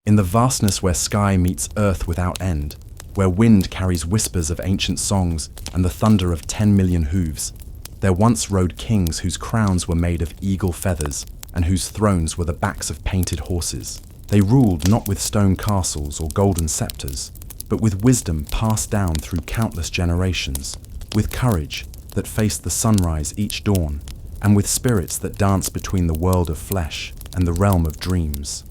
In the vastness where sky meets earth without end, where wind carries whispers of ancient songs and the thunder of 10 million hooves, there once rode kings whose crowns were made of eagle feathers and whose thrones were the backs of painted horses. They ruled not with stone castles or golden scepters, but with wisdom passed down through countless generations, with courage that faced the sunrise each dawn, and with spirits that danced between the world of flesh and the realm of dreams.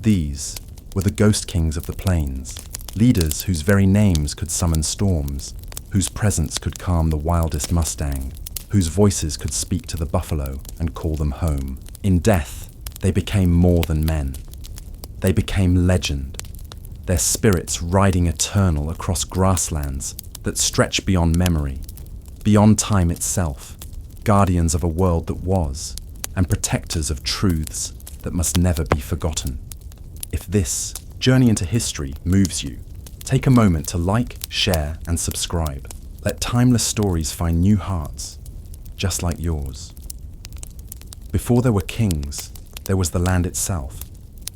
These were the ghost kings of the plains, leaders whose very names could summon storms, whose presence could calm the wildest mustang, whose voices could speak to the buffalo and call them home. In death, they became more than men. They became legend, their spirits riding eternal across grasslands that stretch beyond memory, beyond time itself, guardians of a world that was, and protectors of truths that must never be forgotten. If this journey into history moves you, take a moment to like, share, and subscribe. Let timeless stories find new hearts, just like yours. Before there were kings, there was the land itself,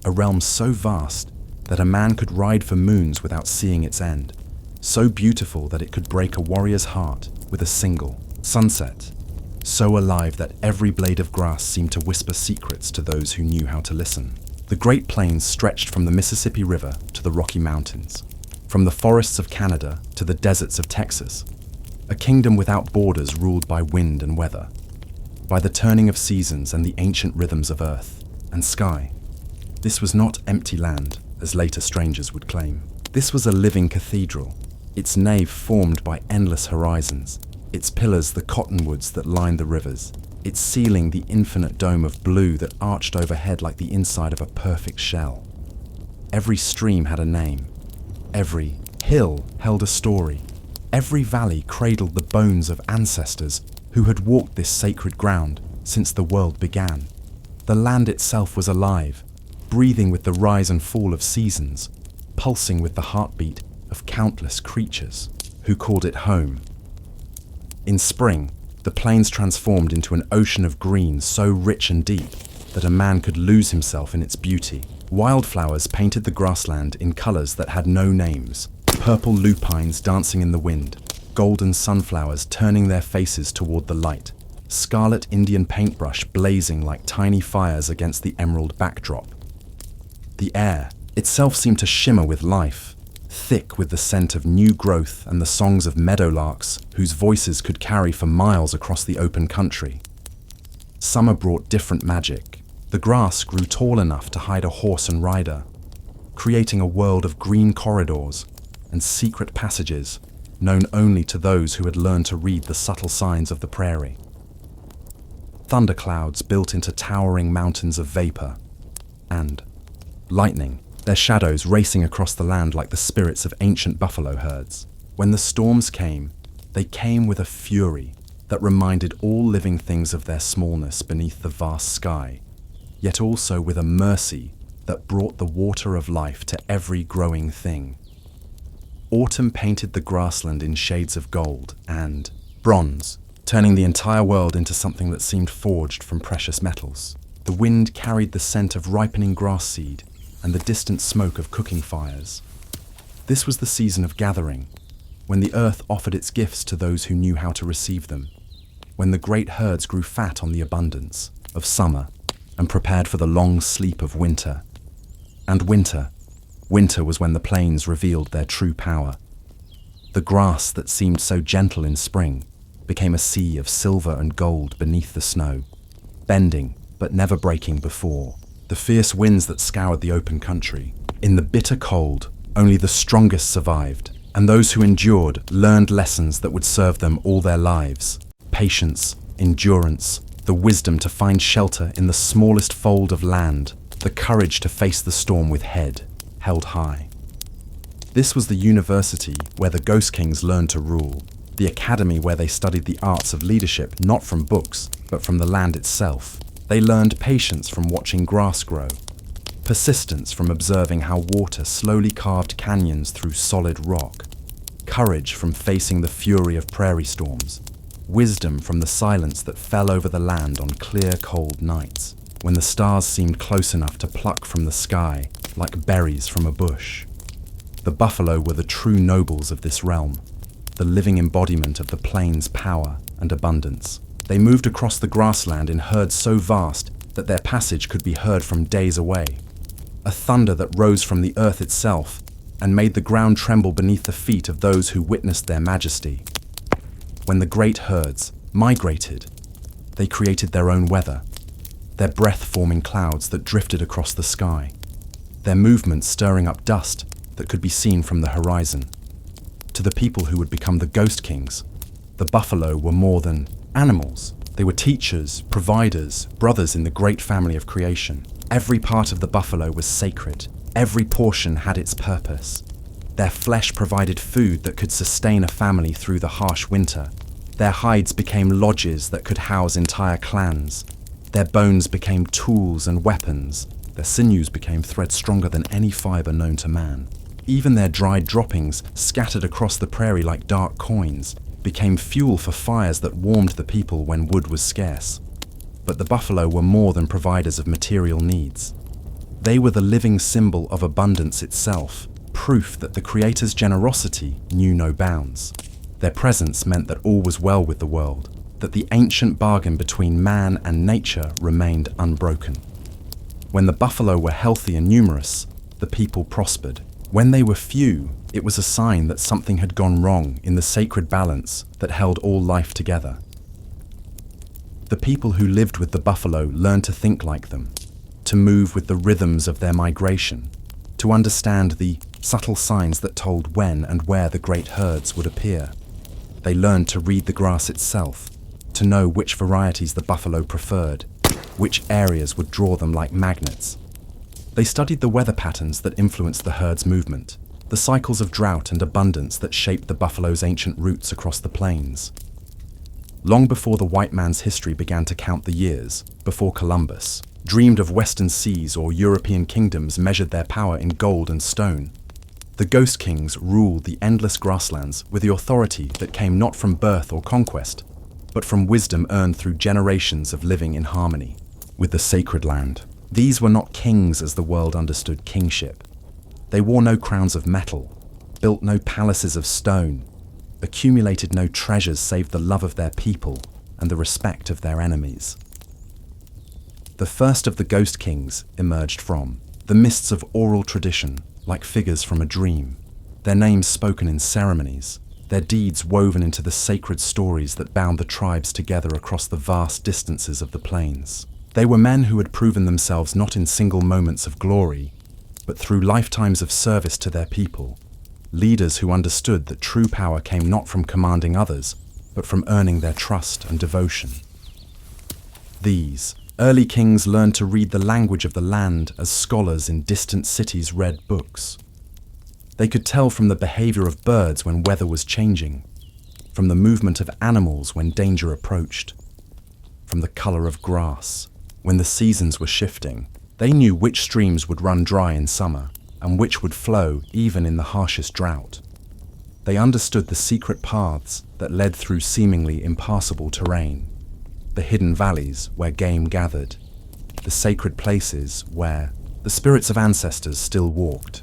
a realm so vast that a man could ride for moons without seeing its end, so beautiful that it could break a warrior's heart with a single sunset, so alive that every blade of grass seemed to whisper secrets to those who knew how to listen. The Great Plains stretched from the Mississippi River to the Rocky Mountains, from the forests of Canada to the deserts of Texas, a kingdom without borders ruled by wind and weather, by the turning of seasons and the ancient rhythms of earth and sky. This was not empty land, as later strangers would claim. This was a living cathedral, its nave formed by endless horizons, its pillars the cottonwoods that lined the rivers, its ceiling the infinite dome of blue that arched overhead like the inside of a perfect shell. Every stream had a name. Every hill held a story. Every valley cradled the bones of ancestors who had walked this sacred ground since the world began. The land itself was alive, breathing with the rise and fall of seasons, pulsing with the heartbeat of countless creatures who called it home. In spring, the plains transformed into an ocean of green so rich and deep that a man could lose himself in its beauty. Wildflowers painted the grassland in colors that had no names, purple lupines dancing in the wind, golden sunflowers turning their faces toward the light, scarlet Indian paintbrush blazing like tiny fires against the emerald backdrop. The air itself seemed to shimmer with life, thick with the scent of new growth and the songs of meadowlarks whose voices could carry for miles across the open country. Summer brought different magic. The grass grew tall enough to hide a horse and rider, creating a world of green corridors and secret passages known only to those who had learned to read the subtle signs of the prairie. Thunderclouds built into towering mountains of vapor, and lightning, their shadows racing across the land like the spirits of ancient buffalo herds. When the storms came, they came with a fury that reminded all living things of their smallness beneath the vast sky, yet also with a mercy that brought the water of life to every growing thing. Autumn painted the grassland in shades of gold and bronze, turning the entire world into something that seemed forged from precious metals. The wind carried the scent of ripening grass seed and the distant smoke of cooking fires. This was the season of gathering, when the earth offered its gifts to those who knew how to receive them, when the great herds grew fat on the abundance of summer and prepared for the long sleep of winter. And winter was when the plains revealed their true power. The grass that seemed so gentle in spring became a sea of silver and gold beneath the snow, bending but never breaking before. The fierce winds that scoured the open country. In the bitter cold, only the strongest survived, and those who endured learned lessons that would serve them all their lives. Patience, endurance, the wisdom to find shelter in the smallest fold of land, the courage to face the storm with head held high. This was the university where the Ghost Kings learned to rule, the academy where they studied the arts of leadership not from books, but from the land itself. They learned patience from watching grass grow, persistence from observing how water slowly carved canyons through solid rock, courage from facing the fury of prairie storms, wisdom from the silence that fell over the land on clear, cold nights, when the stars seemed close enough to pluck from the sky like berries from a bush. The buffalo were the true nobles of this realm, the living embodiment of the plains' power and abundance. They moved across the grassland in herds so vast that their passage could be heard from days away. A thunder that rose from the earth itself and made the ground tremble beneath the feet of those who witnessed their majesty. When the great herds migrated, they created their own weather, their breath-forming clouds that drifted across the sky, their movements stirring up dust that could be seen from the horizon. To the people who would become the Ghost Kings, the buffalo were more than animals. They were teachers, providers, brothers in the great family of creation. Every part of the buffalo was sacred. Every portion had its purpose. Their flesh provided food that could sustain a family through the harsh winter. Their hides became lodges that could house entire clans. Their bones became tools and weapons. Their sinews became threads stronger than any fiber known to man. Even their dried droppings, scattered across the prairie like dark coins, became fuel for fires that warmed the people when wood was scarce. But the buffalo were more than providers of material needs. They were the living symbol of abundance itself, proof that the Creator's generosity knew no bounds. Their presence meant that all was well with the world, that the ancient bargain between man and nature remained unbroken. When the buffalo were healthy and numerous, the people prospered. When they were few, it was a sign that something had gone wrong in the sacred balance that held all life together. The people who lived with the buffalo learned to think like them, to move with the rhythms of their migration, to understand the subtle signs that told when and where the great herds would appear. They learned to read the grass itself, to know which varieties the buffalo preferred, which areas would draw them like magnets. They studied the weather patterns that influenced the herd's movement, the cycles of drought and abundance that shaped the buffalo's ancient routes across the plains. Long before the white man's history began to count the years, before Columbus dreamed of western seas or European kingdoms measured their power in gold and stone, the Ghost Kings ruled the endless grasslands with the authority that came not from birth or conquest, but from wisdom earned through generations of living in harmony with the sacred land. These were not kings as the world understood kingship. They wore no crowns of metal, built no palaces of stone, accumulated no treasures save the love of their people and the respect of their enemies. The first of the Ghost Kings emerged from the mists of oral tradition, like figures from a dream, their names spoken in ceremonies, their deeds woven into the sacred stories that bound the tribes together across the vast distances of the plains. They were men who had proven themselves not in single moments of glory, but through lifetimes of service to their people, leaders who understood that true power came not from commanding others, but from earning their trust and devotion. These early kings learned to read the language of the land as scholars in distant cities read books. They could tell from the behavior of birds when weather was changing, from the movement of animals when danger approached, from the color of grass when the seasons were shifting. They knew which streams would run dry in summer and which would flow even in the harshest drought. They understood the secret paths that led through seemingly impassable terrain, the hidden valleys where game gathered, the sacred places where the spirits of ancestors still walked.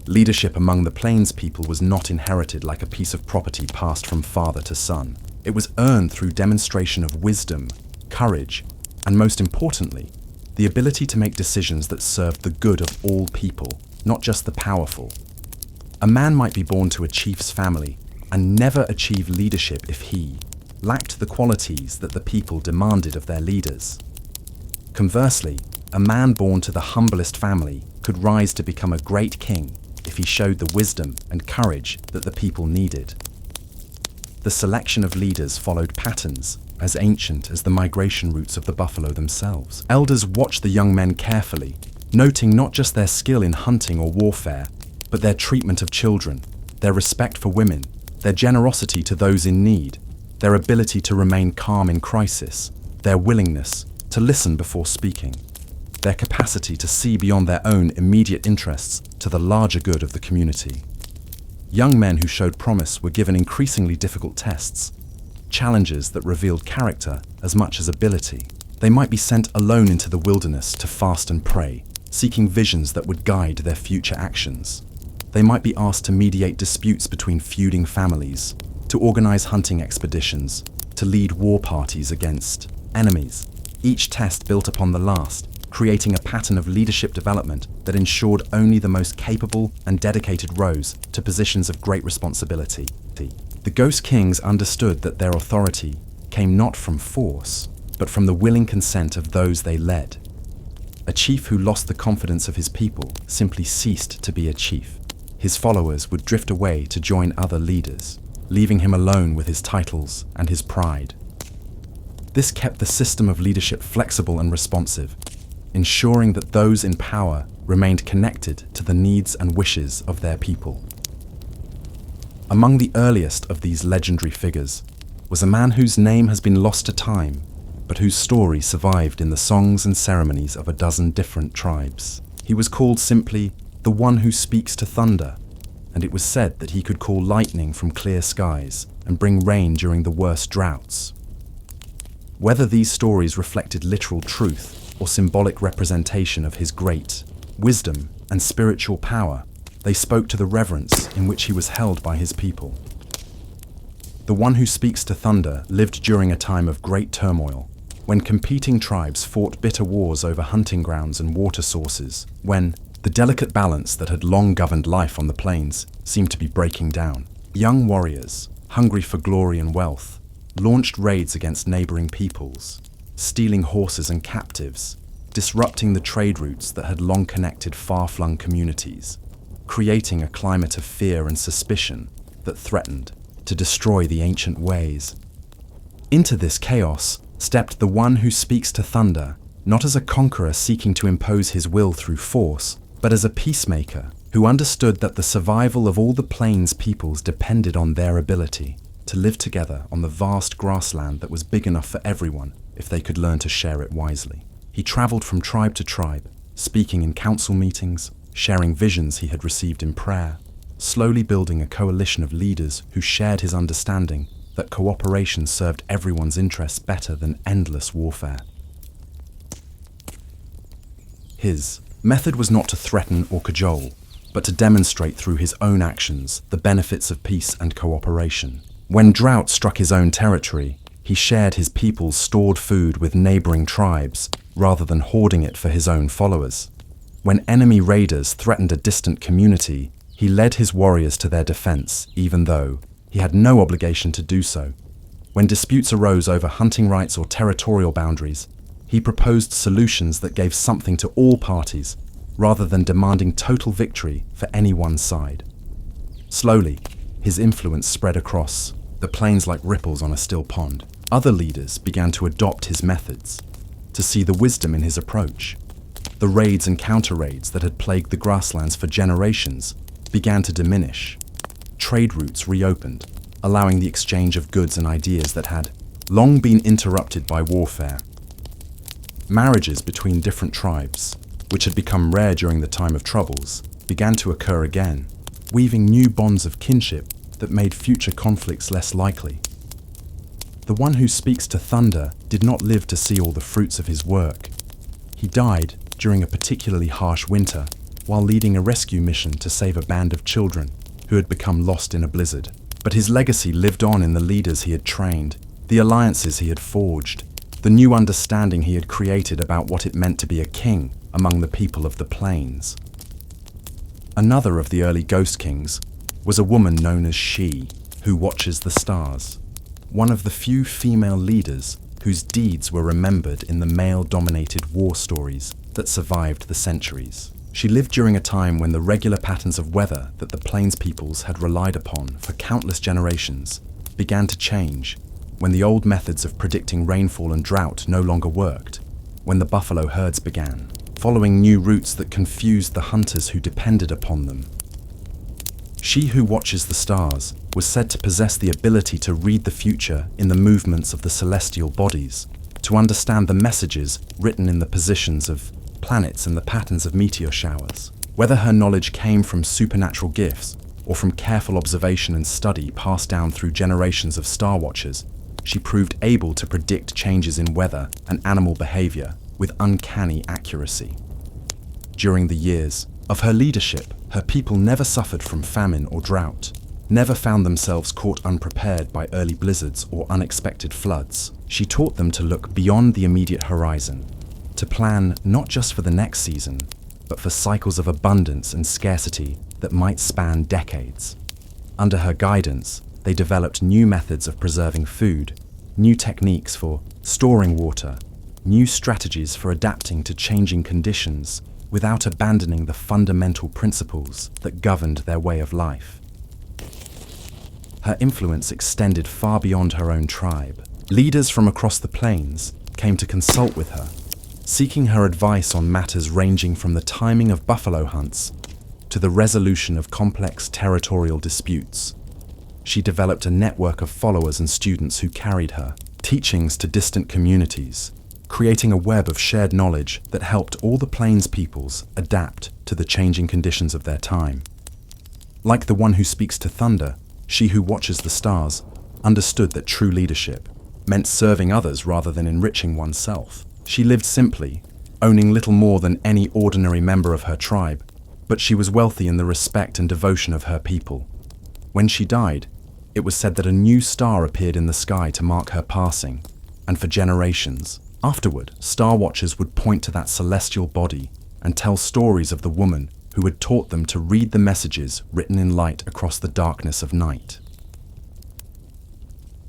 Leadership among the plains people was not inherited like a piece of property passed from father to son. It was earned through demonstration of wisdom, courage, and most importantly, the ability to make decisions that served the good of all people, not just the powerful. A man might be born to a chief's family and never achieve leadership if he lacked the qualities that the people demanded of their leaders. Conversely, a man born to the humblest family could rise to become a great king if he showed the wisdom and courage that the people needed. The selection of leaders followed patterns as ancient as the migration routes of the buffalo themselves. Elders watched the young men carefully, noting not just their skill in hunting or warfare, but their treatment of children, their respect for women, their generosity to those in need, their ability to remain calm in crisis, their willingness to listen before speaking, their capacity to see beyond their own immediate interests to the larger good of the community. Young men who showed promise were given increasingly difficult tests, challenges that revealed character as much as ability. They might be sent alone into the wilderness to fast and pray, seeking visions that would guide their future actions. They might be asked to mediate disputes between feuding families, to organize hunting expeditions, to lead war parties against enemies. Each test built upon the last, creating a pattern of leadership development that ensured only the most capable and dedicated rose to positions of great responsibility. The Ghost Kings understood that their authority came not from force, but from the willing consent of those they led. A chief who lost the confidence of his people simply ceased to be a chief. His followers would drift away to join other leaders, leaving him alone with his titles and his pride. This kept the system of leadership flexible and responsive, ensuring that those in power remained connected to the needs and wishes of their people. Among the earliest of these legendary figures was a man whose name has been lost to time, but whose story survived in the songs and ceremonies of a dozen different tribes. He was called simply the One Who Speaks to Thunder, and it was said that he could call lightning from clear skies and bring rain during the worst droughts. Whether these stories reflected literal truth or symbolic representation of his great wisdom and spiritual power, they spoke to the reverence in which he was held by his people. The One Who Speaks to Thunder lived during a time of great turmoil, when competing tribes fought bitter wars over hunting grounds and water sources, when the delicate balance that had long governed life on the plains seemed to be breaking down. Young warriors, hungry for glory and wealth, launched raids against neighboring peoples, stealing horses and captives, disrupting the trade routes that had long connected far-flung communities, creating a climate of fear and suspicion that threatened to destroy the ancient ways. Into this chaos stepped the One Who Speaks to Thunder, not as a conqueror seeking to impose his will through force, but as a peacemaker who understood that the survival of all the plains peoples depended on their ability to live together on the vast grassland that was big enough for everyone if they could learn to share it wisely. He traveled from tribe to tribe, speaking in council meetings, sharing visions he had received in prayer, slowly building a coalition of leaders who shared his understanding that cooperation served everyone's interests better than endless warfare. His method was not to threaten or cajole, but to demonstrate through his own actions the benefits of peace and cooperation. When drought struck his own territory, he shared his people's stored food with neighboring tribes rather than hoarding it for his own followers. When enemy raiders threatened a distant community, he led his warriors to their defense, even though he had no obligation to do so. When disputes arose over hunting rights or territorial boundaries, he proposed solutions that gave something to all parties, rather than demanding total victory for any one side. Slowly, his influence spread across the plains like ripples on a still pond. Other leaders began to adopt his methods, to see the wisdom in his approach. The raids and counter-raids that had plagued the grasslands for generations began to diminish. Trade routes reopened, allowing the exchange of goods and ideas that had long been interrupted by warfare. Marriages between different tribes, which had become rare during the time of troubles, began to occur again, weaving new bonds of kinship that made future conflicts less likely. The One Who Speaks to Thunder did not live to see all the fruits of his work. He died during a particularly harsh winter while leading a rescue mission to save a band of children who had become lost in a blizzard. But his legacy lived on in the leaders he had trained, the alliances he had forged, the new understanding he had created about what it meant to be a king among the people of the plains. Another of the early Ghost Kings was a woman known as She, who watches the stars, one of the few female leaders whose deeds were remembered in the male-dominated war stories that survived the centuries. She lived during a time when the regular patterns of weather that the plains peoples had relied upon for countless generations began to change, when the old methods of predicting rainfall and drought no longer worked, when the buffalo herds began, following new routes that confused the hunters who depended upon them. She who watches the stars was said to possess the ability to read the future in the movements of the celestial bodies, to understand the messages written in the positions of planets and the patterns of meteor showers. Whether her knowledge came from supernatural gifts or from careful observation and study passed down through generations of star watchers, she proved able to predict changes in weather and animal behavior with uncanny accuracy. During the years of her leadership, her people never suffered from famine or drought, never found themselves caught unprepared by early blizzards or unexpected floods. She taught them to look beyond the immediate horizon, to plan not just for the next season, but for cycles of abundance and scarcity that might span decades. Under her guidance, they developed new methods of preserving food, new techniques for storing water, new strategies for adapting to changing conditions without abandoning the fundamental principles that governed their way of life. Her influence extended far beyond her own tribe. Leaders from across the plains came to consult with her, seeking her advice on matters ranging from the timing of buffalo hunts to the resolution of complex territorial disputes. She developed a network of followers and students who carried her teachings to distant communities, creating a web of shared knowledge that helped all the plains peoples adapt to the changing conditions of their time. Like the one who speaks to thunder, she who watches the stars understood that true leadership meant serving others rather than enriching oneself. She lived simply, owning little more than any ordinary member of her tribe, but she was wealthy in the respect and devotion of her people. When she died, it was said that a new star appeared in the sky to mark her passing, and for generations afterward, star watchers would point to that celestial body and tell stories of the woman who had taught them to read the messages written in light across the darkness of night.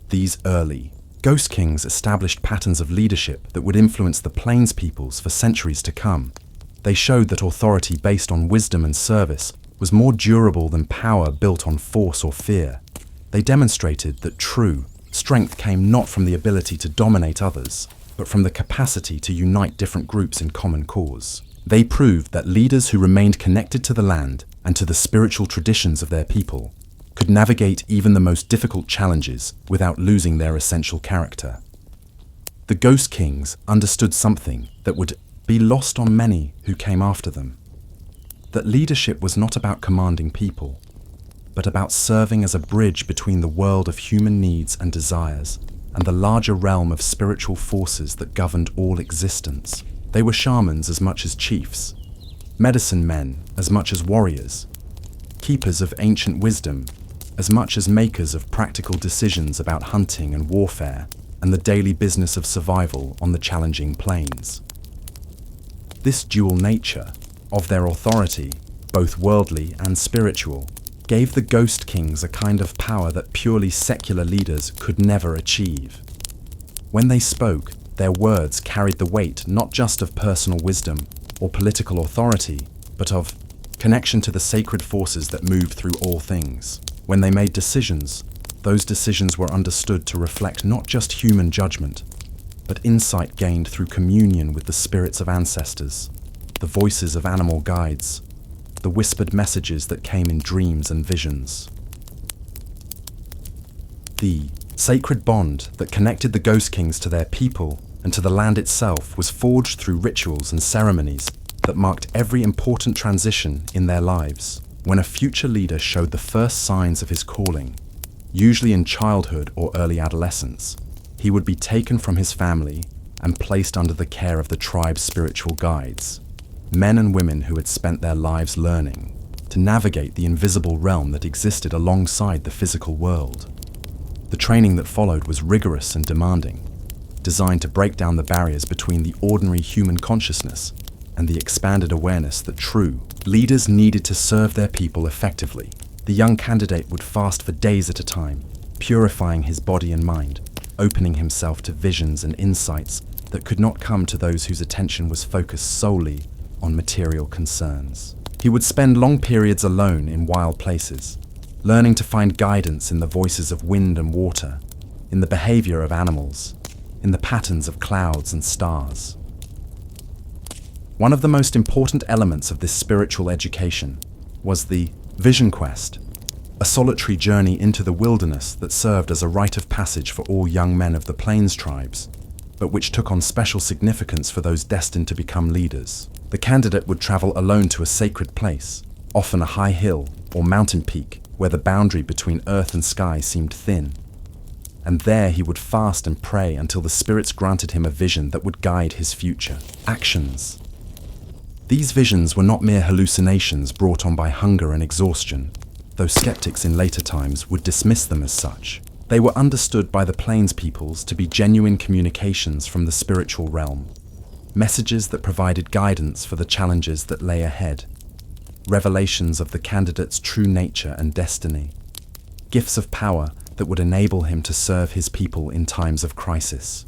These early Ghost Kings established patterns of leadership that would influence the Plains peoples for centuries to come. They showed that authority based on wisdom and service was more durable than power built on force or fear. They demonstrated that true strength came not from the ability to dominate others, but from the capacity to unite different groups in common cause. They proved that leaders who remained connected to the land and to the spiritual traditions of their people could navigate even the most difficult challenges without losing their essential character. The Ghost Kings understood something that would be lost on many who came after them: that leadership was not about commanding people, but about serving as a bridge between the world of human needs and desires and the larger realm of spiritual forces that governed all existence. They were shamans as much as chiefs, medicine men as much as warriors, keepers of ancient wisdom as much as makers of practical decisions about hunting and warfare and the daily business of survival on the challenging plains. This dual nature of their authority, both worldly and spiritual, gave the Ghost Kings a kind of power that purely secular leaders could never achieve. When they spoke, their words carried the weight not just of personal wisdom or political authority, but of connection to the sacred forces that move through all things. When they made decisions, those decisions were understood to reflect not just human judgment, but insight gained through communion with the spirits of ancestors, the voices of animal guides, the whispered messages that came in dreams and visions. The sacred bond that connected the Ghost Kings to their people and to the land itself was forged through rituals and ceremonies that marked every important transition in their lives. When a future leader showed the first signs of his calling, usually in childhood or early adolescence, he would be taken from his family and placed under the care of the tribe's spiritual guides, men and women who had spent their lives learning to navigate the invisible realm that existed alongside the physical world. The training that followed was rigorous and demanding, designed to break down the barriers between the ordinary human consciousness and the expanded awareness that true leaders needed to serve their people effectively. The young candidate would fast for days at a time, purifying his body and mind, opening himself to visions and insights that could not come to those whose attention was focused solely on material concerns. He would spend long periods alone in wild places, learning to find guidance in the voices of wind and water, in the behavior of animals, in the patterns of clouds and stars. One of the most important elements of this spiritual education was the Vision Quest, a solitary journey into the wilderness that served as a rite of passage for all young men of the Plains tribes, but which took on special significance for those destined to become leaders. The candidate would travel alone to a sacred place, often a high hill or mountain peak where the boundary between earth and sky seemed thin. And there he would fast and pray until the spirits granted him a vision that would guide his future actions. These visions were not mere hallucinations brought on by hunger and exhaustion, though skeptics in later times would dismiss them as such. They were understood by the Plains peoples to be genuine communications from the spiritual realm, messages that provided guidance for the challenges that lay ahead, revelations of the candidate's true nature and destiny, gifts of power that would enable him to serve his people in times of crisis.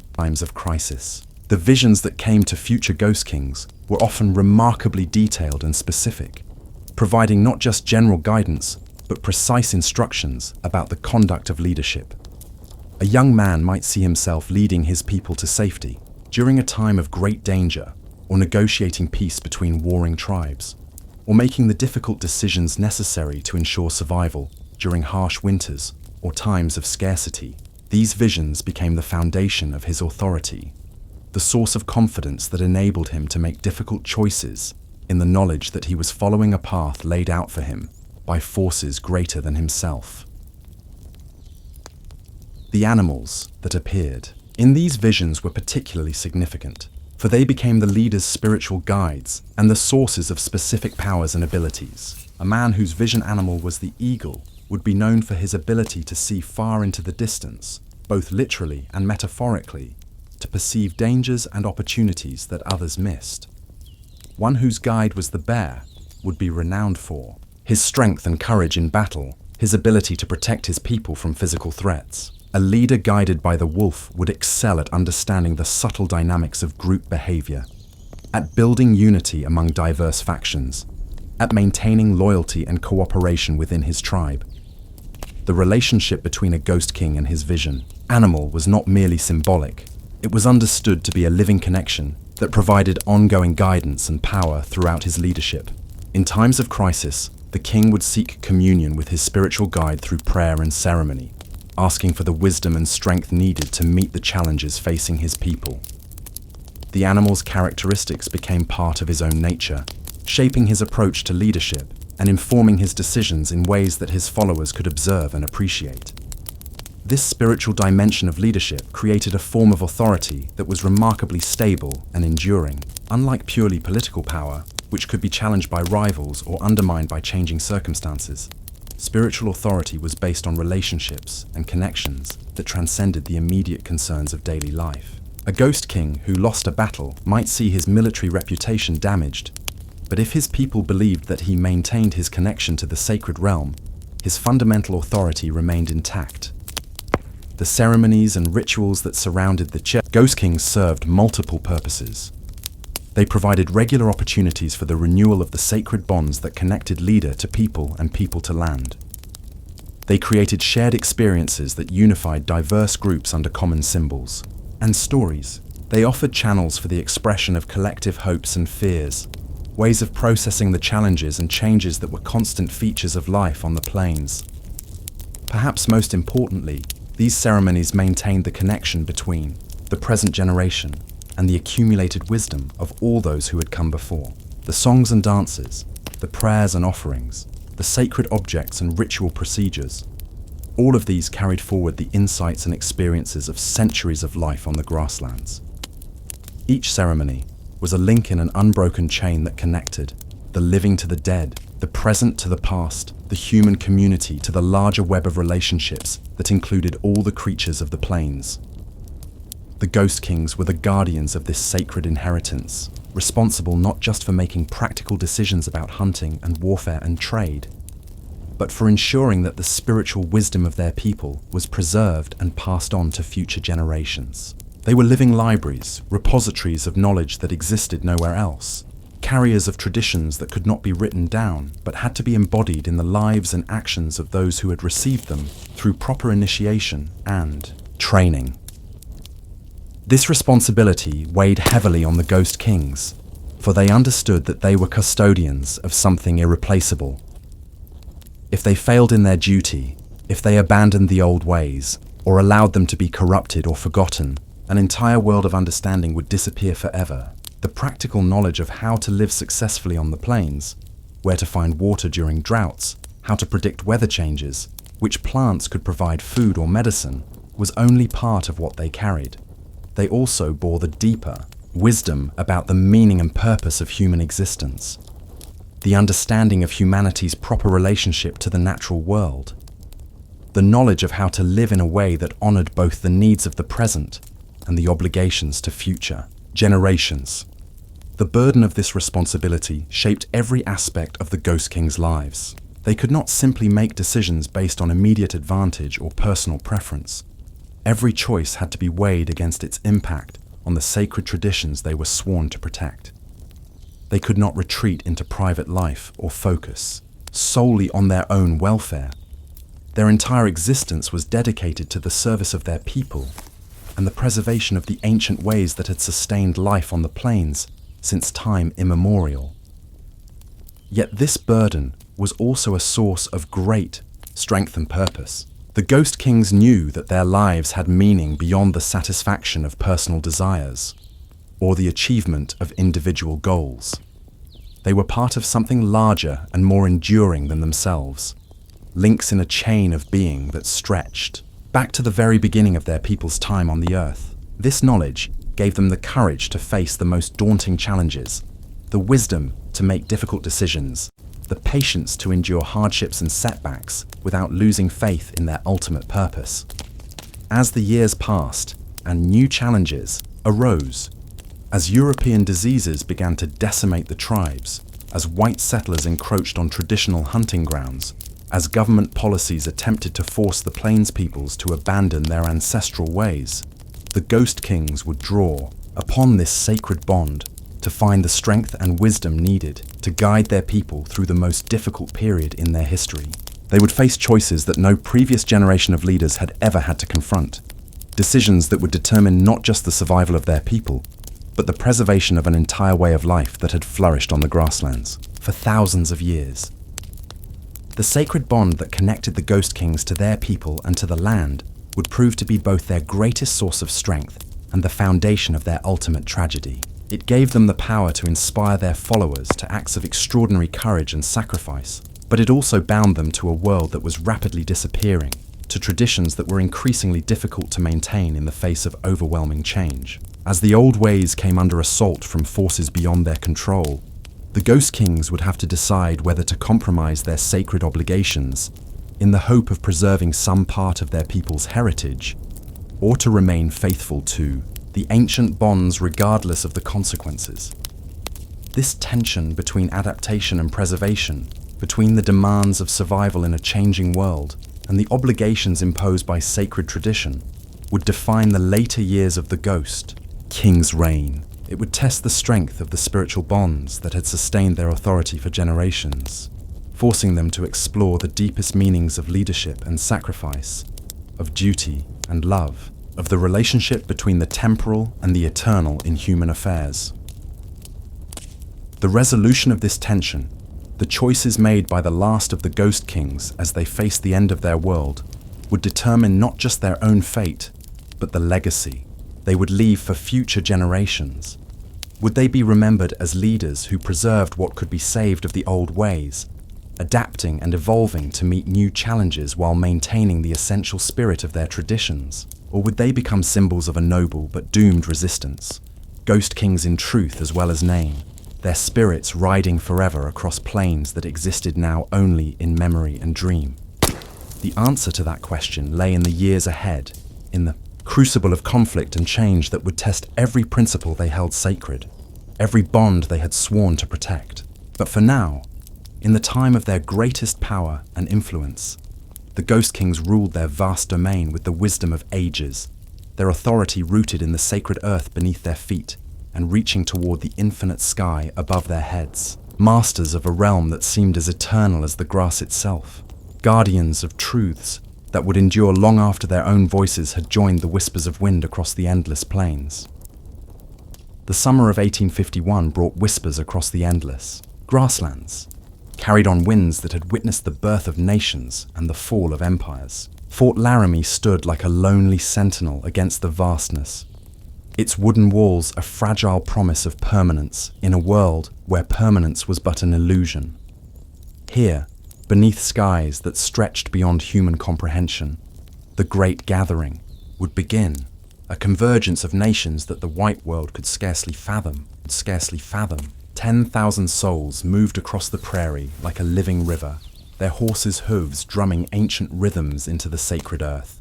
The visions that came to future Ghost Kings were often remarkably detailed and specific, providing not just general guidance, but precise instructions about the conduct of leadership. A young man might see himself leading his people to safety during a time of great danger, or negotiating peace between warring tribes, or making the difficult decisions necessary to ensure survival during harsh winters or times of scarcity. These visions became the foundation of his authority, the source of confidence that enabled him to make difficult choices in the knowledge that he was following a path laid out for him by forces greater than himself. The animals that appeared in these visions were particularly significant, for they became the leader's spiritual guides and the sources of specific powers and abilities. A man whose vision animal was the eagle would be known for his ability to see far into the distance, both literally and metaphorically, to perceive dangers and opportunities that others missed. One whose guide was the bear would be renowned for his strength and courage in battle, his ability to protect his people from physical threats. A leader guided by the wolf would excel at understanding the subtle dynamics of group behavior, at building unity among diverse factions, at maintaining loyalty and cooperation within his tribe. The relationship between a Ghost King and his vision animal was not merely symbolic. It was understood to be a living connection that provided ongoing guidance and power throughout his leadership. In times of crisis, the king would seek communion with his spiritual guide through prayer and ceremony, asking for the wisdom and strength needed to meet the challenges facing his people. The animal's characteristics became part of his own nature, shaping his approach to leadership and informing his decisions in ways that his followers could observe and appreciate. This spiritual dimension of leadership created a form of authority that was remarkably stable and enduring. Unlike purely political power, which could be challenged by rivals or undermined by changing circumstances, spiritual authority was based on relationships and connections that transcended the immediate concerns of daily life. A Ghost King who lost a battle might see his military reputation damaged, but if his people believed that he maintained his connection to the sacred realm, his fundamental authority remained intact. The ceremonies and rituals that surrounded the Ghost Kings served multiple purposes. They provided regular opportunities for the renewal of the sacred bonds that connected leader to people and people to land. They created shared experiences that unified diverse groups under common symbols and stories. They offered channels for the expression of collective hopes and fears, ways of processing the challenges and changes that were constant features of life on the plains. Perhaps most importantly, these ceremonies maintained the connection between the present generation and the accumulated wisdom of all those who had come before. The songs and dances, the prayers and offerings, the sacred objects and ritual procedures, all of these carried forward the insights and experiences of centuries of life on the grasslands. Each ceremony was a link in an unbroken chain that connected the living to the dead, the present to the past, the human community to the larger web of relationships that included all the creatures of the plains. The Ghost Kings were the guardians of this sacred inheritance, responsible not just for making practical decisions about hunting and warfare and trade, but for ensuring that the spiritual wisdom of their people was preserved and passed on to future generations. They were living libraries, repositories of knowledge that existed nowhere else, carriers of traditions that could not be written down, but had to be embodied in the lives and actions of those who had received them through proper initiation and training. This responsibility weighed heavily on the Ghost Kings, for they understood that they were custodians of something irreplaceable. If they failed in their duty, if they abandoned the old ways, or allowed them to be corrupted or forgotten, an entire world of understanding would disappear forever. The practical knowledge of how to live successfully on the plains, where to find water during droughts, how to predict weather changes, which plants could provide food or medicine, was only part of what they carried. They also bore the deeper, wisdom about the meaning and purpose of human existence, the understanding of humanity's proper relationship to the natural world, the knowledge of how to live in a way that honored both the needs of the present and the obligations to future generations. The burden of this responsibility shaped every aspect of the Ghost King's lives. They could not simply make decisions based on immediate advantage or personal preference. Every choice had to be weighed against its impact on the sacred traditions they were sworn to protect. They could not retreat into private life or focus solely on their own welfare. Their entire existence was dedicated to the service of their people and the preservation of the ancient ways that had sustained life on the plains since time immemorial. Yet this burden was also a source of great strength and purpose. The Ghost Kings knew that their lives had meaning beyond the satisfaction of personal desires or the achievement of individual goals. They were part of something larger and more enduring than themselves, links in a chain of being that stretched back to the very beginning of their people's time on the earth. This knowledge gave them the courage to face the most daunting challenges, the wisdom to make difficult decisions, the patience to endure hardships and setbacks without losing faith in their ultimate purpose. As the years passed and new challenges arose, as European diseases began to decimate the tribes, as white settlers encroached on traditional hunting grounds, as government policies attempted to force the plains peoples to abandon their ancestral ways, the Ghost Kings would draw upon this sacred bond to find the strength and wisdom needed to guide their people through the most difficult period in their history. They would face choices that no previous generation of leaders had ever had to confront, decisions that would determine not just the survival of their people, but the preservation of an entire way of life that had flourished on the grasslands for thousands of years. The sacred bond that connected the Ghost Kings to their people and to the land would prove to be both their greatest source of strength and the foundation of their ultimate tragedy. It gave them the power to inspire their followers to acts of extraordinary courage and sacrifice, but it also bound them to a world that was rapidly disappearing, to traditions that were increasingly difficult to maintain in the face of overwhelming change. As the old ways came under assault from forces beyond their control, the Ghost Kings would have to decide whether to compromise their sacred obligations in the hope of preserving some part of their people's heritage, or to remain faithful to the ancient bonds regardless of the consequences. This tension between adaptation and preservation, between the demands of survival in a changing world and the obligations imposed by sacred tradition, would define the later years of the Ghost King's reign. It would test the strength of the spiritual bonds that had sustained their authority for generations, forcing them to explore the deepest meanings of leadership and sacrifice, of duty and love, of the relationship between the temporal and the eternal in human affairs. The resolution of this tension, the choices made by the last of the Ghost Kings as they faced the end of their world, would determine not just their own fate, but the legacy they would leave for future generations. Would they be remembered as leaders who preserved what could be saved of the old ways, adapting and evolving to meet new challenges while maintaining the essential spirit of their traditions? Or would they become symbols of a noble but doomed resistance, Ghost Kings in truth as well as name, their spirits riding forever across plains that existed now only in memory and dream? The answer to that question lay in the years ahead, in the crucible of conflict and change that would test every principle they held sacred, every bond they had sworn to protect. But for now, in the time of their greatest power and influence, the Ghost Kings ruled their vast domain with the wisdom of ages, their authority rooted in the sacred earth beneath their feet and reaching toward the infinite sky above their heads, masters of a realm that seemed as eternal as the grass itself, guardians of truths that would endure long after their own voices had joined the whispers of wind across the endless plains. The summer of 1851 brought whispers across the endless grasslands, carried on winds that had witnessed the birth of nations and the fall of empires. Fort Laramie stood like a lonely sentinel against the vastness, its wooden walls a fragile promise of permanence in a world where permanence was but an illusion. Here, beneath skies that stretched beyond human comprehension, the great gathering would begin. a convergence of nations that the white world could scarcely fathom. 10,000 souls moved across the prairie like a living river, their horses' hooves drumming ancient rhythms into the sacred earth.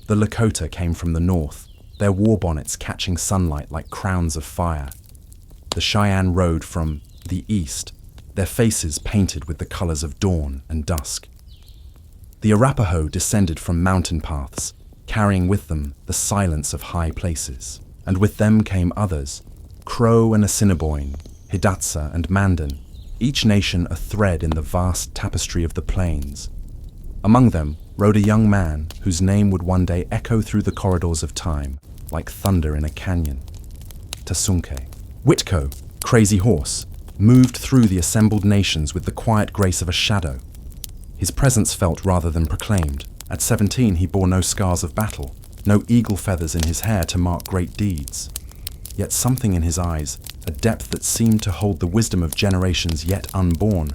The Lakota came from the north, their war bonnets catching sunlight like crowns of fire. The Cheyenne rode from the east, their faces painted with the colors of dawn and dusk. The Arapaho descended from mountain paths, carrying with them the silence of high places. And with them came others, Crow and Assiniboine, Hidatsa and Mandan, each nation a thread in the vast tapestry of the plains. Among them rode a young man whose name would one day echo through the corridors of time, like thunder in a canyon. Tasunke. Whitco, Crazy Horse, moved through the assembled nations with the quiet grace of a shadow. His presence felt rather than proclaimed. At 17 he bore no scars of battle, no eagle feathers in his hair to mark great deeds. Yet something in his eyes, a depth that seemed to hold the wisdom of generations yet unborn,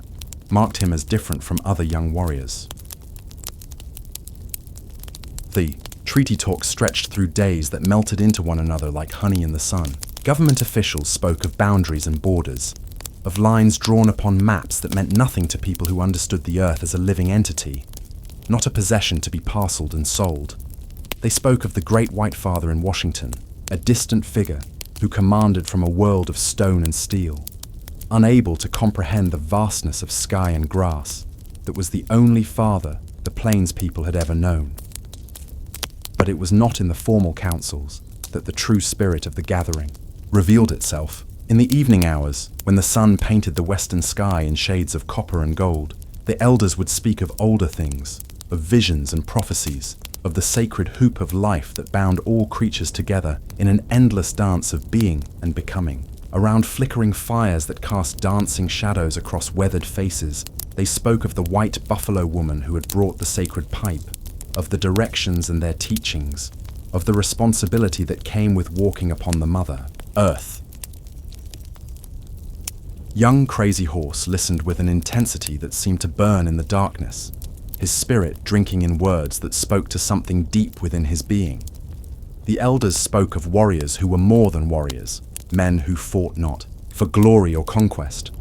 marked him as different from other young warriors. The treaty talks stretched through days that melted into one another like honey in the sun. Government officials spoke of boundaries and borders, of lines drawn upon maps that meant nothing to people who understood the earth as a living entity, not a possession to be parceled and sold. They spoke of the Great White Father in Washington, a distant figure who commanded from a world of stone and steel, unable to comprehend the vastness of sky and grass that was the only father the Plains people had ever known. But it was not in the formal councils that the true spirit of the gathering revealed itself. In the evening hours, when the sun painted the western sky in shades of copper and gold, the elders would speak of older things, of visions and prophecies, of the sacred hoop of life that bound all creatures together in an endless dance of being and becoming. Around flickering fires that cast dancing shadows across weathered faces, they spoke of the white buffalo woman who had brought the sacred pipe, of the directions and their teachings, of the responsibility that came with walking upon the Mother, Earth. Young Crazy Horse listened with an intensity that seemed to burn in the darkness, his spirit drinking in words that spoke to something deep within his being. The elders spoke of warriors who were more than warriors, men who fought not for glory or conquest,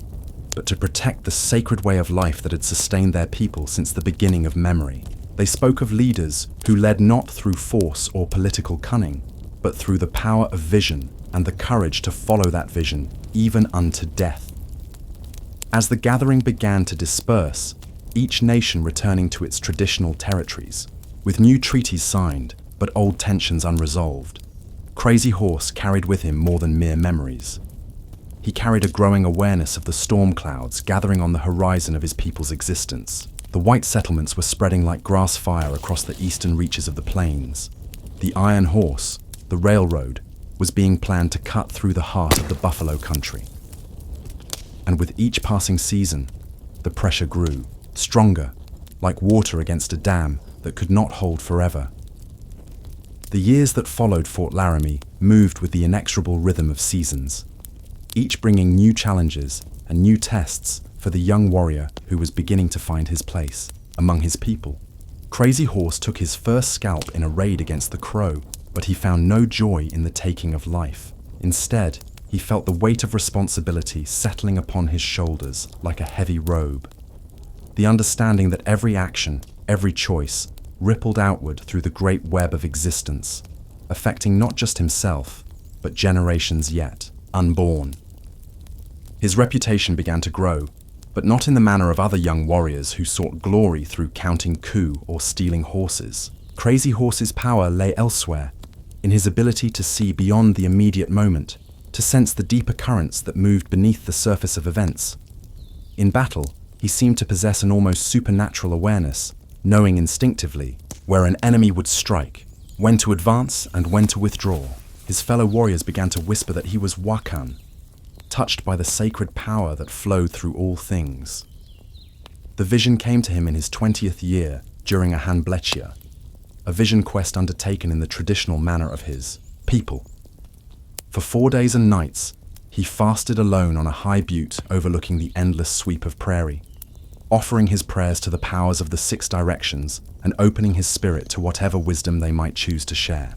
but to protect the sacred way of life that had sustained their people since the beginning of memory. They spoke of leaders who led not through force or political cunning, but through the power of vision and the courage to follow that vision even unto death. As the gathering began to disperse, each nation returning to its traditional territories, with new treaties signed, but old tensions unresolved, Crazy Horse carried with him more than mere memories. He carried a growing awareness of the storm clouds gathering on the horizon of his people's existence. The white settlements were spreading like grass fire across the eastern reaches of the plains. The Iron Horse, the railroad, was being planned to cut through the heart of the buffalo country. And with each passing season, the pressure grew, stronger, like water against a dam that could not hold forever. The years that followed Fort Laramie moved with the inexorable rhythm of seasons, each bringing new challenges and new tests for the young warrior who was beginning to find his place among his people. Crazy Horse took his first scalp in a raid against the Crow, but he found no joy in the taking of life. Instead, he felt the weight of responsibility settling upon his shoulders like a heavy robe. The understanding that every action, every choice, rippled outward through the great web of existence, affecting not just himself, but generations yet unborn. His reputation began to grow, but not in the manner of other young warriors who sought glory through counting coup or stealing horses. Crazy Horse's power lay elsewhere, in his ability to see beyond the immediate moment, to sense the deeper currents that moved beneath the surface of events. In battle, he seemed to possess an almost supernatural awareness, knowing instinctively where an enemy would strike, when to advance and when to withdraw. His fellow warriors began to whisper that he was Wakan, touched by the sacred power that flowed through all things. The vision came to him in his 20th year during a hanblechia, a vision quest undertaken in the traditional manner of his people. For 4 days and nights, he fasted alone on a high butte overlooking the endless sweep of prairie, offering his prayers to the powers of the 6 directions and opening his spirit to whatever wisdom they might choose to share.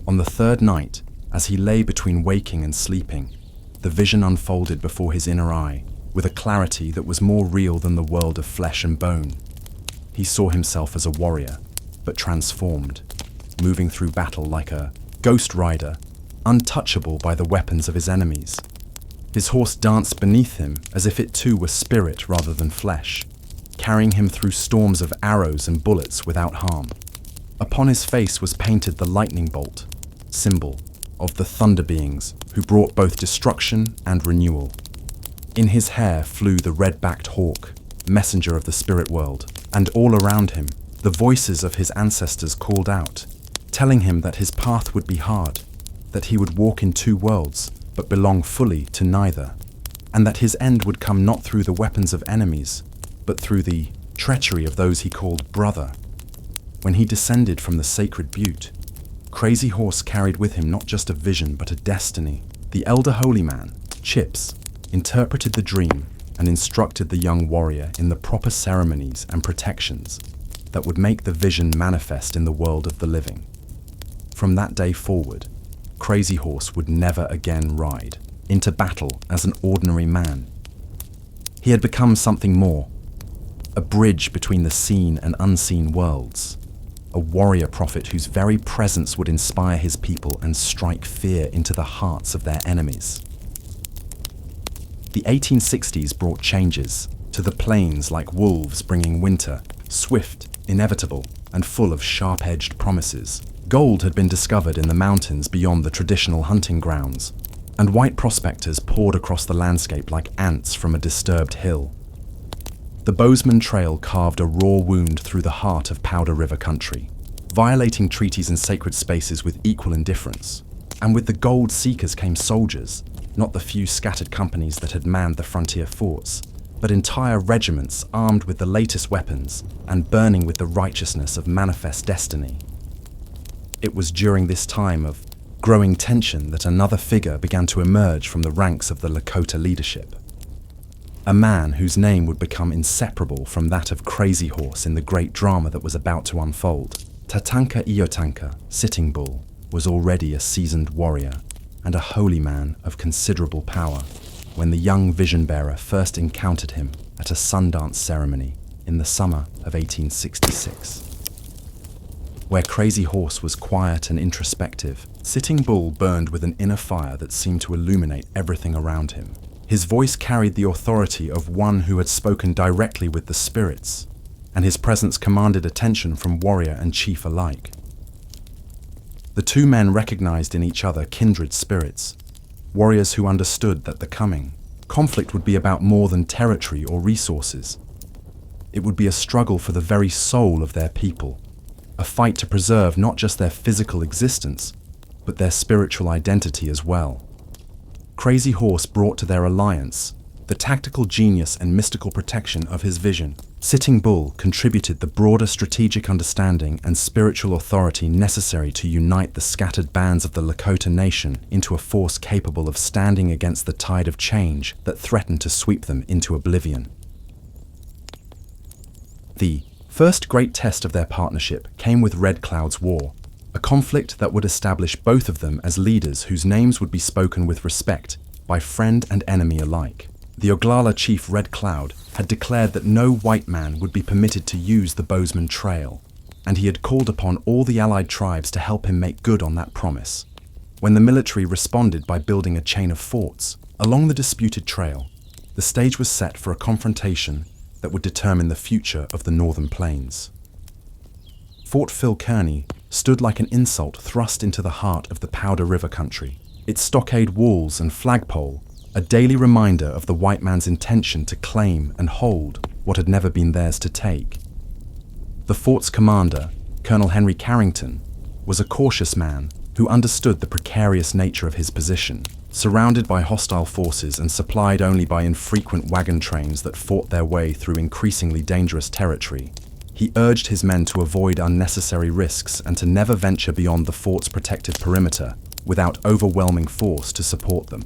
On the third night, as he lay between waking and sleeping, the vision unfolded before his inner eye with a clarity that was more real than the world of flesh and bone. He saw himself as a warrior, but transformed, moving through battle like a ghost rider, untouchable by the weapons of his enemies. His horse danced beneath him as if it too were spirit rather than flesh, carrying him through storms of arrows and bullets without harm. Upon his face was painted the lightning bolt, symbol of the thunder beings who brought both destruction and renewal. In his hair flew the red-backed hawk, messenger of the spirit world, and all around him, the voices of his ancestors called out, telling him that his path would be hard, that he would walk in two worlds, but belong fully to neither, and that his end would come not through the weapons of enemies, but through the treachery of those he called brother. When he descended from the sacred butte, Crazy Horse carried with him not just a vision but a destiny. The elder holy man, Chips, interpreted the dream and instructed the young warrior in the proper ceremonies and protections that would make the vision manifest in the world of the living. From that day forward, Crazy Horse would never again ride into battle as an ordinary man. He had become something more, a bridge between the seen and unseen worlds, a warrior prophet whose very presence would inspire his people and strike fear into the hearts of their enemies. The 1860s brought changes to the plains like wolves bringing winter, swift, inevitable, and full of sharp-edged promises. Gold had been discovered in the mountains beyond the traditional hunting grounds, and white prospectors poured across the landscape like ants from a disturbed hill. The Bozeman Trail carved a raw wound through the heart of Powder River country, violating treaties and sacred spaces with equal indifference. And with the gold seekers came soldiers, not the few scattered companies that had manned the frontier forts, but entire regiments armed with the latest weapons and burning with the righteousness of manifest destiny. It was during this time of growing tension that another figure began to emerge from the ranks of the Lakota leadership. A man whose name would become inseparable from that of Crazy Horse in the great drama that was about to unfold. Tatanka Iyotanka, Sitting Bull, was already a seasoned warrior and a holy man of considerable power when the young vision-bearer first encountered him at a Sundance ceremony in the summer of 1866. Where Crazy Horse was quiet and introspective, Sitting Bull burned with an inner fire that seemed to illuminate everything around him. His voice carried the authority of one who had spoken directly with the spirits, and his presence commanded attention from warrior and chief alike. The two men recognized in each other kindred spirits, warriors who understood that the coming conflict would be about more than territory or resources. It would be a struggle for the very soul of their people, a fight to preserve not just their physical existence, but their spiritual identity as well. Crazy Horse brought to their alliance the tactical genius and mystical protection of his vision. Sitting Bull contributed the broader strategic understanding and spiritual authority necessary to unite the scattered bands of the Lakota Nation into a force capable of standing against the tide of change that threatened to sweep them into oblivion. The first great test of their partnership came with Red Cloud's War, a conflict that would establish both of them as leaders whose names would be spoken with respect by friend and enemy alike. The Oglala chief Red Cloud had declared that no white man would be permitted to use the Bozeman Trail, and he had called upon all the allied tribes to help him make good on that promise. When the military responded by building a chain of forts along the disputed trail, the stage was set for a confrontation that would determine the future of the northern plains. Fort Phil Kearny stood like an insult thrust into the heart of the Powder River country, its stockade walls and flagpole a daily reminder of the white man's intention to claim and hold what had never been theirs to take. The fort's commander, Colonel Henry Carrington, was a cautious man who understood the precarious nature of his position. Surrounded by hostile forces and supplied only by infrequent wagon trains that fought their way through increasingly dangerous territory, he urged his men to avoid unnecessary risks and to never venture beyond the fort's protected perimeter without overwhelming force to support them.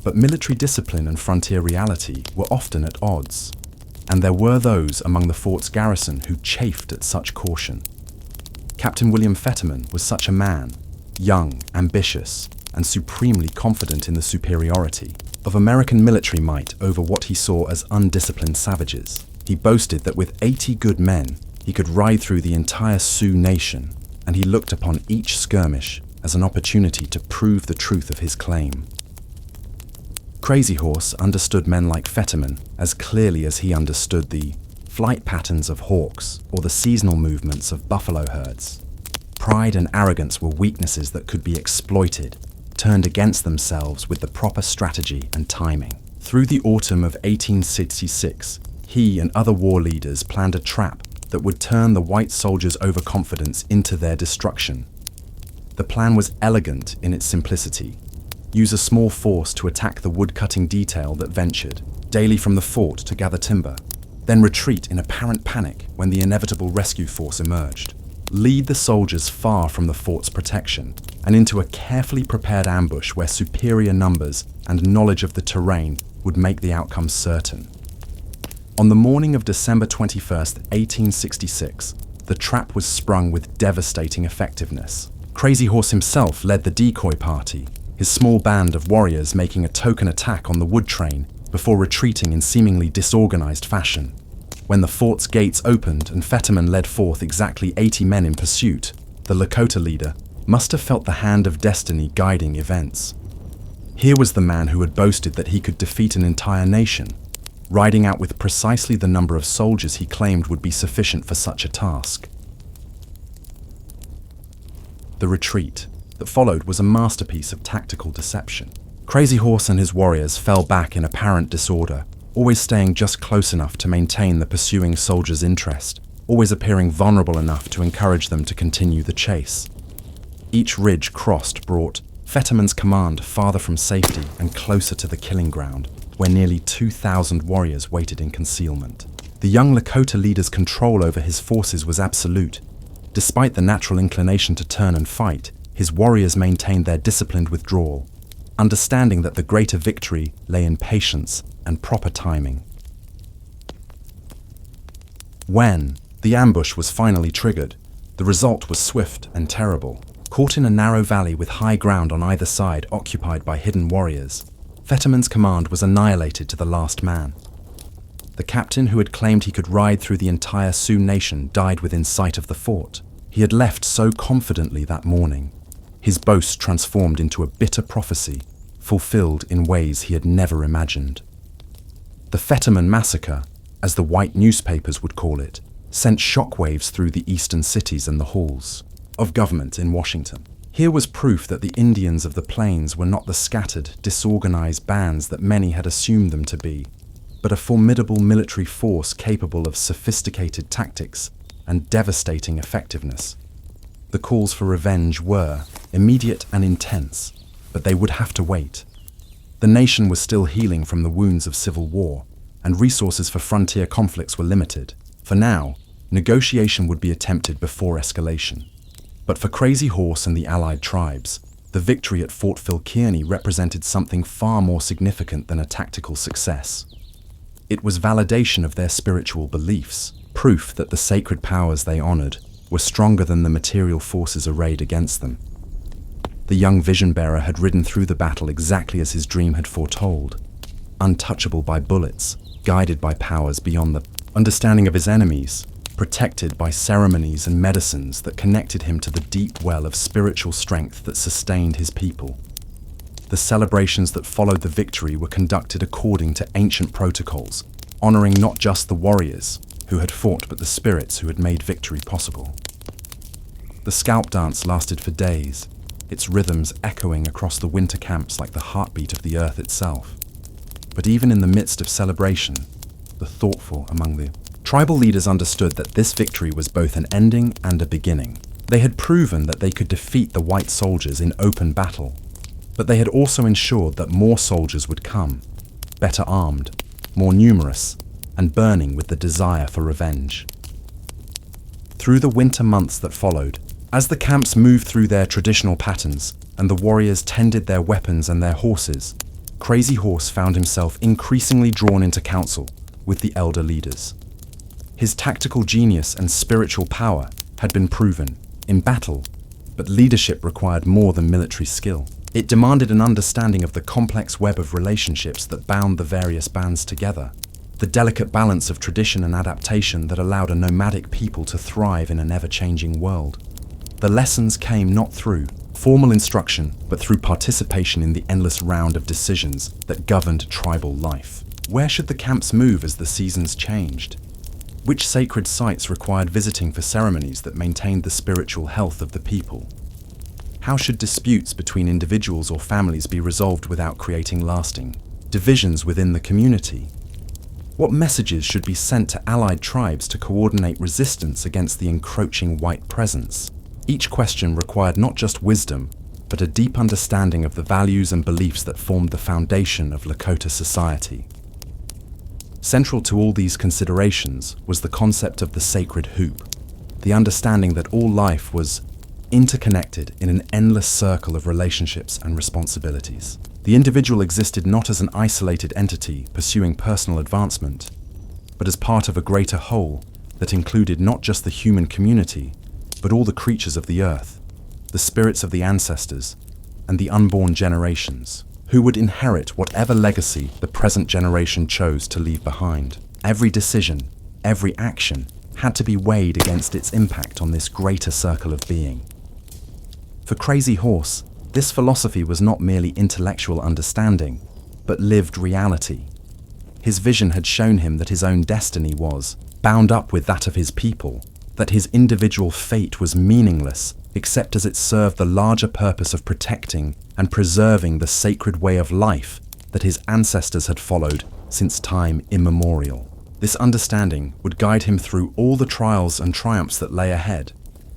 But military discipline and frontier reality were often at odds, and there were those among the fort's garrison who chafed at such caution. Captain William Fetterman was such a man, young, ambitious, and supremely confident in the superiority of American military might over what he saw as undisciplined savages. He boasted that with 80 good men, he could ride through the entire Sioux nation, and he looked upon each skirmish as an opportunity to prove the truth of his claim. Crazy Horse understood men like Fetterman as clearly as he understood the flight patterns of hawks or the seasonal movements of buffalo herds. Pride and arrogance were weaknesses that could be exploited, turned against themselves with the proper strategy and timing. Through the autumn of 1866, he and other war leaders planned a trap that would turn the white soldiers' overconfidence into their destruction. The plan was elegant in its simplicity. Use a small force to attack the wood-cutting detail that ventured daily from the fort to gather timber, then retreat in apparent panic when the inevitable rescue force emerged. Lead the soldiers far from the fort's protection and into a carefully prepared ambush where superior numbers and knowledge of the terrain would make the outcome certain. On the morning of December 21st, 1866, the trap was sprung with devastating effectiveness. Crazy Horse himself led the decoy party, his small band of warriors making a token attack on the wood train before retreating in seemingly disorganized fashion. When the fort's gates opened and Fetterman led forth exactly 80 men in pursuit, the Lakota leader must have felt the hand of destiny guiding events. Here was the man who had boasted that he could defeat an entire nation, riding out with precisely the number of soldiers he claimed would be sufficient for such a task. The retreat that followed was a masterpiece of tactical deception. Crazy Horse and his warriors fell back in apparent disorder, always staying just close enough to maintain the pursuing soldiers' interest, always appearing vulnerable enough to encourage them to continue the chase. Each ridge crossed brought Fetterman's command farther from safety and closer to the killing ground, where nearly 2,000 warriors waited in concealment. The young Lakota leader's control over his forces was absolute. Despite the natural inclination to turn and fight, his warriors maintained their disciplined withdrawal, understanding that the greater victory lay in patience and proper timing. When the ambush was finally triggered, the result was swift and terrible. Caught in a narrow valley with high ground on either side occupied by hidden warriors, Fetterman's command was annihilated to the last man. The captain who had claimed he could ride through the entire Sioux nation died within sight of the fort. He had left so confidently that morning, his boast transformed into a bitter prophecy, fulfilled in ways he had never imagined. The Fetterman massacre, as the white newspapers would call it, sent shockwaves through the eastern cities and the halls of government in Washington. Here was proof that the Indians of the plains were not the scattered, disorganized bands that many had assumed them to be, but a formidable military force capable of sophisticated tactics and devastating effectiveness. The calls for revenge were immediate and intense, but they would have to wait. The nation was still healing from the wounds of civil war, and resources for frontier conflicts were limited. For now, negotiation would be attempted before escalation. But for Crazy Horse and the allied tribes, the victory at Fort Phil Kearny represented something far more significant than a tactical success. It was validation of their spiritual beliefs, proof that the sacred powers they honored were stronger than the material forces arrayed against them. The young vision-bearer had ridden through the battle exactly as his dream had foretold, untouchable by bullets, guided by powers beyond the understanding of his enemies, protected by ceremonies and medicines that connected him to the deep well of spiritual strength that sustained his people. The celebrations that followed the victory were conducted according to ancient protocols, honoring not just the warriors who had fought but the spirits who had made victory possible. The scalp dance lasted for days, its rhythms echoing across the winter camps like the heartbeat of the earth itself. But even in the midst of celebration, the thoughtful among the tribal leaders understood that this victory was both an ending and a beginning. They had proven that they could defeat the white soldiers in open battle, but they had also ensured that more soldiers would come, better armed, more numerous, and burning with the desire for revenge. Through the winter months that followed, as the camps moved through their traditional patterns and the warriors tended their weapons and their horses, Crazy Horse found himself increasingly drawn into council with the elder leaders. His tactical genius and spiritual power had been proven, in battle But leadership required more than military skill. It demanded an understanding of the complex web of relationships that bound the various bands together, the delicate balance of tradition and adaptation that allowed a nomadic people to thrive in an ever-changing world. The lessons came not through formal instruction, but through participation in the endless round of decisions that governed tribal life. Where should the camps move as the seasons changed? Which sacred sites required visiting for ceremonies that maintained the spiritual health of the people? How should disputes between individuals or families be resolved without creating lasting divisions within the community? What messages should be sent to allied tribes to coordinate resistance against the encroaching white presence? Each question required not just wisdom, but a deep understanding of the values and beliefs that formed the foundation of Lakota society. Central to all these considerations was the concept of the sacred hoop, the understanding that all life was interconnected in an endless circle of relationships and responsibilities. The individual existed not as an isolated entity pursuing personal advancement, but as part of a greater whole that included not just the human community, but all the creatures of the earth, the spirits of the ancestors, and the unborn generations, who would inherit whatever legacy the present generation chose to leave behind. Every decision, every action, had to be weighed against its impact on this greater circle of being. For Crazy Horse, this philosophy was not merely intellectual understanding, but lived reality. His vision had shown him that his own destiny was bound up with that of his people, that his individual fate was meaningless except as it served the larger purpose of protecting and preserving the sacred way of life that his ancestors had followed since time immemorial. This understanding would guide him through all the trials and triumphs that lay ahead,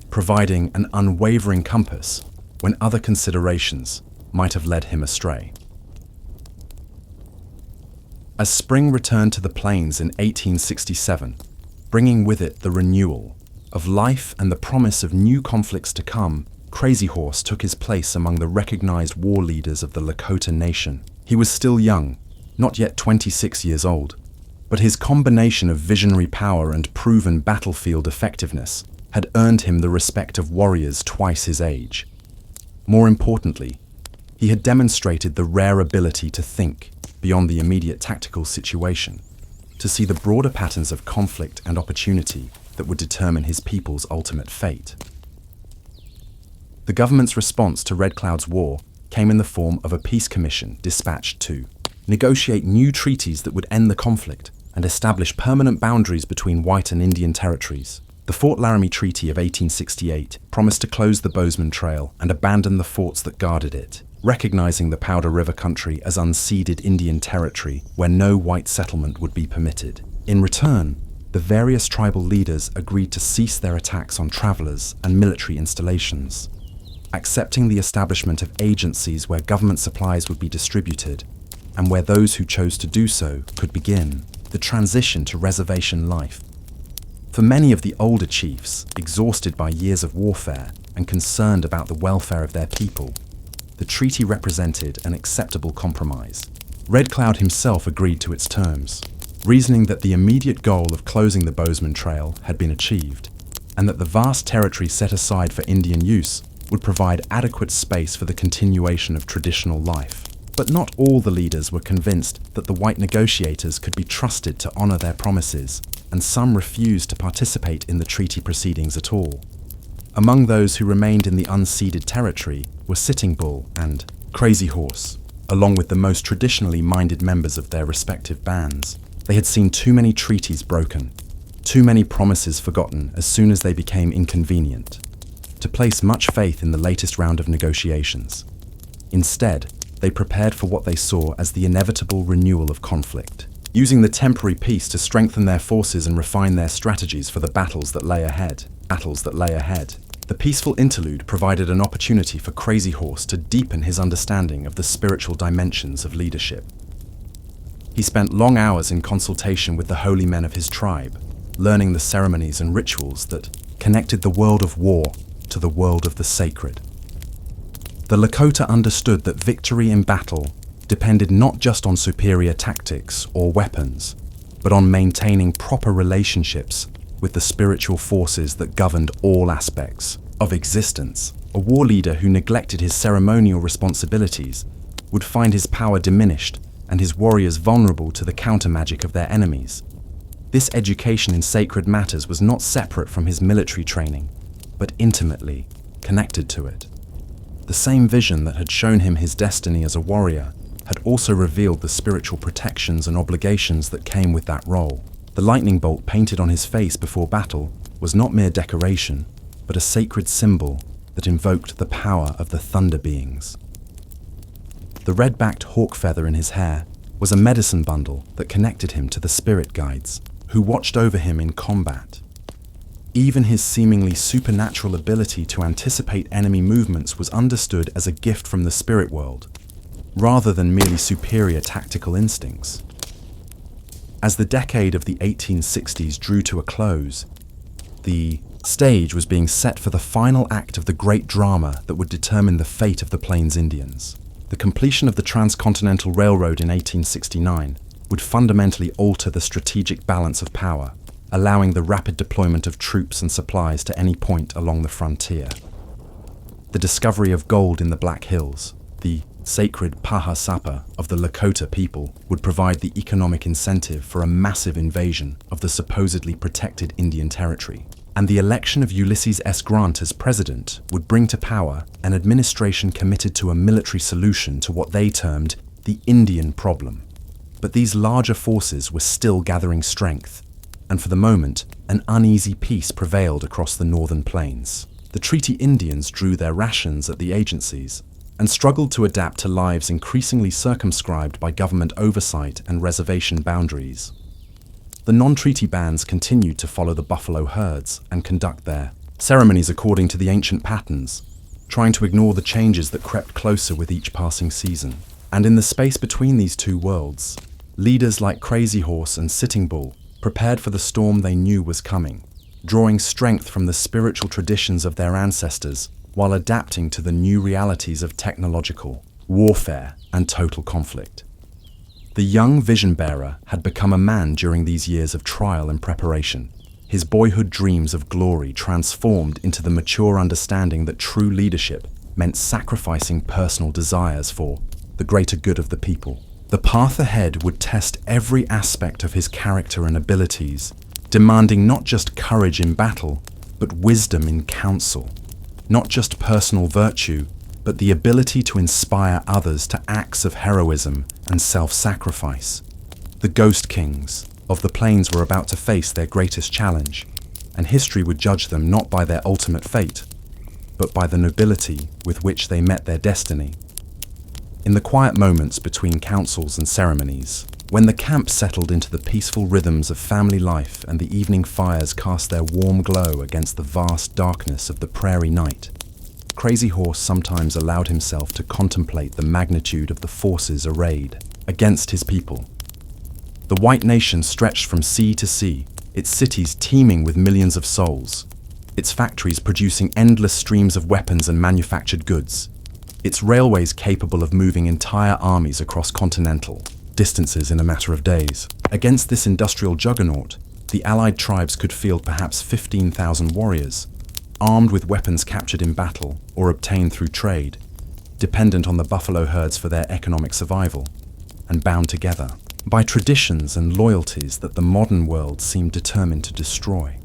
providing an unwavering compass when other considerations might have led him astray. As spring returned to the plains in 1867, bringing with it the renewal of life and the promise of new conflicts to come, Crazy Horse took his place among the recognized war leaders of the Lakota Nation. He was still young, not yet 26 years old, but his combination of visionary power and proven battlefield effectiveness had earned him the respect of warriors twice his age. More importantly, he had demonstrated the rare ability to think beyond the immediate tactical situation, to see the broader patterns of conflict and opportunity that would determine his people's ultimate fate. The government's response to Red Cloud's war came in the form of a peace commission dispatched to negotiate new treaties that would end the conflict and establish permanent boundaries between white and Indian territories. The Fort Laramie Treaty of 1868 promised to close the Bozeman Trail and abandon the forts that guarded it, recognizing the Powder River country as unceded Indian territory where no white settlement would be permitted. In return, the various tribal leaders agreed to cease their attacks on travelers and military installations, accepting the establishment of agencies where government supplies would be distributed and where those who chose to do so could begin the transition to reservation life. For many of the older chiefs, exhausted by years of warfare and concerned about the welfare of their people, the treaty represented an acceptable compromise. Red Cloud himself agreed to its terms, reasoning that the immediate goal of closing the Bozeman Trail had been achieved, and that the vast territory set aside for Indian use would provide adequate space for the continuation of traditional life. But not all the leaders were convinced that the white negotiators could be trusted to honor their promises, and some refused to participate in the treaty proceedings at all. Among those who remained in the unceded territory were Sitting Bull and Crazy Horse, along with the most traditionally minded members of their respective bands. They had seen too many treaties broken, too many promises forgotten as soon as they became inconvenient, to place much faith in the latest round of negotiations. Instead, they prepared for what they saw as the inevitable renewal of conflict, using the temporary peace to strengthen their forces and refine their strategies for the battles that lay ahead. The peaceful interlude provided an opportunity for Crazy Horse to deepen his understanding of the spiritual dimensions of leadership. He spent long hours in consultation with the holy men of his tribe, learning the ceremonies and rituals that connected the world of war to the world of the sacred. The Lakota understood that victory in battle depended not just on superior tactics or weapons, but on maintaining proper relationships with the spiritual forces that governed all aspects of existence. A war leader who neglected his ceremonial responsibilities would find his power diminished and his warriors vulnerable to the counter-magic of their enemies. This education in sacred matters was not separate from his military training, but intimately connected to it. The same vision that had shown him his destiny as a warrior had also revealed the spiritual protections and obligations that came with that role. The lightning bolt painted on his face before battle was not mere decoration, but a sacred symbol that invoked the power of the thunder beings. The red-backed hawk feather in his hair was a medicine bundle that connected him to the spirit guides, who watched over him in combat. Even his seemingly supernatural ability to anticipate enemy movements was understood as a gift from the spirit world, rather than merely superior tactical instincts. As the decade of the 1860s drew to a close, the stage was being set for the final act of the great drama that would determine the fate of the Plains Indians. The completion of the Transcontinental Railroad in 1869 would fundamentally alter the strategic balance of power, allowing the rapid deployment of troops and supplies to any point along the frontier. The discovery of gold in the Black Hills, the sacred Paha Sapa of the Lakota people, would provide the economic incentive for a massive invasion of the supposedly protected Indian territory. And the election of Ulysses S. Grant as president would bring to power an administration committed to a military solution to what they termed the Indian problem. But these larger forces were still gathering strength, and for the moment, an uneasy peace prevailed across the northern plains. The treaty Indians drew their rations at the agencies and struggled to adapt to lives increasingly circumscribed by government oversight and reservation boundaries. The non-treaty bands continued to follow the buffalo herds and conduct their ceremonies according to the ancient patterns, trying to ignore the changes that crept closer with each passing season. And in the space between these two worlds, leaders like Crazy Horse and Sitting Bull prepared for the storm they knew was coming, drawing strength from the spiritual traditions of their ancestors while adapting to the new realities of technological warfare and total conflict. The young vision bearer had become a man during these years of trial and preparation, his boyhood dreams of glory transformed into the mature understanding that true leadership meant sacrificing personal desires for the greater good of the people. The path ahead would test every aspect of his character and abilities, demanding not just courage in battle, but wisdom in counsel. Not just personal virtue, but the ability to inspire others to acts of heroism and self-sacrifice. The Ghost Kings of the Plains were about to face their greatest challenge, and history would judge them not by their ultimate fate, but by the nobility with which they met their destiny. In the quiet moments between councils and ceremonies, when the camp settled into the peaceful rhythms of family life and the evening fires cast their warm glow against the vast darkness of the prairie night, Crazy Horse sometimes allowed himself to contemplate the magnitude of the forces arrayed against his people. The white nation stretched from sea to sea, its cities teeming with millions of souls, its factories producing endless streams of weapons and manufactured goods, its railways capable of moving entire armies across continental distances in a matter of days. Against this industrial juggernaut, the Allied tribes could field perhaps 15,000 warriors, armed with weapons captured in battle or obtained through trade, dependent on the buffalo herds for their economic survival, and bound together by traditions and loyalties that the modern world seemed determined to destroy.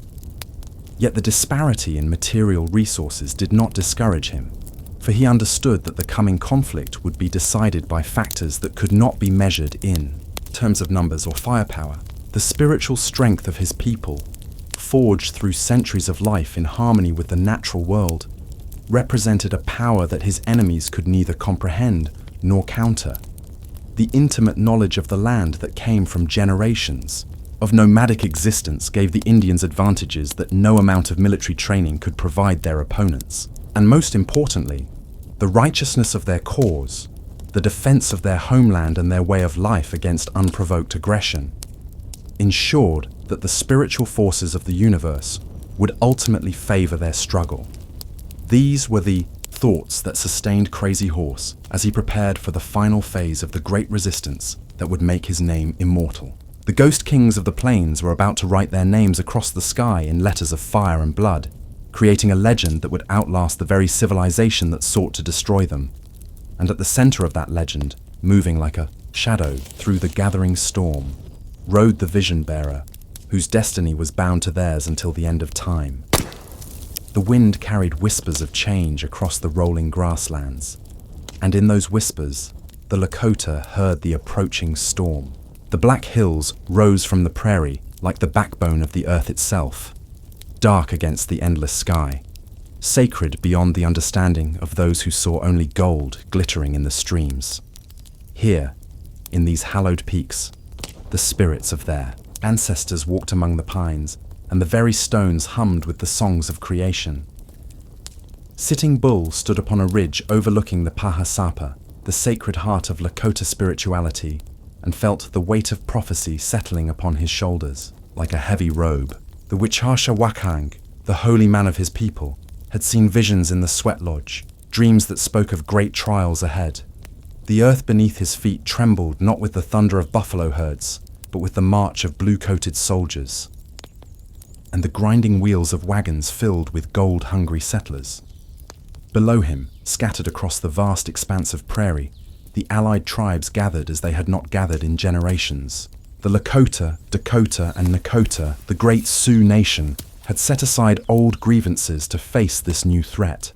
Yet the disparity in material resources did not discourage him, for he understood that the coming conflict would be decided by factors that could not be measured in terms of numbers or firepower. The spiritual strength of his people, forged through centuries of life in harmony with the natural world, represented a power that his enemies could neither comprehend nor counter. The intimate knowledge of the land that came from generations of nomadic existence gave the Indians advantages that no amount of military training could provide their opponents. And most importantly, the righteousness of their cause, the defense of their homeland and their way of life against unprovoked aggression, ensured that the spiritual forces of the universe would ultimately favor their struggle. These were the thoughts that sustained Crazy Horse as he prepared for the final phase of the great resistance that would make his name immortal. The Ghost Kings of the Plains were about to write their names across the sky in letters of fire and blood, creating a legend that would outlast the very civilization that sought to destroy them. And at the center of that legend, moving like a shadow through the gathering storm, rode the vision bearer, whose destiny was bound to theirs until the end of time. The wind carried whispers of change across the rolling grasslands, and in those whispers, the Lakota heard the approaching storm. The Black Hills rose from the prairie like the backbone of the earth itself, dark against the endless sky, sacred beyond the understanding of those who saw only gold glittering in the streams. Here, in these hallowed peaks, the spirits of their ancestors walked among the pines, and the very stones hummed with the songs of creation. Sitting Bull stood upon a ridge overlooking the Pahasapa, the sacred heart of Lakota spirituality, and felt the weight of prophecy settling upon his shoulders like a heavy robe. The Wichasha Wakang, the holy man of his people, had seen visions in the sweat lodge, dreams that spoke of great trials ahead. The earth beneath his feet trembled not with the thunder of buffalo herds, but with the march of blue-coated soldiers, and the grinding wheels of wagons filled with gold-hungry settlers. Below him, scattered across the vast expanse of prairie, the allied tribes gathered as they had not gathered in generations. The Lakota, Dakota, and Nakota, the great Sioux nation, had set aside old grievances to face this new threat.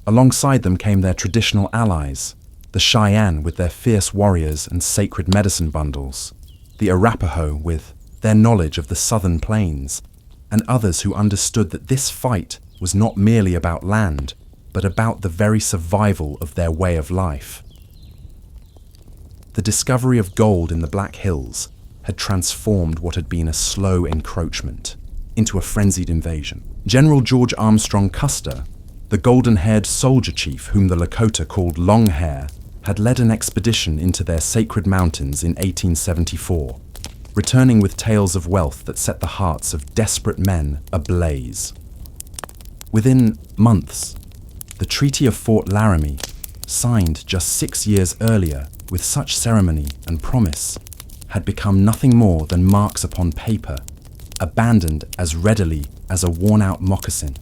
Alongside them came their traditional allies, the Cheyenne with their fierce warriors and sacred medicine bundles, the Arapaho with their knowledge of the southern plains, and others who understood that this fight was not merely about land, but about the very survival of their way of life. The discovery of gold in the Black Hills had transformed what had been a slow encroachment into a frenzied invasion. General George Armstrong Custer, the golden-haired soldier chief whom the Lakota called Longhair, had led an expedition into their sacred mountains in 1874, returning with tales of wealth that set the hearts of desperate men ablaze. Within months, the Treaty of Fort Laramie, signed just 6 years earlier with such ceremony and promise, had become nothing more than marks upon paper, abandoned as readily as a worn-out moccasin.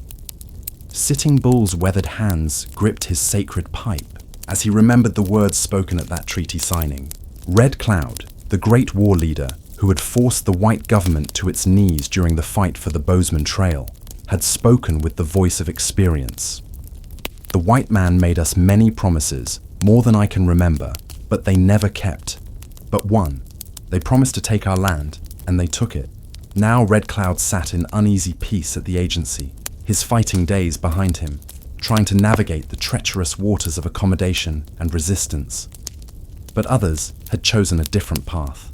Sitting Bull's weathered hands gripped his sacred pipe as he remembered the words spoken at that treaty signing. Red Cloud, the great war leader who had forced the white government to its knees during the fight for the Bozeman Trail, had spoken with the voice of experience. The white man made us many promises, more than I can remember, but they never kept. But one. They promised to take our land, and they took it. Now Red Cloud sat in uneasy peace at the agency, his fighting days behind him, trying to navigate the treacherous waters of accommodation and resistance. But others had chosen a different path.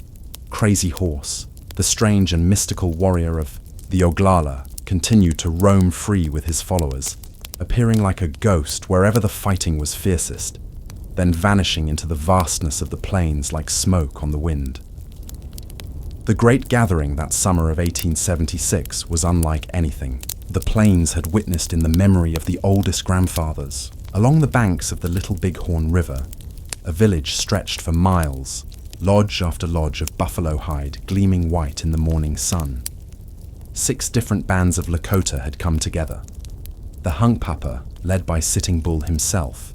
Crazy Horse, the strange and mystical warrior of the Oglala, continued to roam free with his followers, appearing like a ghost wherever the fighting was fiercest, then vanishing into the vastness of the plains like smoke on the wind. The great gathering that summer of 1876 was unlike anything the plains had witnessed in the memory of the oldest grandfathers. Along the banks of the little Bighorn River, a village stretched for miles, lodge after lodge of buffalo hide gleaming white in the morning sun. 6 different bands of Lakota had come together. The Hunkpapa, led by Sitting Bull himself,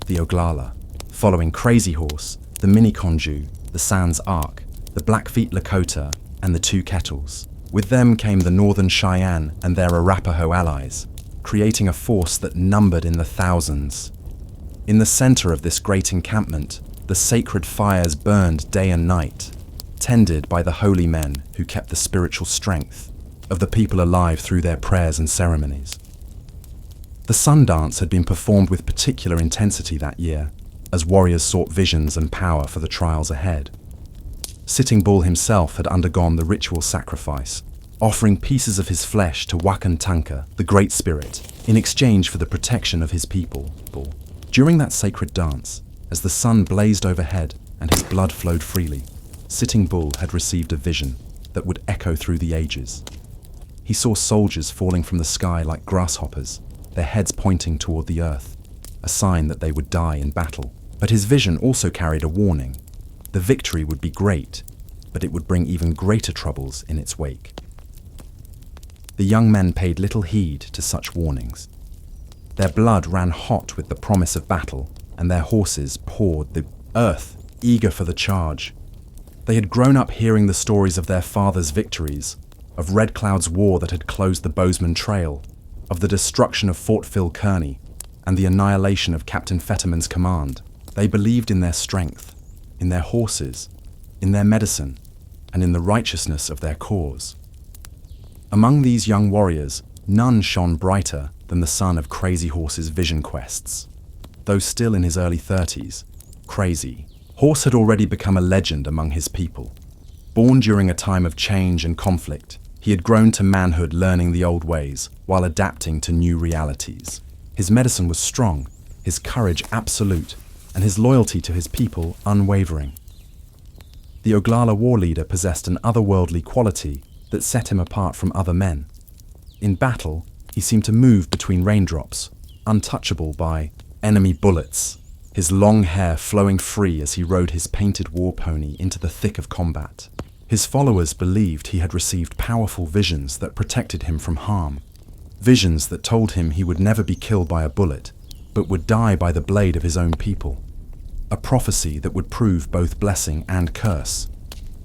the Oglala, following Crazy Horse, the Miniconjou, the Sans Arc, the Blackfeet Lakota, and the 2 Kettles. With them came the Northern Cheyenne and their Arapaho allies, creating a force that numbered in the thousands. In the center of this great encampment, the sacred fires burned day and night, tended by the holy men who kept the spiritual strength of the people alive through their prayers and ceremonies. The sun dance had been performed with particular intensity that year, as warriors sought visions and power for the trials ahead. Sitting Bull himself had undergone the ritual sacrifice, offering pieces of his flesh to Wakantanka, the Great Spirit, in exchange for the protection of his people. During that sacred dance, as the sun blazed overhead and his blood flowed freely, Sitting Bull had received a vision that would echo through the ages. He saw soldiers falling from the sky like grasshoppers, their heads pointing toward the earth, a sign that they would die in battle. But his vision also carried a warning. The victory would be great, but it would bring even greater troubles in its wake. The young men paid little heed to such warnings. Their blood ran hot with the promise of battle, and their horses pawed the earth, eager for the charge. They had grown up hearing the stories of their fathers' victories, of Red Cloud's war that had closed the Bozeman Trail, of the destruction of Fort Phil Kearny, and the annihilation of Captain Fetterman's command. They believed in their strength, in their horses, in their medicine, and in the righteousness of their cause. Among these young warriors, none shone brighter than the son of Crazy Horse's vision quests. Though still in his early 30s, Crazy Horse had already become a legend among his people. Born during a time of change and conflict, he had grown to manhood learning the old ways while adapting to new realities. His medicine was strong, his courage absolute, and his loyalty to his people unwavering. The Oglala war leader possessed an otherworldly quality that set him apart from other men. In battle, he seemed to move between raindrops, untouchable by enemy bullets, his long hair flowing free as he rode his painted war pony into the thick of combat. His followers believed he had received powerful visions that protected him from harm, visions that told him he would never be killed by a bullet, but would die by the blade of his own people. A prophecy that would prove both blessing and curse.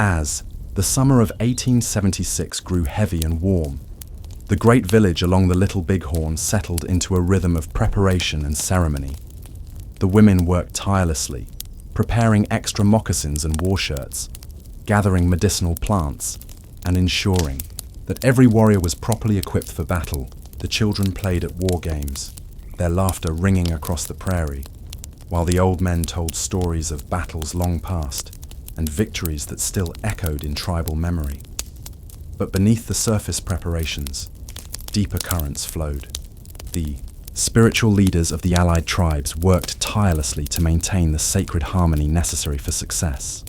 As the summer of 1876 grew heavy and warm, the great village along the Little Bighorn settled into a rhythm of preparation and ceremony. The women worked tirelessly, preparing extra moccasins and war shirts, gathering medicinal plants, and ensuring that every warrior was properly equipped for battle. The children played at war games, their laughter ringing across the prairie, while the old men told stories of battles long past and victories that still echoed in tribal memory. But beneath the surface preparations, deeper currents flowed. The spiritual leaders of the allied tribes worked tirelessly to maintain the sacred harmony necessary for success.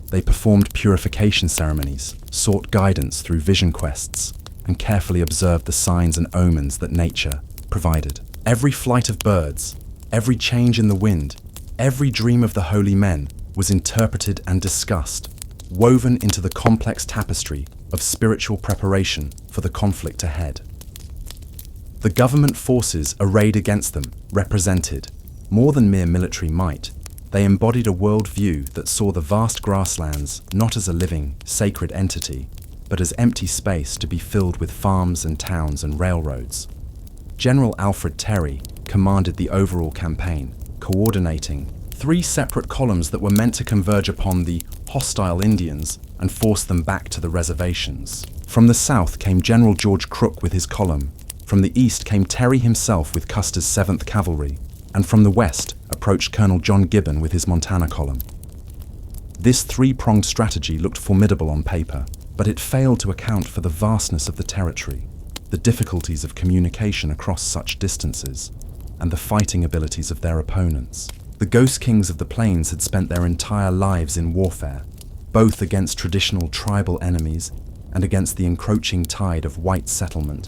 They performed purification ceremonies, sought guidance through vision quests, and carefully observed the signs and omens that nature provided. Every flight of birds, every change in the wind, every dream of the holy men was interpreted and discussed, woven into the complex tapestry of spiritual preparation for the conflict ahead. The government forces arrayed against them represented, more than mere military might, they embodied a worldview that saw the vast grasslands not as a living, sacred entity, but as empty space to be filled with farms and towns and railroads. General Alfred Terry commanded the overall campaign, coordinating 3 separate columns that were meant to converge upon the hostile Indians and force them back to the reservations. From the south came General George Crook with his column, from the east came Terry himself with Custer's 7th Cavalry, and from the west approached Colonel John Gibbon with his Montana column. This 3-pronged strategy looked formidable on paper, but it failed to account for the vastness of the territory, the difficulties of communication across such distances, and the fighting abilities of their opponents. The Ghost Kings of the Plains had spent their entire lives in warfare, both against traditional tribal enemies and against the encroaching tide of white settlement.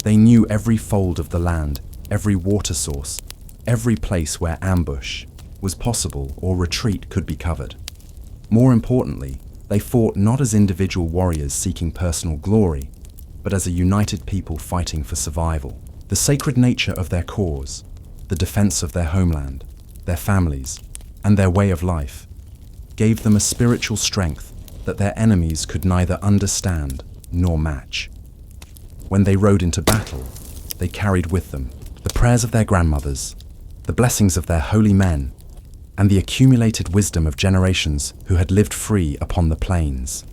They knew every fold of the land, every water source, every place where ambush was possible or retreat could be covered. More importantly, they fought not as individual warriors seeking personal glory, but as a united people fighting for survival. The sacred nature of their cause, the defense of their homeland, their families, and their way of life, gave them a spiritual strength that their enemies could neither understand nor match. When they rode into battle, they carried with them the prayers of their grandmothers, the blessings of their holy men, and the accumulated wisdom of generations who had lived free upon the plains.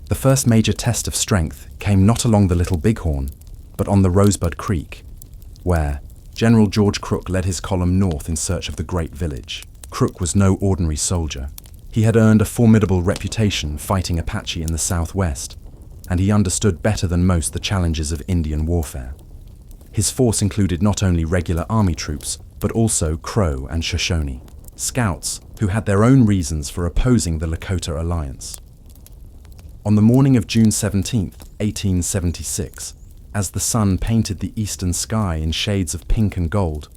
The first major test of strength came not along the Little Bighorn, but on the Rosebud Creek, where General George Crook led his column north in search of the great village. Crook was no ordinary soldier. He had earned a formidable reputation fighting Apache in the southwest, and he understood better than most the challenges of Indian warfare. His force included not only regular army troops, but also Crow and Shoshone, scouts who had their own reasons for opposing the Lakota alliance. On the morning of June 17, 1876, as the sun painted the eastern sky in shades of pink and gold,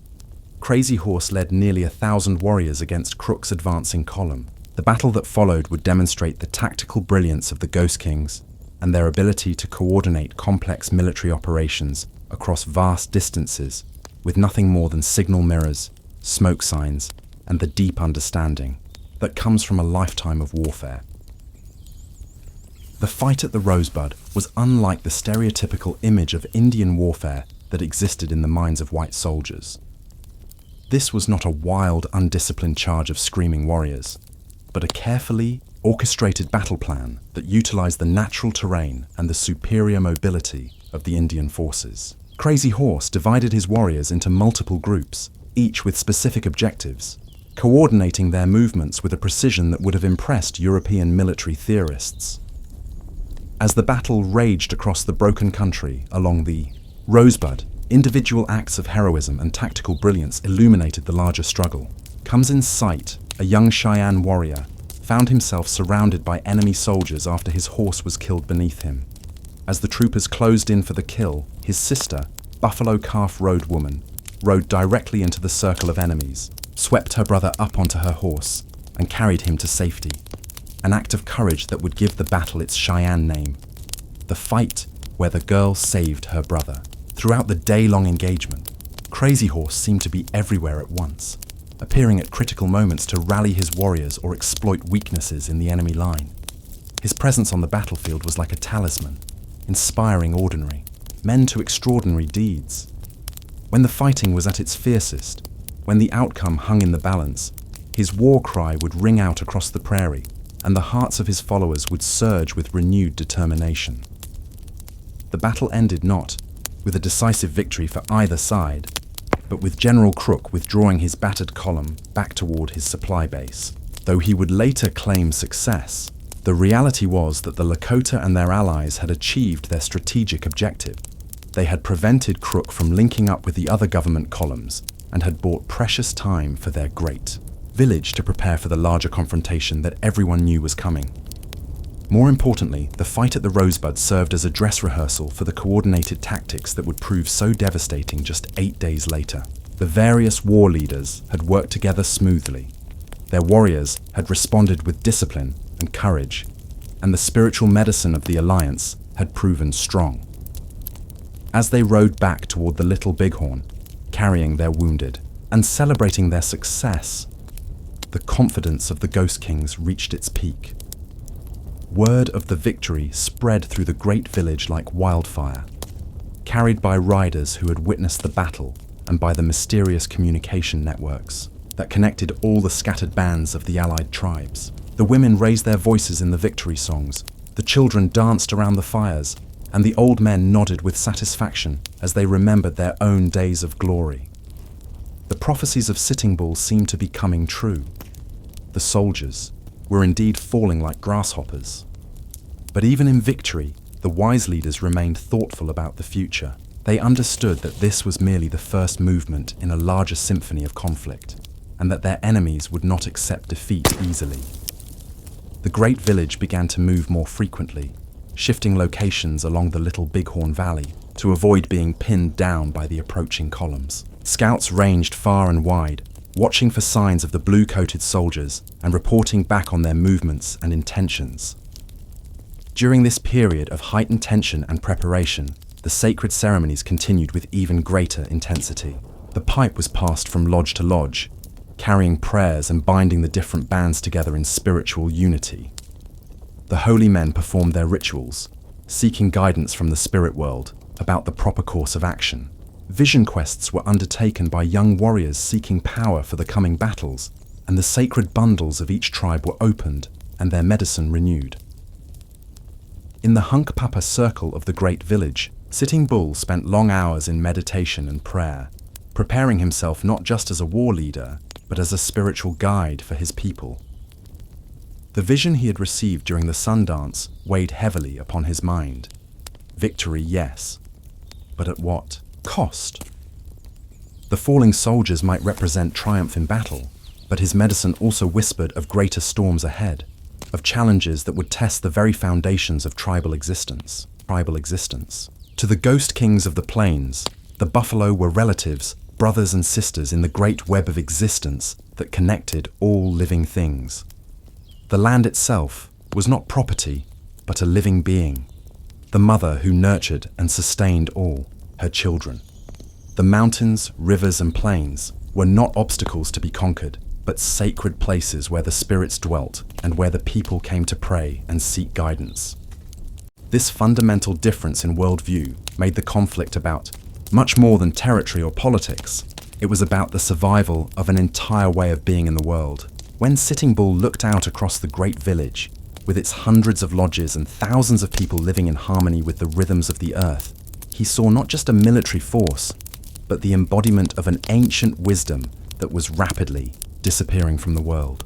Crazy Horse led nearly 1,000 warriors against Crook's advancing column. The battle that followed would demonstrate the tactical brilliance of the Ghost Kings and their ability to coordinate complex military operations across vast distances with nothing more than signal mirrors, smoke signs, and the deep understanding that comes from a lifetime of warfare. The fight at the Rosebud was unlike the stereotypical image of Indian warfare that existed in the minds of white soldiers. This was not a wild, undisciplined charge of screaming warriors, but a carefully orchestrated battle plan that utilized the natural terrain and the superior mobility of the Indian forces. Crazy Horse divided his warriors into multiple groups, each with specific objectives, coordinating their movements with a precision that would have impressed European military theorists. As the battle raged across the broken country along the Rosebud, individual acts of heroism and tactical brilliance illuminated the larger struggle. Comes in sight, a young Cheyenne warrior found himself surrounded by enemy soldiers after his horse was killed beneath him. As the troopers closed in for the kill, his sister, Buffalo Calf Road woman, rode directly into the circle of enemies, swept her brother up onto her horse, and carried him to safety. An act of courage that would give the battle its Cheyenne name. The fight where the girl saved her brother. Throughout the day-long engagement, Crazy Horse seemed to be everywhere at once, appearing at critical moments to rally his warriors or exploit weaknesses in the enemy line. His presence on the battlefield was like a talisman, inspiring ordinary men to extraordinary deeds. When the fighting was at its fiercest, when the outcome hung in the balance, his war cry would ring out across the prairie, and the hearts of his followers would surge with renewed determination. The battle ended not with a decisive victory for either side, but with General Crook withdrawing his battered column back toward his supply base. Though he would later claim success, the reality was that the Lakota and their allies had achieved their strategic objective. They had prevented Crook from linking up with the other government columns and had bought precious time for their great village to prepare for the larger confrontation that everyone knew was coming. More importantly, the fight at the Rosebud served as a dress rehearsal for the coordinated tactics that would prove so devastating just 8 days later. The various war leaders had worked together smoothly. Their warriors had responded with discipline and courage, and the spiritual medicine of the alliance had proven strong. As they rode back toward the Little Bighorn, carrying their wounded and celebrating their success, the confidence of the Ghost Kings reached its peak. Word of the victory spread through the great village like wildfire, carried by riders who had witnessed the battle and by the mysterious communication networks that connected all the scattered bands of the allied tribes. The women raised their voices in the victory songs, the children danced around the fires, and the old men nodded with satisfaction as they remembered their own days of glory. The prophecies of Sitting Bull seemed to be coming true. The soldiers were indeed falling like grasshoppers. But even in victory, the wise leaders remained thoughtful about the future. They understood that this was merely the first movement in a larger symphony of conflict, and that their enemies would not accept defeat easily. The great village began to move more frequently, shifting locations along the Little Bighorn Valley to avoid being pinned down by the approaching columns. Scouts ranged far and wide, watching for signs of the blue-coated soldiers and reporting back on their movements and intentions. During this period of heightened tension and preparation, the sacred ceremonies continued with even greater intensity. The pipe was passed from lodge to lodge, carrying prayers and binding the different bands together in spiritual unity. The holy men performed their rituals, seeking guidance from the spirit world about the proper course of action. Vision quests were undertaken by young warriors seeking power for the coming battles, and the sacred bundles of each tribe were opened and their medicine renewed. In the Hunkpapa circle of the great village, Sitting Bull spent long hours in meditation and prayer, preparing himself not just as a war leader, but as a spiritual guide for his people. The vision he had received during the Sundance weighed heavily upon his mind. Victory, yes, but at what cost? The falling soldiers might represent triumph in battle, but his medicine also whispered of greater storms ahead, of challenges that would test the very foundations of tribal existence. To the Ghost Kings of the Plains, the buffalo were relatives, brothers and sisters in the great web of existence that connected all living things. The land itself was not property, but a living being, the mother who nurtured and sustained all, her children. The mountains, rivers, and plains were not obstacles to be conquered, but sacred places where the spirits dwelt and where the people came to pray and seek guidance. This fundamental difference in worldview made the conflict about much more than territory or politics. It was about the survival of an entire way of being in the world. When Sitting Bull looked out across the great village, with its hundreds of lodges and thousands of people living in harmony with the rhythms of the earth, he saw not just a military force, but the embodiment of an ancient wisdom that was rapidly disappearing from the world.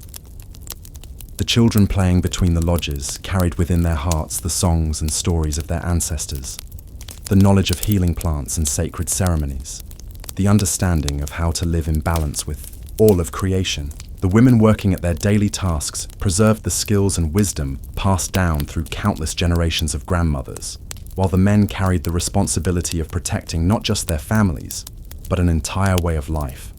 The children playing between the lodges carried within their hearts the songs and stories of their ancestors, the knowledge of healing plants and sacred ceremonies, the understanding of how to live in balance with all of creation. The women working at their daily tasks preserved the skills and wisdom passed down through countless generations of grandmothers, while the men carried the responsibility of protecting not just their families, but an entire way of life.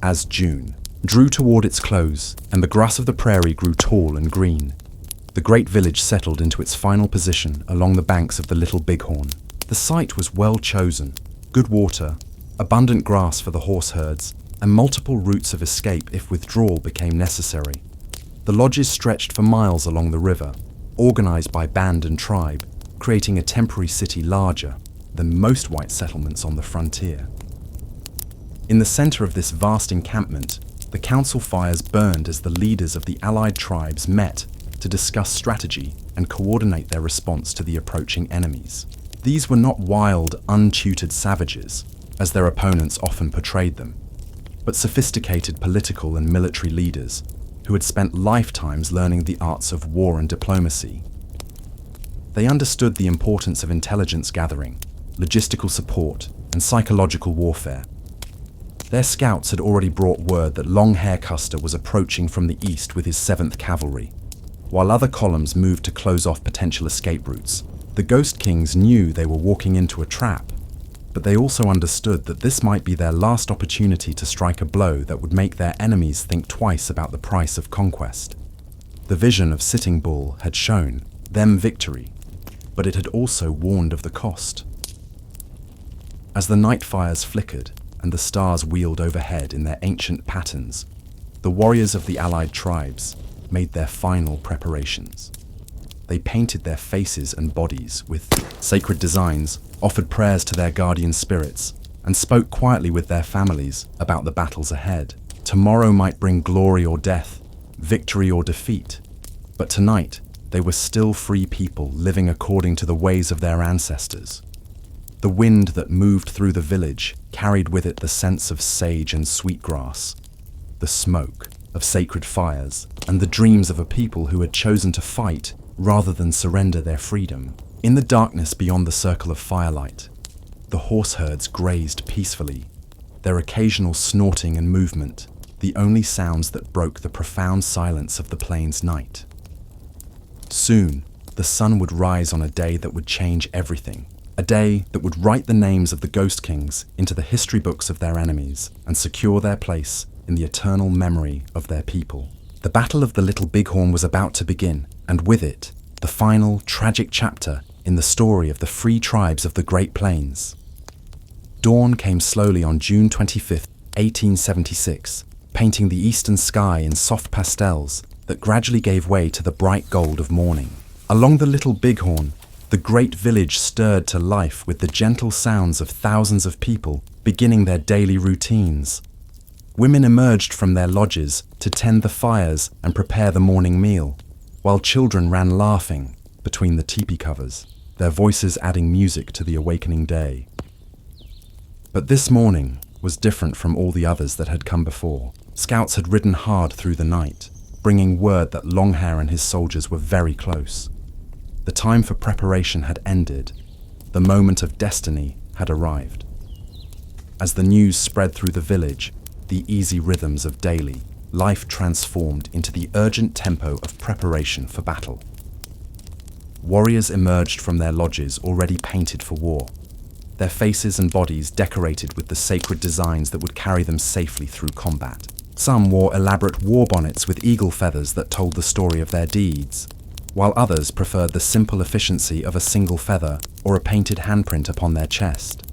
As June drew toward its close and the grass of the prairie grew tall and green, the great village settled into its final position along the banks of the Little Bighorn. The site was well chosen: good water, abundant grass for the horse herds, and multiple routes of escape if withdrawal became necessary. The lodges stretched for miles along the river, organized by band and tribe, creating a temporary city larger than most white settlements on the frontier. In the center of this vast encampment, the council fires burned as the leaders of the allied tribes met to discuss strategy and coordinate their response to the approaching enemies. These were not wild, untutored savages, as their opponents often portrayed them, but sophisticated political and military leaders who had spent lifetimes learning the arts of war and diplomacy. They understood the importance of intelligence gathering, logistical support, and psychological warfare. Their scouts had already brought word that Longhair Custer was approaching from the east with his 7th Cavalry, while other columns moved to close off potential escape routes. The Ghost Kings knew they were walking into a trap, but they also understood that this might be their last opportunity to strike a blow that would make their enemies think twice about the price of conquest. The vision of Sitting Bull had shown them victory, but it had also warned of the cost. As the night fires flickered and the stars wheeled overhead in their ancient patterns, the warriors of the allied tribes made their final preparations. They painted their faces and bodies with sacred designs, offered prayers to their guardian spirits, and spoke quietly with their families about the battles ahead. Tomorrow might bring glory or death, victory or defeat, but tonight they were still free people living according to the ways of their ancestors. The wind that moved through the village carried with it the sense of sage and sweetgrass, the smoke of sacred fires, and the dreams of a people who had chosen to fight rather than surrender their freedom. In the darkness beyond the circle of firelight, the horse herds grazed peacefully, their occasional snorting and movement the only sounds that broke the profound silence of the plains night. Soon, the sun would rise on a day that would change everything, a day that would write the names of the Ghost Kings into the history books of their enemies and secure their place in the eternal memory of their people. The Battle of the Little Bighorn was about to begin, and with it, the final tragic chapter in the story of the free tribes of the Great Plains. Dawn came slowly on June 25, 1876, painting the eastern sky in soft pastels that gradually gave way to the bright gold of morning. Along the Little Bighorn, the great village stirred to life with the gentle sounds of thousands of people beginning their daily routines. Women emerged from their lodges to tend the fires and prepare the morning meal, while children ran laughing between the teepee covers, their voices adding music to the awakening day. But this morning was different from all the others that had come before. Scouts had ridden hard through the night, bringing word that Longhair and his soldiers were very close. The time for preparation had ended. The moment of destiny had arrived. As the news spread through the village, the easy rhythms of daily life transformed into the urgent tempo of preparation for battle. Warriors emerged from their lodges already painted for war, their faces and bodies decorated with the sacred designs that would carry them safely through combat. Some wore elaborate war bonnets with eagle feathers that told the story of their deeds. while others preferred the simple efficiency of a single feather or a painted handprint upon their chest.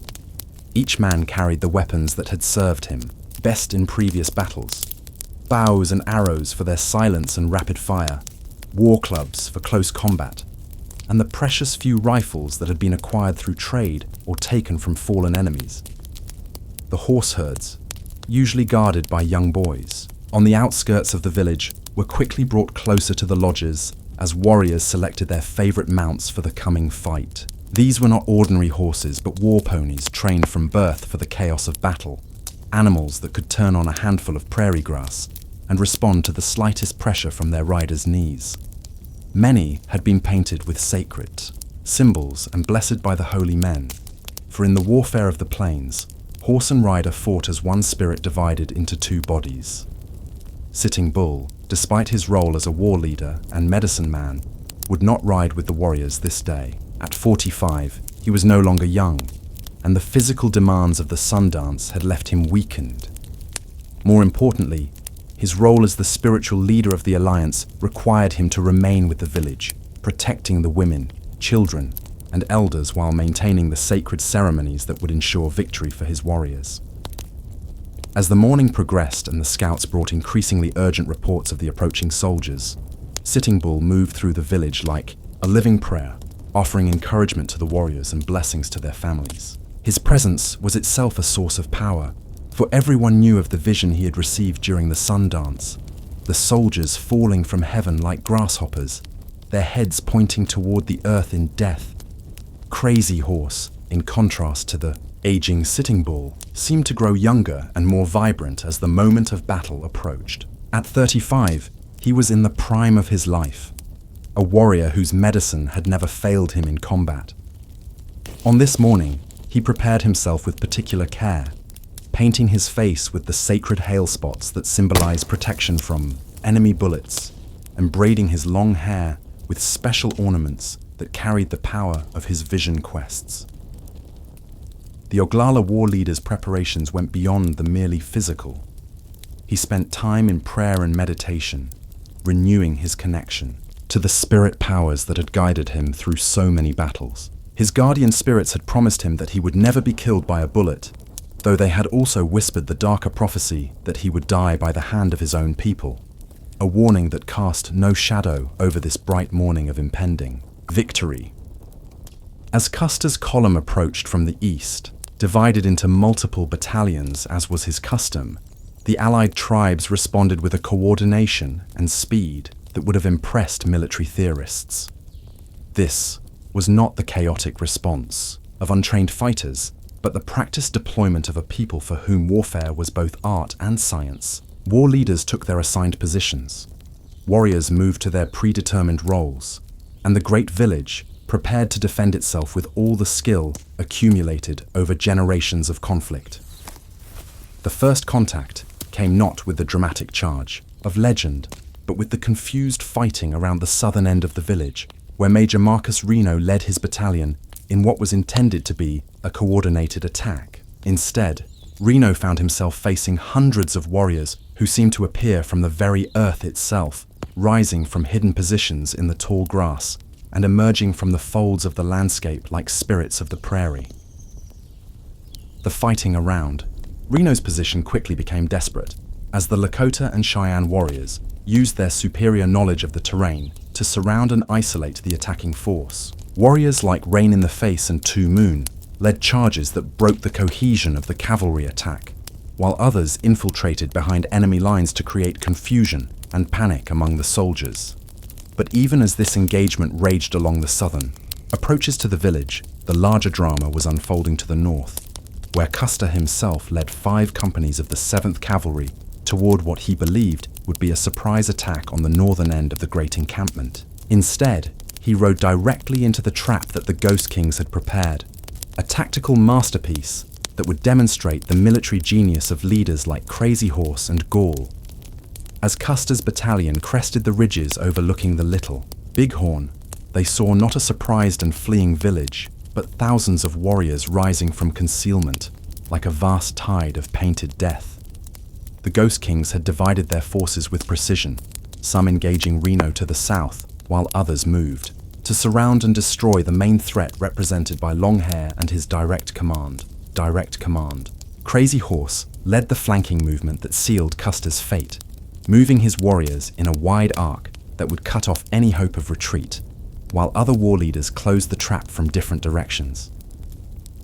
Each man carried the weapons that had served him, best in previous battles. Bows and arrows for their silence and rapid fire, war clubs for close combat, and the precious few rifles that had been acquired through trade or taken from fallen enemies. The horse herds, usually guarded by young boys, on the outskirts of the village, were quickly brought closer to the lodges as warriors selected their favorite mounts for the coming fight. These were not ordinary horses, but war ponies trained from birth for the chaos of battle, animals that could turn on a handful of prairie grass and respond to the slightest pressure from their riders' knees. Many had been painted with sacred symbols and blessed by the holy men, for in the warfare of the plains, horse and rider fought as one spirit divided into two bodies. Sitting Bull, despite his role as a war leader and medicine man, would not ride with the warriors this day. At 45, he was no longer young, and the physical demands of the Sundance had left him weakened. More importantly, his role as the spiritual leader of the Alliance required him to remain with the village, protecting the women, children, and elders while maintaining the sacred ceremonies that would ensure victory for his warriors. As the morning progressed and the scouts brought increasingly urgent reports of the approaching soldiers, Sitting Bull moved through the village like a living prayer, offering encouragement to the warriors and blessings to their families. His presence was itself a source of power, for everyone knew of the vision he had received during the Sundance, the soldiers falling from heaven like grasshoppers, their heads pointing toward the earth in death. Crazy Horse, in contrast to the aging Sitting Bull, seemed to grow younger and more vibrant as the moment of battle approached. At 35, he was in the prime of his life, a warrior whose medicine had never failed him in combat. On this morning, he prepared himself with particular care, painting his face with the sacred hail spots that symbolize protection from enemy bullets, and braiding his long hair with special ornaments that carried the power of his vision quests. The Oglala war leader's preparations went beyond the merely physical. He spent time in prayer and meditation, renewing his connection to the spirit powers that had guided him through so many battles. His guardian spirits had promised him that he would never be killed by a bullet, though they had also whispered the darker prophecy that he would die by the hand of his own people, a warning that cast no shadow over this bright morning of impending victory. As Custer's column approached from the east, divided into multiple battalions as was his custom, the allied tribes responded with a coordination and speed that would have impressed military theorists. This was not the chaotic response of untrained fighters, but the practiced deployment of a people for whom warfare was both art and science. War leaders took their assigned positions. Warriors moved to their predetermined roles, and the great village prepared to defend itself with all the skill accumulated over generations of conflict. The first contact came not with the dramatic charge of legend, but with the confused fighting around the southern end of the village, where Major Marcus Reno led his battalion in what was intended to be a coordinated attack. Instead, Reno found himself facing hundreds of warriors who seemed to appear from the very earth itself, rising from hidden positions in the tall grass and emerging from the folds of the landscape like spirits of the prairie. The fighting around, Reno's position quickly became desperate, as the Lakota and Cheyenne warriors used their superior knowledge of the terrain to surround and isolate the attacking force. Warriors like Rain in the Face and Two Moon led charges that broke the cohesion of the cavalry attack, while others infiltrated behind enemy lines to create confusion and panic among the soldiers. But even as this engagement raged along the southern approaches to the village, the larger drama was unfolding to the north, where Custer himself led 5 companies of the 7th Cavalry toward what he believed would be a surprise attack on the northern end of the great encampment. Instead, he rode directly into the trap that the Ghost Kings had prepared, a tactical masterpiece that would demonstrate the military genius of leaders like Crazy Horse and Gall. As Custer's battalion crested the ridges overlooking the Little Bighorn, they saw not a surprised and fleeing village, but thousands of warriors rising from concealment, like a vast tide of painted death. The Ghost Kings had divided their forces with precision, some engaging Reno to the south, while others moved, to surround and destroy the main threat represented by Longhair and his direct command. Crazy Horse led the flanking movement that sealed Custer's fate, moving his warriors in a wide arc that would cut off any hope of retreat, while other war leaders closed the trap from different directions.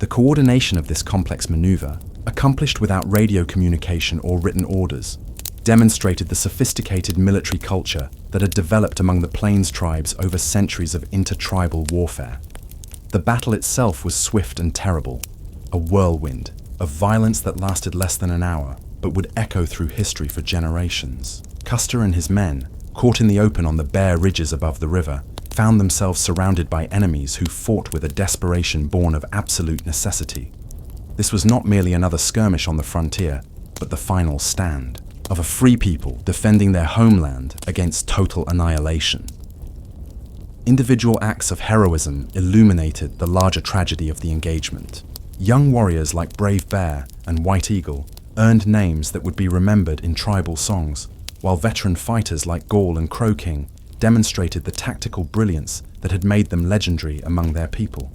The coordination of this complex maneuver, accomplished without radio communication or written orders, demonstrated the sophisticated military culture that had developed among the Plains tribes over centuries of intertribal warfare. The battle itself was swift and terrible, a whirlwind of violence that lasted less than an hour, but would echo through history for generations. Custer and his men, caught in the open on the bare ridges above the river, found themselves surrounded by enemies who fought with a desperation born of absolute necessity. This was not merely another skirmish on the frontier, but the final stand of a free people defending their homeland against total annihilation. Individual acts of heroism illuminated the larger tragedy of the engagement. Young warriors like Brave Bear and White Eagle earned names that would be remembered in tribal songs, while veteran fighters like Gaul and Crow King demonstrated the tactical brilliance that had made them legendary among their people.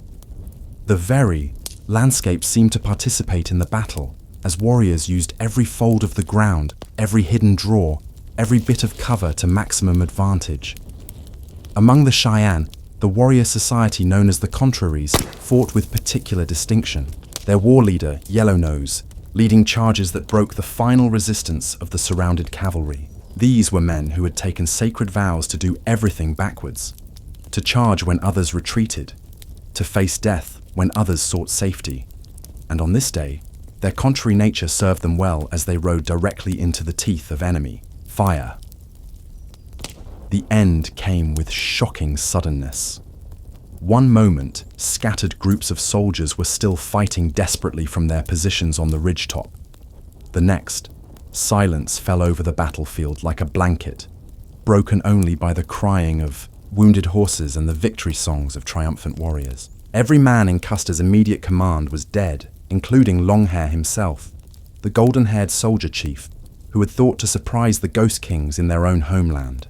The very landscape seemed to participate in the battle, as warriors used every fold of the ground, every hidden draw, every bit of cover to maximum advantage. Among the Cheyenne, the warrior society known as the Contraries fought with particular distinction, their war leader, Yellownose, leading charges that broke the final resistance of the surrounded cavalry. These were men who had taken sacred vows to do everything backwards, to charge when others retreated, to face death when others sought safety. And on this day, their contrary nature served them well as they rode directly into the teeth of enemy fire. The end came with shocking suddenness. One moment, scattered groups of soldiers were still fighting desperately from their positions on the ridgetop. The next, silence fell over the battlefield like a blanket, broken only by the crying of wounded horses and the victory songs of triumphant warriors. Every man in Custer's immediate command was dead, including Longhair himself, the golden-haired soldier chief who had thought to surprise the Ghost Kings in their own homeland.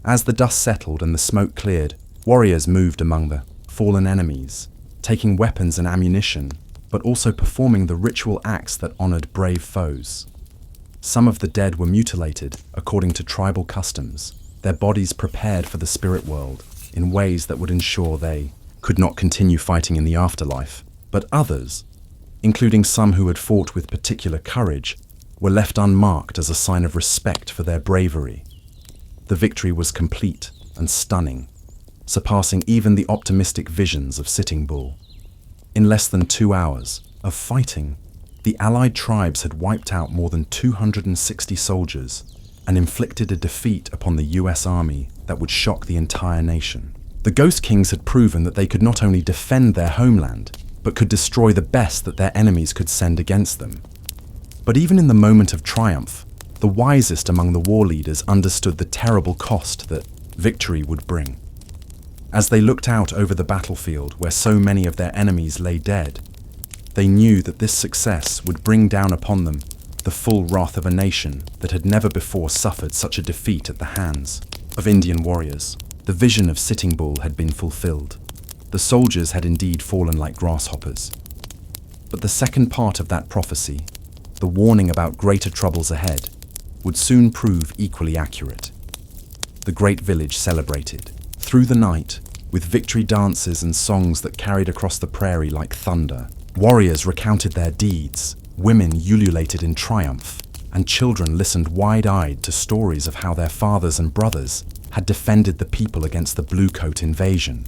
As the dust settled and the smoke cleared, warriors moved among the fallen enemies, taking weapons and ammunition, but also performing the ritual acts that honored brave foes. Some of the dead were mutilated according to tribal customs, their bodies prepared for the spirit world in ways that would ensure they could not continue fighting in the afterlife. But others, including some who had fought with particular courage, were left unmarked as a sign of respect for their bravery. The victory was complete and stunning, surpassing even the optimistic visions of Sitting Bull. In less than 2 hours of fighting, the Allied tribes had wiped out more than 260 soldiers and inflicted a defeat upon the US Army that would shock the entire nation. The Ghost Kings had proven that they could not only defend their homeland, but could destroy the best that their enemies could send against them. But even in the moment of triumph, the wisest among the war leaders understood the terrible cost that victory would bring. As they looked out over the battlefield where so many of their enemies lay dead, they knew that this success would bring down upon them the full wrath of a nation that had never before suffered such a defeat at the hands of Indian warriors. The vision of Sitting Bull had been fulfilled. The soldiers had indeed fallen like grasshoppers. But the second part of that prophecy, the warning about greater troubles ahead, would soon prove equally accurate. The great village celebrated, through the night, with victory dances and songs that carried across the prairie like thunder. Warriors recounted their deeds, women ululated in triumph, and children listened wide-eyed to stories of how their fathers and brothers had defended the people against the Bluecoat invasion.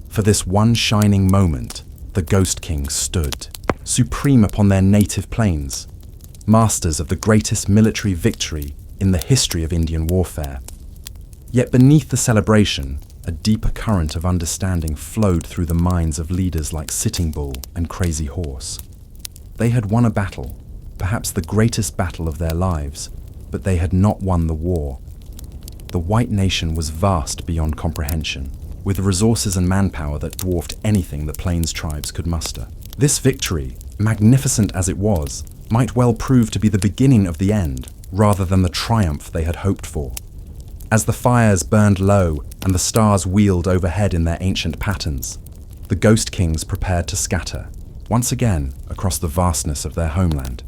For this one shining moment, the Ghost Kings stood, supreme upon their native plains, masters of the greatest military victory in the history of Indian warfare. Yet beneath the celebration, a deeper current of understanding flowed through the minds of leaders like Sitting Bull and Crazy Horse. They had won a battle, perhaps the greatest battle of their lives, but they had not won the war. The white nation was vast beyond comprehension, with resources and manpower that dwarfed anything the Plains tribes could muster. This victory, magnificent as it was, might well prove to be the beginning of the end, rather than the triumph they had hoped for. As the fires burned low and the stars wheeled overhead in their ancient patterns, the Ghost Kings prepared to scatter, once again across the vastness of their homeland.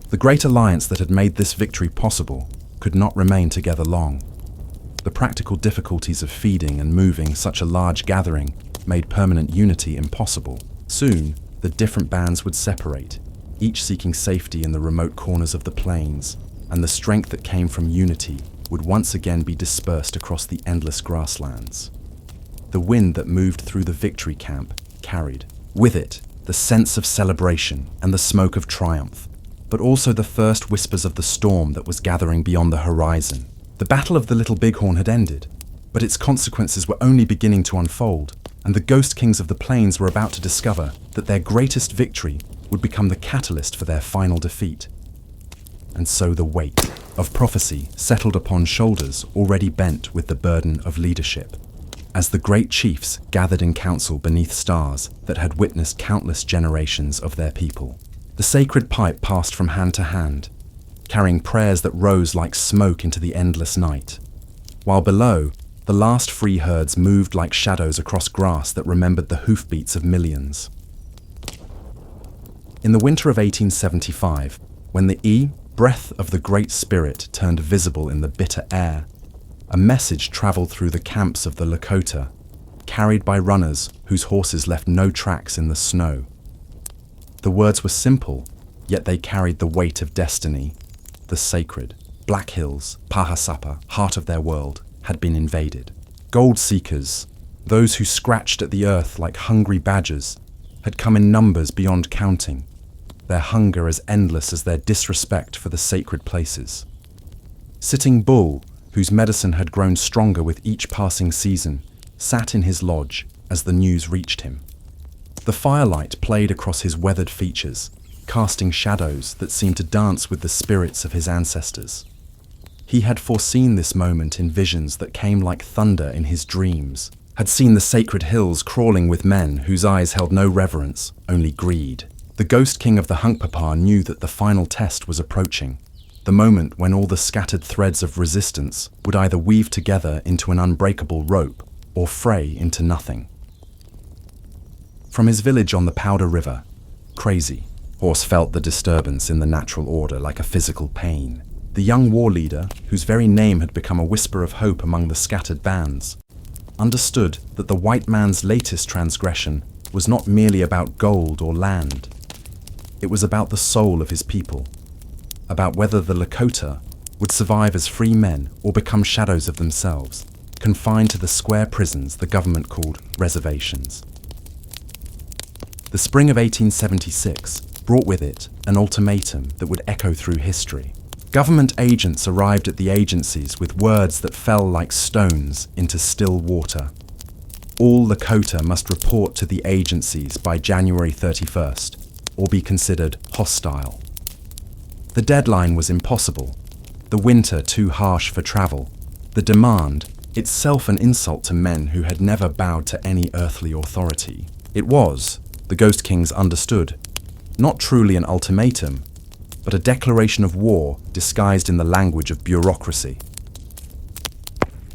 The great alliance that had made this victory possible could not remain together long. The practical difficulties of feeding and moving such a large gathering made permanent unity impossible. Soon, the different bands would separate, each seeking safety in the remote corners of the plains, and the strength that came from unity would once again be dispersed across the endless grasslands. The wind that moved through the victory camp carried, with it, the sense of celebration and the smoke of triumph, but also the first whispers of the storm that was gathering beyond the horizon. The Battle of the Little Bighorn had ended, but its consequences were only beginning to unfold, and the Ghost Kings of the Plains were about to discover that their greatest victory would become the catalyst for their final defeat. And so the weight of prophecy settled upon shoulders already bent with the burden of leadership. As the great chiefs gathered in council beneath stars that had witnessed countless generations of their people, the sacred pipe passed from hand to hand, carrying prayers that rose like smoke into the endless night, while below, the last free herds moved like shadows across grass that remembered the hoofbeats of millions. In the winter of 1875, when the breath of the Great Spirit turned visible in the bitter air, a message traveled through the camps of the Lakota, carried by runners whose horses left no tracks in the snow. The words were simple, yet they carried the weight of destiny. The sacred, Black Hills, Pahasapa, heart of their world, had been invaded. Gold seekers, those who scratched at the earth like hungry badgers, had come in numbers beyond counting, their hunger as endless as their disrespect for the sacred places. Sitting Bull, whose medicine had grown stronger with each passing season, sat in his lodge as the news reached him. The firelight played across his weathered features, casting shadows that seemed to dance with the spirits of his ancestors. He had foreseen this moment in visions that came like thunder in his dreams, had seen the sacred hills crawling with men whose eyes held no reverence, only greed. The Ghost King of the Hunkpapa knew that the final test was approaching, the moment when all the scattered threads of resistance would either weave together into an unbreakable rope or fray into nothing. From his village on the Powder River, Crazy, Horse felt the disturbance in the natural order like a physical pain. The young war leader, whose very name had become a whisper of hope among the scattered bands, understood that the white man's latest transgression was not merely about gold or land. It was about the soul of his people, about whether the Lakota would survive as free men or become shadows of themselves, confined to the square prisons the government called reservations. The spring of 1876 brought with it an ultimatum that would echo through history. Government agents arrived at the agencies with words that fell like stones into still water. All Lakota must report to the agencies by January 31st, or be considered hostile. The deadline was impossible, the winter too harsh for travel, the demand itself an insult to men who had never bowed to any earthly authority. It was, the Ghost Kings understood, not truly an ultimatum, but a declaration of war disguised in the language of bureaucracy.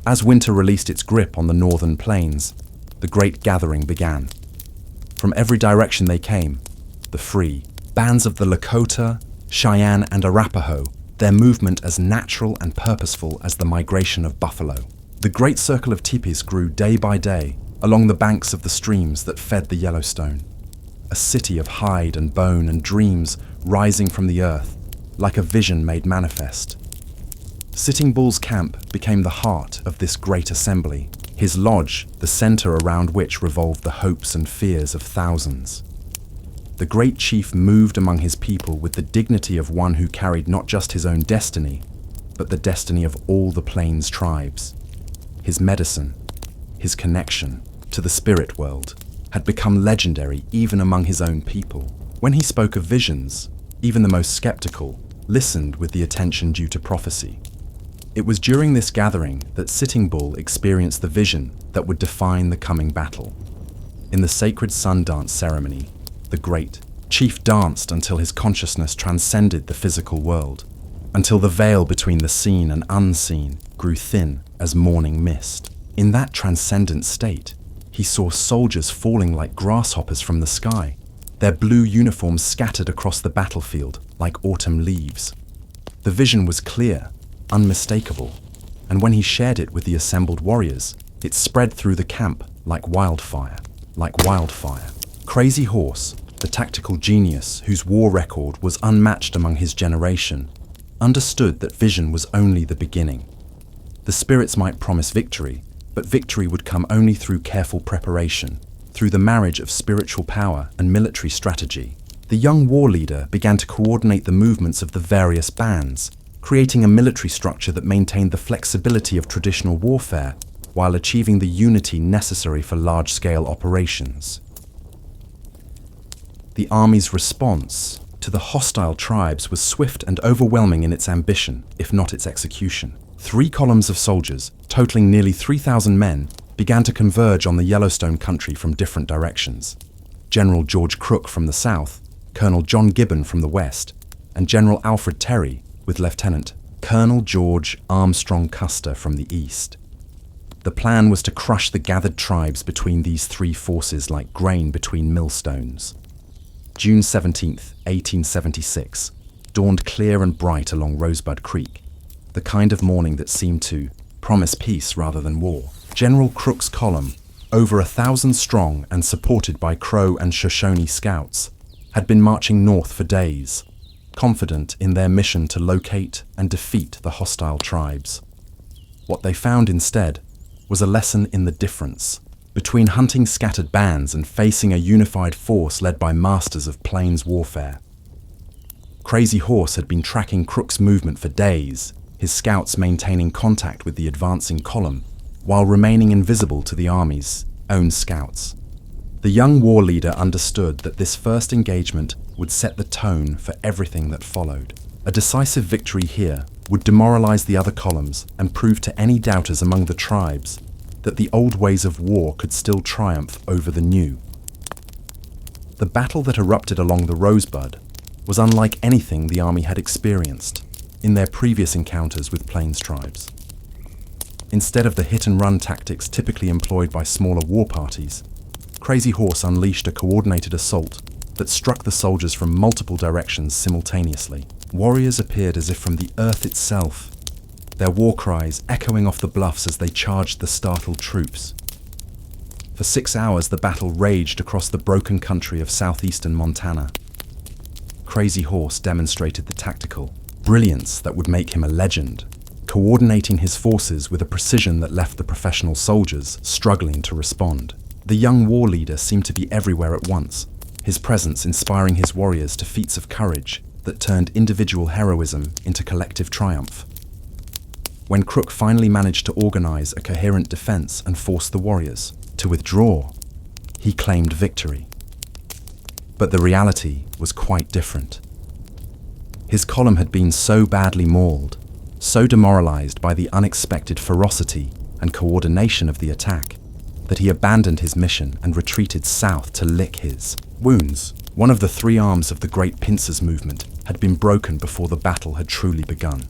As winter released its grip on the northern plains, the great gathering began. From every direction they came, the free, bands of the Lakota, Cheyenne, and Arapaho, their movement as natural and purposeful as the migration of buffalo. The great circle of teepees grew day by day along the banks of the streams that fed the Yellowstone. A city of hide and bone and dreams rising from the earth, like a vision made manifest. Sitting Bull's camp became the heart of this great assembly, his lodge the center around which revolved the hopes and fears of thousands. The great chief moved among his people with the dignity of one who carried not just his own destiny, but the destiny of all the plains tribes. His medicine, his connection to the spirit world, had become legendary even among his own people. When he spoke of visions, even the most skeptical listened with the attention due to prophecy. It was during this gathering that Sitting Bull experienced the vision that would define the coming battle. In the sacred sun dance ceremony, the great chief danced until his consciousness transcended the physical world, until the veil between the seen and unseen grew thin as morning mist. In that transcendent state, he saw soldiers falling like grasshoppers from the sky, their blue uniforms scattered across the battlefield like autumn leaves. The vision was clear, unmistakable, and when he shared it with the assembled warriors, it spread through the camp like wildfire, like wildfire. Crazy Horse, the tactical genius whose war record was unmatched among his generation, understood that vision was only the beginning. The spirits might promise victory, but victory would come only through careful preparation, through the marriage of spiritual power and military strategy. The young war leader began to coordinate the movements of the various bands, creating a military structure that maintained the flexibility of traditional warfare while achieving the unity necessary for large-scale operations. The army's response to the hostile tribes was swift and overwhelming in its ambition, if not its execution. 3 columns of soldiers, totaling nearly 3,000 men, began to converge on the Yellowstone country from different directions. General George Crook from the south, Colonel John Gibbon from the west, and General Alfred Terry with Lieutenant Colonel George Armstrong Custer from the east. The plan was to crush the gathered tribes between these 3 forces like grain between millstones. June 17, 1876, dawned clear and bright along Rosebud Creek, the kind of morning that seemed to promise peace rather than war. General Crook's column, over 1,000 strong and supported by Crow and Shoshone scouts, had been marching north for days, confident in their mission to locate and defeat the hostile tribes. What they found instead was a lesson in the difference between hunting scattered bands and facing a unified force led by masters of plains warfare. Crazy Horse had been tracking Crook's movement for days, his scouts maintaining contact with the advancing column, while remaining invisible to the army's own scouts. The young war leader understood that this first engagement would set the tone for everything that followed. A decisive victory here would demoralize the other columns and prove to any doubters among the tribes that the old ways of war could still triumph over the new. The battle that erupted along the Rosebud was unlike anything the army had experienced in their previous encounters with plains tribes. Instead of the hit-and-run tactics typically employed by smaller war parties, Crazy Horse unleashed a coordinated assault that struck the soldiers from multiple directions simultaneously. Warriors appeared as if from the earth itself, their war cries echoing off the bluffs as they charged the startled troops. For 6 hours, the battle raged across the broken country of southeastern Montana. Crazy Horse demonstrated the tactical brilliance that would make him a legend, coordinating his forces with a precision that left the professional soldiers struggling to respond. The young war leader seemed to be everywhere at once, his presence inspiring his warriors to feats of courage that turned individual heroism into collective triumph. When Crook finally managed to organize a coherent defense and force the warriors to withdraw, he claimed victory. But the reality was quite different. His column had been so badly mauled, so demoralized by the unexpected ferocity and coordination of the attack, that he abandoned his mission and retreated south to lick his wounds. One of the 3 arms of the Great Pincers movement had been broken before the battle had truly begun.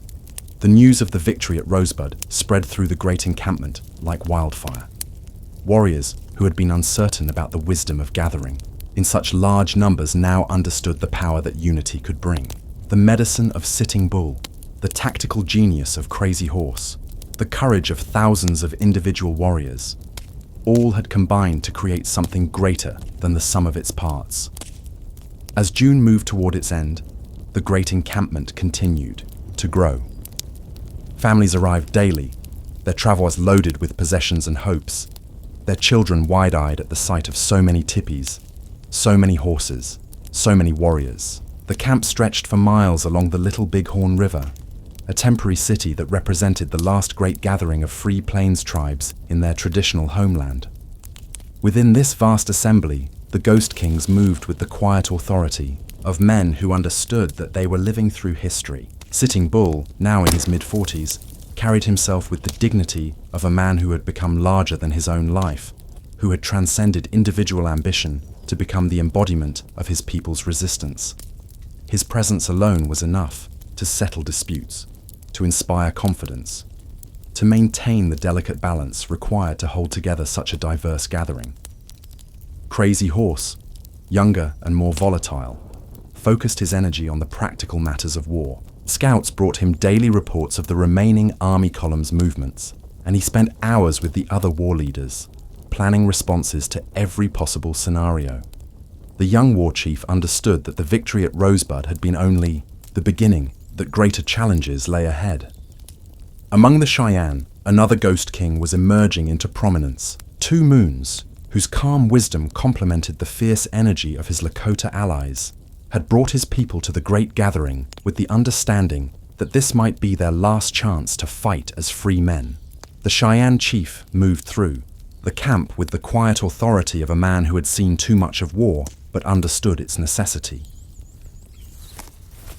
The news of the victory at Rosebud spread through the great encampment like wildfire. Warriors who had been uncertain about the wisdom of gathering in such large numbers now understood the power that unity could bring. The medicine of Sitting Bull, the tactical genius of Crazy Horse, the courage of thousands of individual warriors, all had combined to create something greater than the sum of its parts. As June moved toward its end, the great encampment continued to grow. Families arrived daily, their travellers loaded with possessions and hopes, their children wide-eyed at the sight of so many tipis, so many horses, so many warriors. The camp stretched for miles along the Little Bighorn River, a temporary city that represented the last great gathering of free plains tribes in their traditional homeland. Within this vast assembly, the Ghost Kings moved with the quiet authority of men who understood that they were living through history. Sitting Bull, now in his mid-40s, carried himself with the dignity of a man who had become larger than his own life, who had transcended individual ambition to become the embodiment of his people's resistance. His presence alone was enough to settle disputes, to inspire confidence, to maintain the delicate balance required to hold together such a diverse gathering. Crazy Horse, younger and more volatile, focused his energy on the practical matters of war. Scouts brought him daily reports of the remaining army column's movements, and he spent hours with the other war leaders, planning responses to every possible scenario. The young war chief understood that the victory at Rosebud had been only the beginning, that greater challenges lay ahead. Among the Cheyenne, another ghost king was emerging into prominence, Two Moons, whose calm wisdom complemented the fierce energy of his Lakota allies, had brought his people to the great gathering with the understanding that this might be their last chance to fight as free men. The Cheyenne chief moved through the camp with the quiet authority of a man who had seen too much of war but understood its necessity.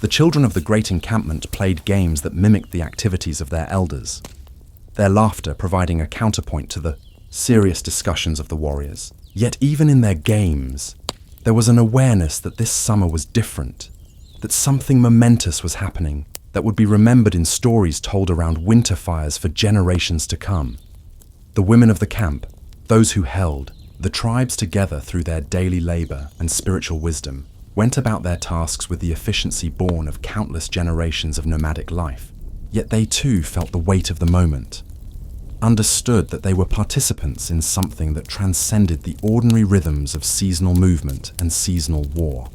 The children of the great encampment played games that mimicked the activities of their elders, their laughter providing a counterpoint to the serious discussions of the warriors. Yet even in their games, there was an awareness that this summer was different, that something momentous was happening that would be remembered in stories told around winter fires for generations to come. The women of the camp, those who held the tribes together through their daily labor and spiritual wisdom, went about their tasks with the efficiency born of countless generations of nomadic life. Yet they too felt the weight of the moment, understood that they were participants in something that transcended the ordinary rhythms of seasonal movement and seasonal war.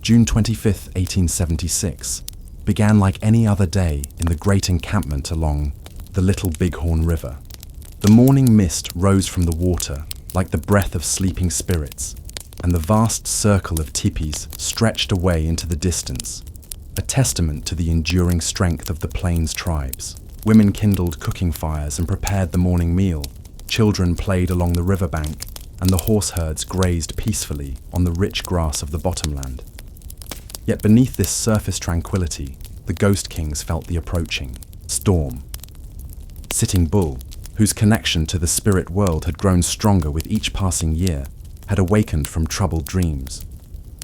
June 25, 1876, began like any other day in the great encampment along the Little Bighorn River. The morning mist rose from the water like the breath of sleeping spirits, and the vast circle of teepees stretched away into the distance, a testament to the enduring strength of the plains tribes. Women kindled cooking fires and prepared the morning meal. Children played along the riverbank, and the horse herds grazed peacefully on the rich grass of the bottomland. Yet beneath this surface tranquility, the Ghost Kings felt the approaching storm. Sitting Bull, whose connection to the spirit world had grown stronger with each passing year, had awakened from troubled dreams.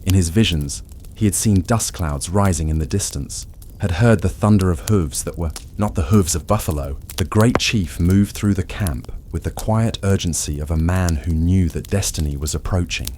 In his visions, he had seen dust clouds rising in the distance, had heard the thunder of hooves that were not the hooves of buffalo. The great chief moved through the camp with the quiet urgency of a man who knew that destiny was approaching.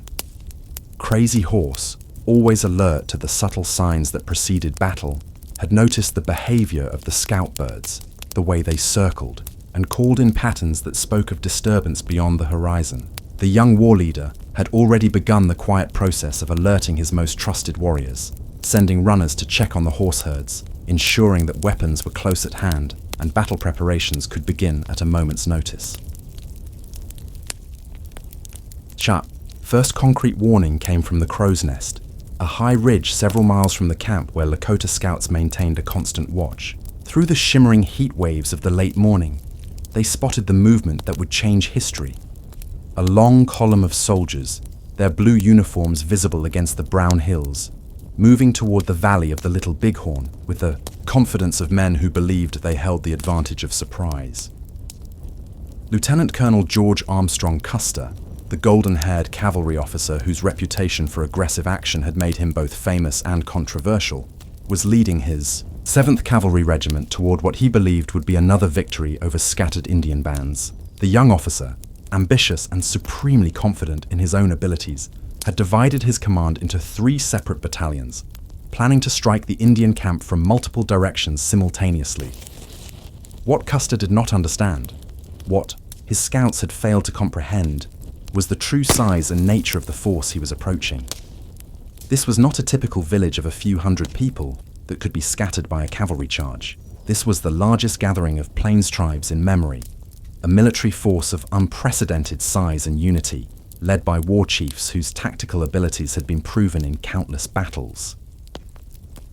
Crazy Horse, always alert to the subtle signs that preceded battle, had noticed the behavior of the scout birds, the way they circled, and called in patterns that spoke of disturbance beyond the horizon. The young war leader had already begun the quiet process of alerting his most trusted warriors, sending runners to check on the horse herds, ensuring that weapons were close at hand and battle preparations could begin at a moment's notice. First concrete warning came from the Crow's Nest, a high ridge several miles from the camp where Lakota scouts maintained a constant watch. Through the shimmering heat waves of the late morning, they spotted the movement that would change history. A long column of soldiers, their blue uniforms visible against the brown hills, moving toward the valley of the Little Bighorn with the confidence of men who believed they held the advantage of surprise. Lieutenant Colonel George Armstrong Custer, the golden-haired cavalry officer whose reputation for aggressive action had made him both famous and controversial, was leading his 7th Cavalry Regiment toward what he believed would be another victory over scattered Indian bands. The young officer, ambitious and supremely confident in his own abilities, had divided his command into 3 separate battalions, planning to strike the Indian camp from multiple directions simultaneously. What Custer did not understand, what his scouts had failed to comprehend, was the true size and nature of the force he was approaching. This was not a typical village of a few hundred people that could be scattered by a cavalry charge. This was the largest gathering of plains tribes in memory, a military force of unprecedented size and unity, led by war chiefs whose tactical abilities had been proven in countless battles.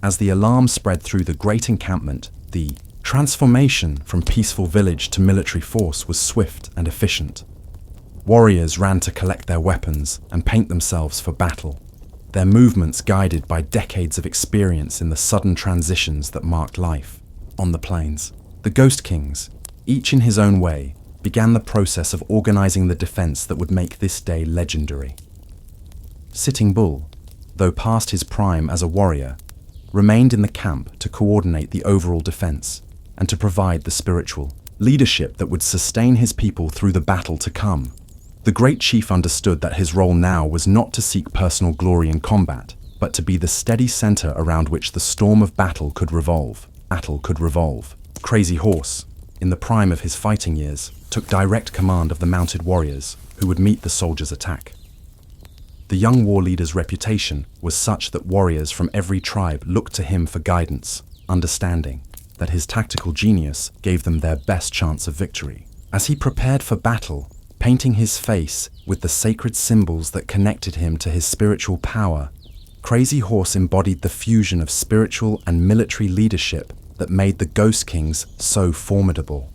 As the alarm spread through the great encampment, the transformation from peaceful village to military force was swift and efficient. Warriors ran to collect their weapons and paint themselves for battle, their movements guided by decades of experience in the sudden transitions that marked life on the plains. The Ghost Kings, each in his own way, began the process of organizing the defense that would make this day legendary. Sitting Bull, though past his prime as a warrior, remained in the camp to coordinate the overall defense and to provide the spiritual leadership that would sustain his people through the battle to come. The great chief understood that his role now was not to seek personal glory in combat, but to be the steady center around which the storm of battle could revolve. Crazy Horse, in the prime of his fighting years, took direct command of the mounted warriors who would meet the soldiers' attack. The young war leader's reputation was such that warriors from every tribe looked to him for guidance, understanding that his tactical genius gave them their best chance of victory. As he prepared for battle, painting his face with the sacred symbols that connected him to his spiritual power, Crazy Horse embodied the fusion of spiritual and military leadership that made the Ghost Kings so formidable.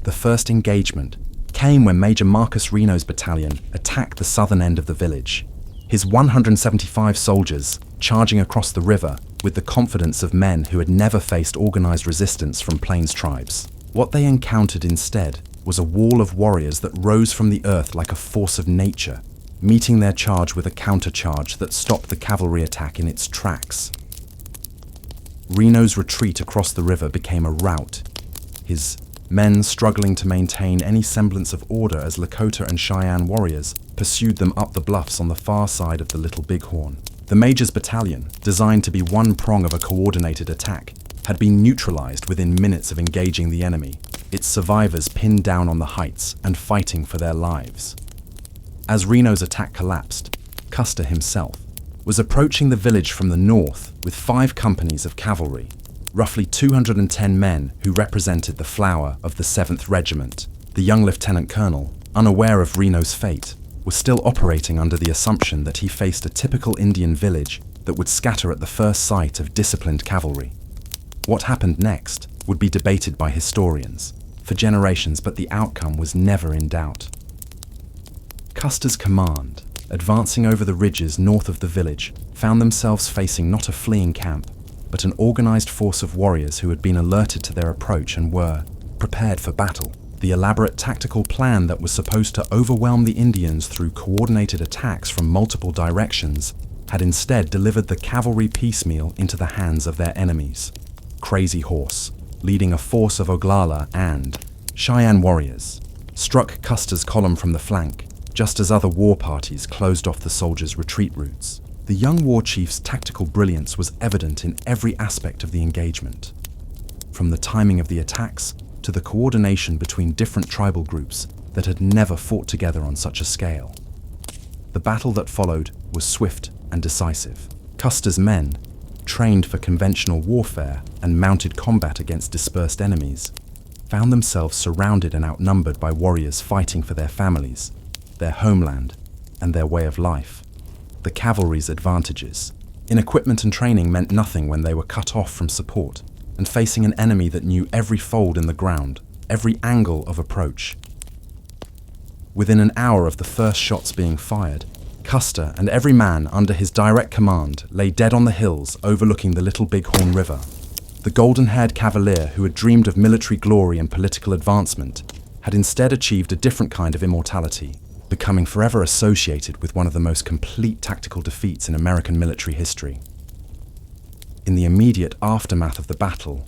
The first engagement came when Major Marcus Reno's battalion attacked the southern end of the village, his 175 soldiers charging across the river with the confidence of men who had never faced organized resistance from plains tribes. What they encountered instead was a wall of warriors that rose from the earth like a force of nature, meeting their charge with a countercharge that stopped the cavalry attack in its tracks. Reno's retreat across the river became a rout, his men struggling to maintain any semblance of order as Lakota and Cheyenne warriors pursued them up the bluffs on the far side of the Little Bighorn. The Major's battalion, designed to be one prong of a coordinated attack, had been neutralized within minutes of engaging the enemy, its survivors pinned down on the heights and fighting for their lives. As Reno's attack collapsed, Custer himself was approaching the village from the north with 5 companies of cavalry, roughly 210 men who represented the flower of the 7th Regiment. The young lieutenant colonel, unaware of Reno's fate, was still operating under the assumption that he faced a typical Indian village that would scatter at the first sight of disciplined cavalry. What happened next would be debated by historians for generations, but the outcome was never in doubt. Custer's command, advancing over the ridges north of the village, found themselves facing not a fleeing camp, but an organized force of warriors who had been alerted to their approach and were prepared for battle. The elaborate tactical plan that was supposed to overwhelm the Indians through coordinated attacks from multiple directions had instead delivered the cavalry piecemeal into the hands of their enemies. Crazy Horse, leading a force of Oglala and Cheyenne warriors, struck Custer's column from the flank, just as other war parties closed off the soldiers' retreat routes. The young war chief's tactical brilliance was evident in every aspect of the engagement, from the timing of the attacks to the coordination between different tribal groups that had never fought together on such a scale. The battle that followed was swift and decisive. Custer's men, trained for conventional warfare and mounted combat against dispersed enemies, found themselves surrounded and outnumbered by warriors fighting for their families, their homeland, and their way of life. The cavalry's advantages in equipment and training meant nothing when they were cut off from support and facing an enemy that knew every fold in the ground, every angle of approach. Within an hour of the first shots being fired, Custer and every man under his direct command lay dead on the hills overlooking the Little Bighorn River. The golden-haired cavalier who had dreamed of military glory and political advancement had instead achieved a different kind of immortality, becoming forever associated with one of the most complete tactical defeats in American military history. In the immediate aftermath of the battle,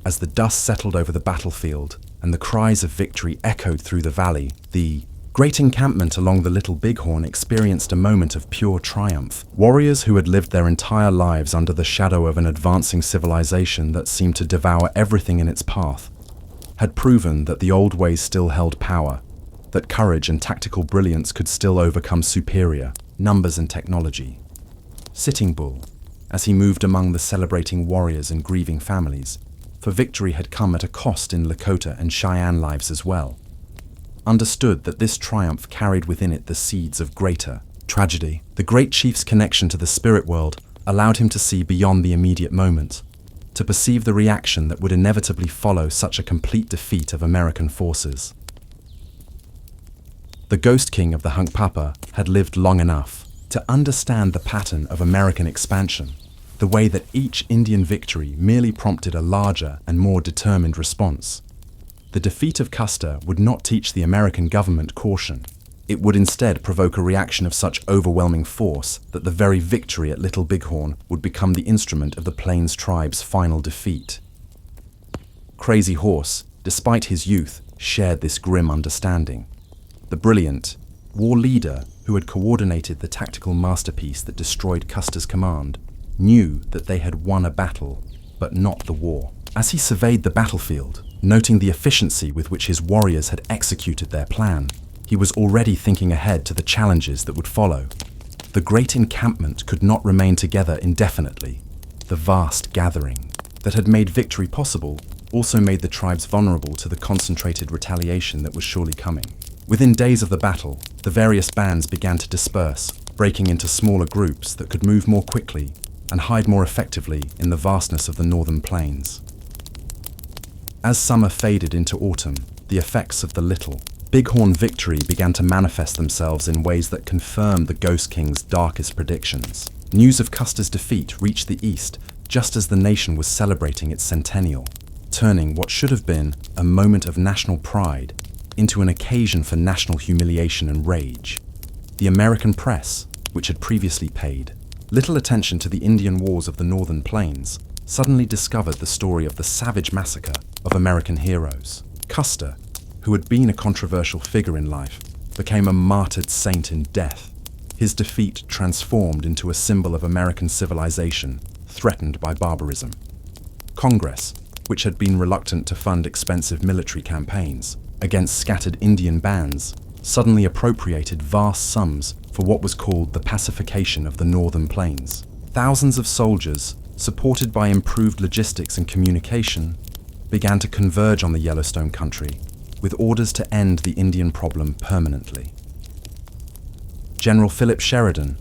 as the dust settled over the battlefield and the cries of victory echoed through the valley, the great encampment along the Little Bighorn experienced a moment of pure triumph. Warriors who had lived their entire lives under the shadow of an advancing civilization that seemed to devour everything in its path had proven that the old ways still held power, that courage and tactical brilliance could still overcome superior numbers and technology. Sitting Bull, as he moved among the celebrating warriors and grieving families, for victory had come at a cost in Lakota and Cheyenne lives as well, understood that this triumph carried within it the seeds of greater tragedy. The great chief's connection to the spirit world allowed him to see beyond the immediate moment, to perceive the reaction that would inevitably follow such a complete defeat of American forces. The Ghost King of the Hunkpapa had lived long enough to understand the pattern of American expansion, the way that each Indian victory merely prompted a larger and more determined response. The defeat of Custer would not teach the American government caution. It would instead provoke a reaction of such overwhelming force that the very victory at Little Bighorn would become the instrument of the Plains tribe's final defeat. Crazy Horse, despite his youth, shared this grim understanding. The brilliant war leader who had coordinated the tactical masterpiece that destroyed Custer's command knew that they had won a battle, but not the war. As he surveyed the battlefield, noting the efficiency with which his warriors had executed their plan, he was already thinking ahead to the challenges that would follow. The great encampment could not remain together indefinitely. The vast gathering that had made victory possible also made the tribes vulnerable to the concentrated retaliation that was surely coming. Within days of the battle, the various bands began to disperse, breaking into smaller groups that could move more quickly and hide more effectively in the vastness of the northern plains. As summer faded into autumn, the effects of the Little Bighorn victory began to manifest themselves in ways that confirmed the Ghost King's darkest predictions. News of Custer's defeat reached the east just as the nation was celebrating its centennial, turning what should have been a moment of national pride into an occasion for national humiliation and rage. The American press, which had previously paid little attention to the Indian wars of the northern plains, suddenly discovered the story of the savage massacre of American heroes. Custer, who had been a controversial figure in life, became a martyred saint in death. His defeat transformed into a symbol of American civilization threatened by barbarism. Congress, which had been reluctant to fund expensive military campaigns against scattered Indian bands, suddenly appropriated vast sums for what was called the pacification of the northern plains. Thousands of soldiers, supported by improved logistics and communication, began to converge on the Yellowstone country with orders to end the Indian problem permanently. General Philip Sheridan,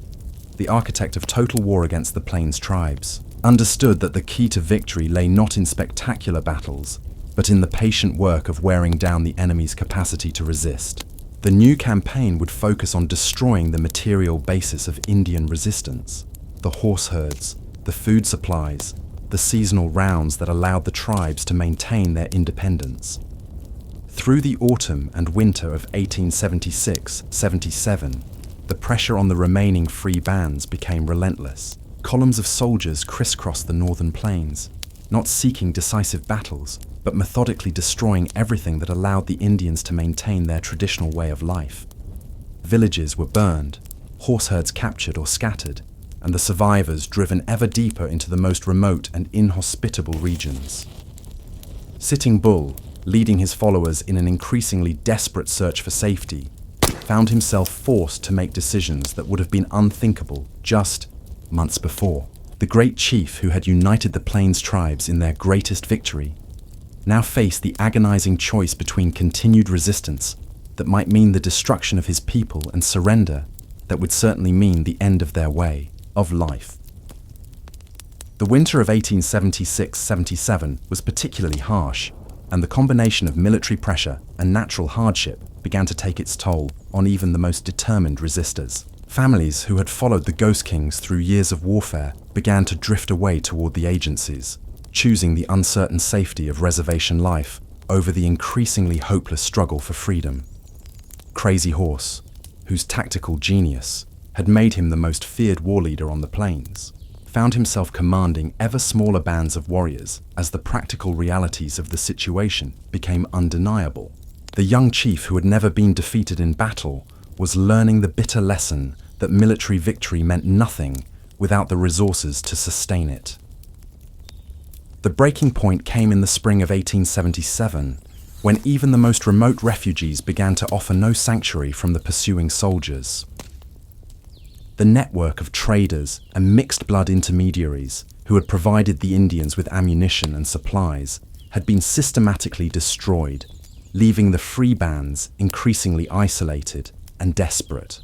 the architect of total war against the Plains tribes, understood that the key to victory lay not in spectacular battles, but in the patient work of wearing down the enemy's capacity to resist. The new campaign would focus on destroying the material basis of Indian resistance: the horse herds, the food supplies, the seasonal rounds that allowed the tribes to maintain their independence. Through the autumn and winter of 1876-77, the pressure on the remaining free bands became relentless. Columns of soldiers crisscrossed the northern plains, not seeking decisive battles, but methodically destroying everything that allowed the Indians to maintain their traditional way of life. Villages were burned, horse herds captured or scattered, and the survivors driven ever deeper into the most remote and inhospitable regions. Sitting Bull, leading his followers in an increasingly desperate search for safety, found himself forced to make decisions that would have been unthinkable just months before. The great chief who had united the Plains tribes in their greatest victory now faced the agonizing choice between continued resistance that might mean the destruction of his people and surrender that would certainly mean the end of their way of life. The winter of 1876-77 was particularly harsh, and the combination of military pressure and natural hardship began to take its toll on even the most determined resistors. Families who had followed the Ghost Kings through years of warfare began to drift away toward the agencies, choosing the uncertain safety of reservation life over the increasingly hopeless struggle for freedom. Crazy Horse, whose tactical genius had made him the most feared war leader on the plains, found himself commanding ever smaller bands of warriors as the practical realities of the situation became undeniable. The young chief who had never been defeated in battle was learning the bitter lesson that military victory meant nothing without the resources to sustain it. The breaking point came in the spring of 1877, when even the most remote refugees began to offer no sanctuary from the pursuing soldiers. The network of traders and mixed-blood intermediaries who had provided the Indians with ammunition and supplies had been systematically destroyed, leaving the free bands increasingly isolated and desperate.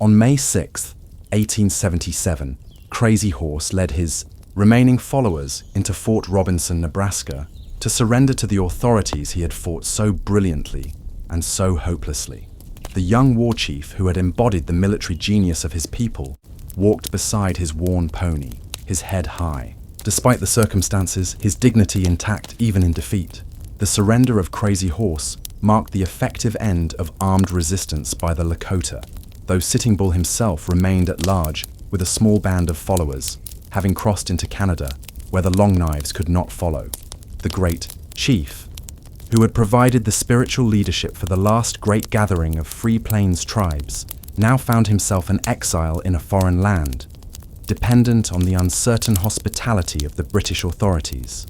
On May 6, 1877, Crazy Horse led his remaining followers into Fort Robinson, Nebraska, to surrender to the authorities he had fought so brilliantly and so hopelessly. The young war chief, who had embodied the military genius of his people, walked beside his worn pony, his head high. Despite the circumstances, his dignity intact even in defeat. The surrender of Crazy Horse marked the effective end of armed resistance by the Lakota, though Sitting Bull himself remained at large with a small band of followers, having crossed into Canada, where the Long Knives could not follow. The great chief, who had provided the spiritual leadership for the last great gathering of Free Plains tribes, now found himself an exile in a foreign land, dependent on the uncertain hospitality of the British authorities.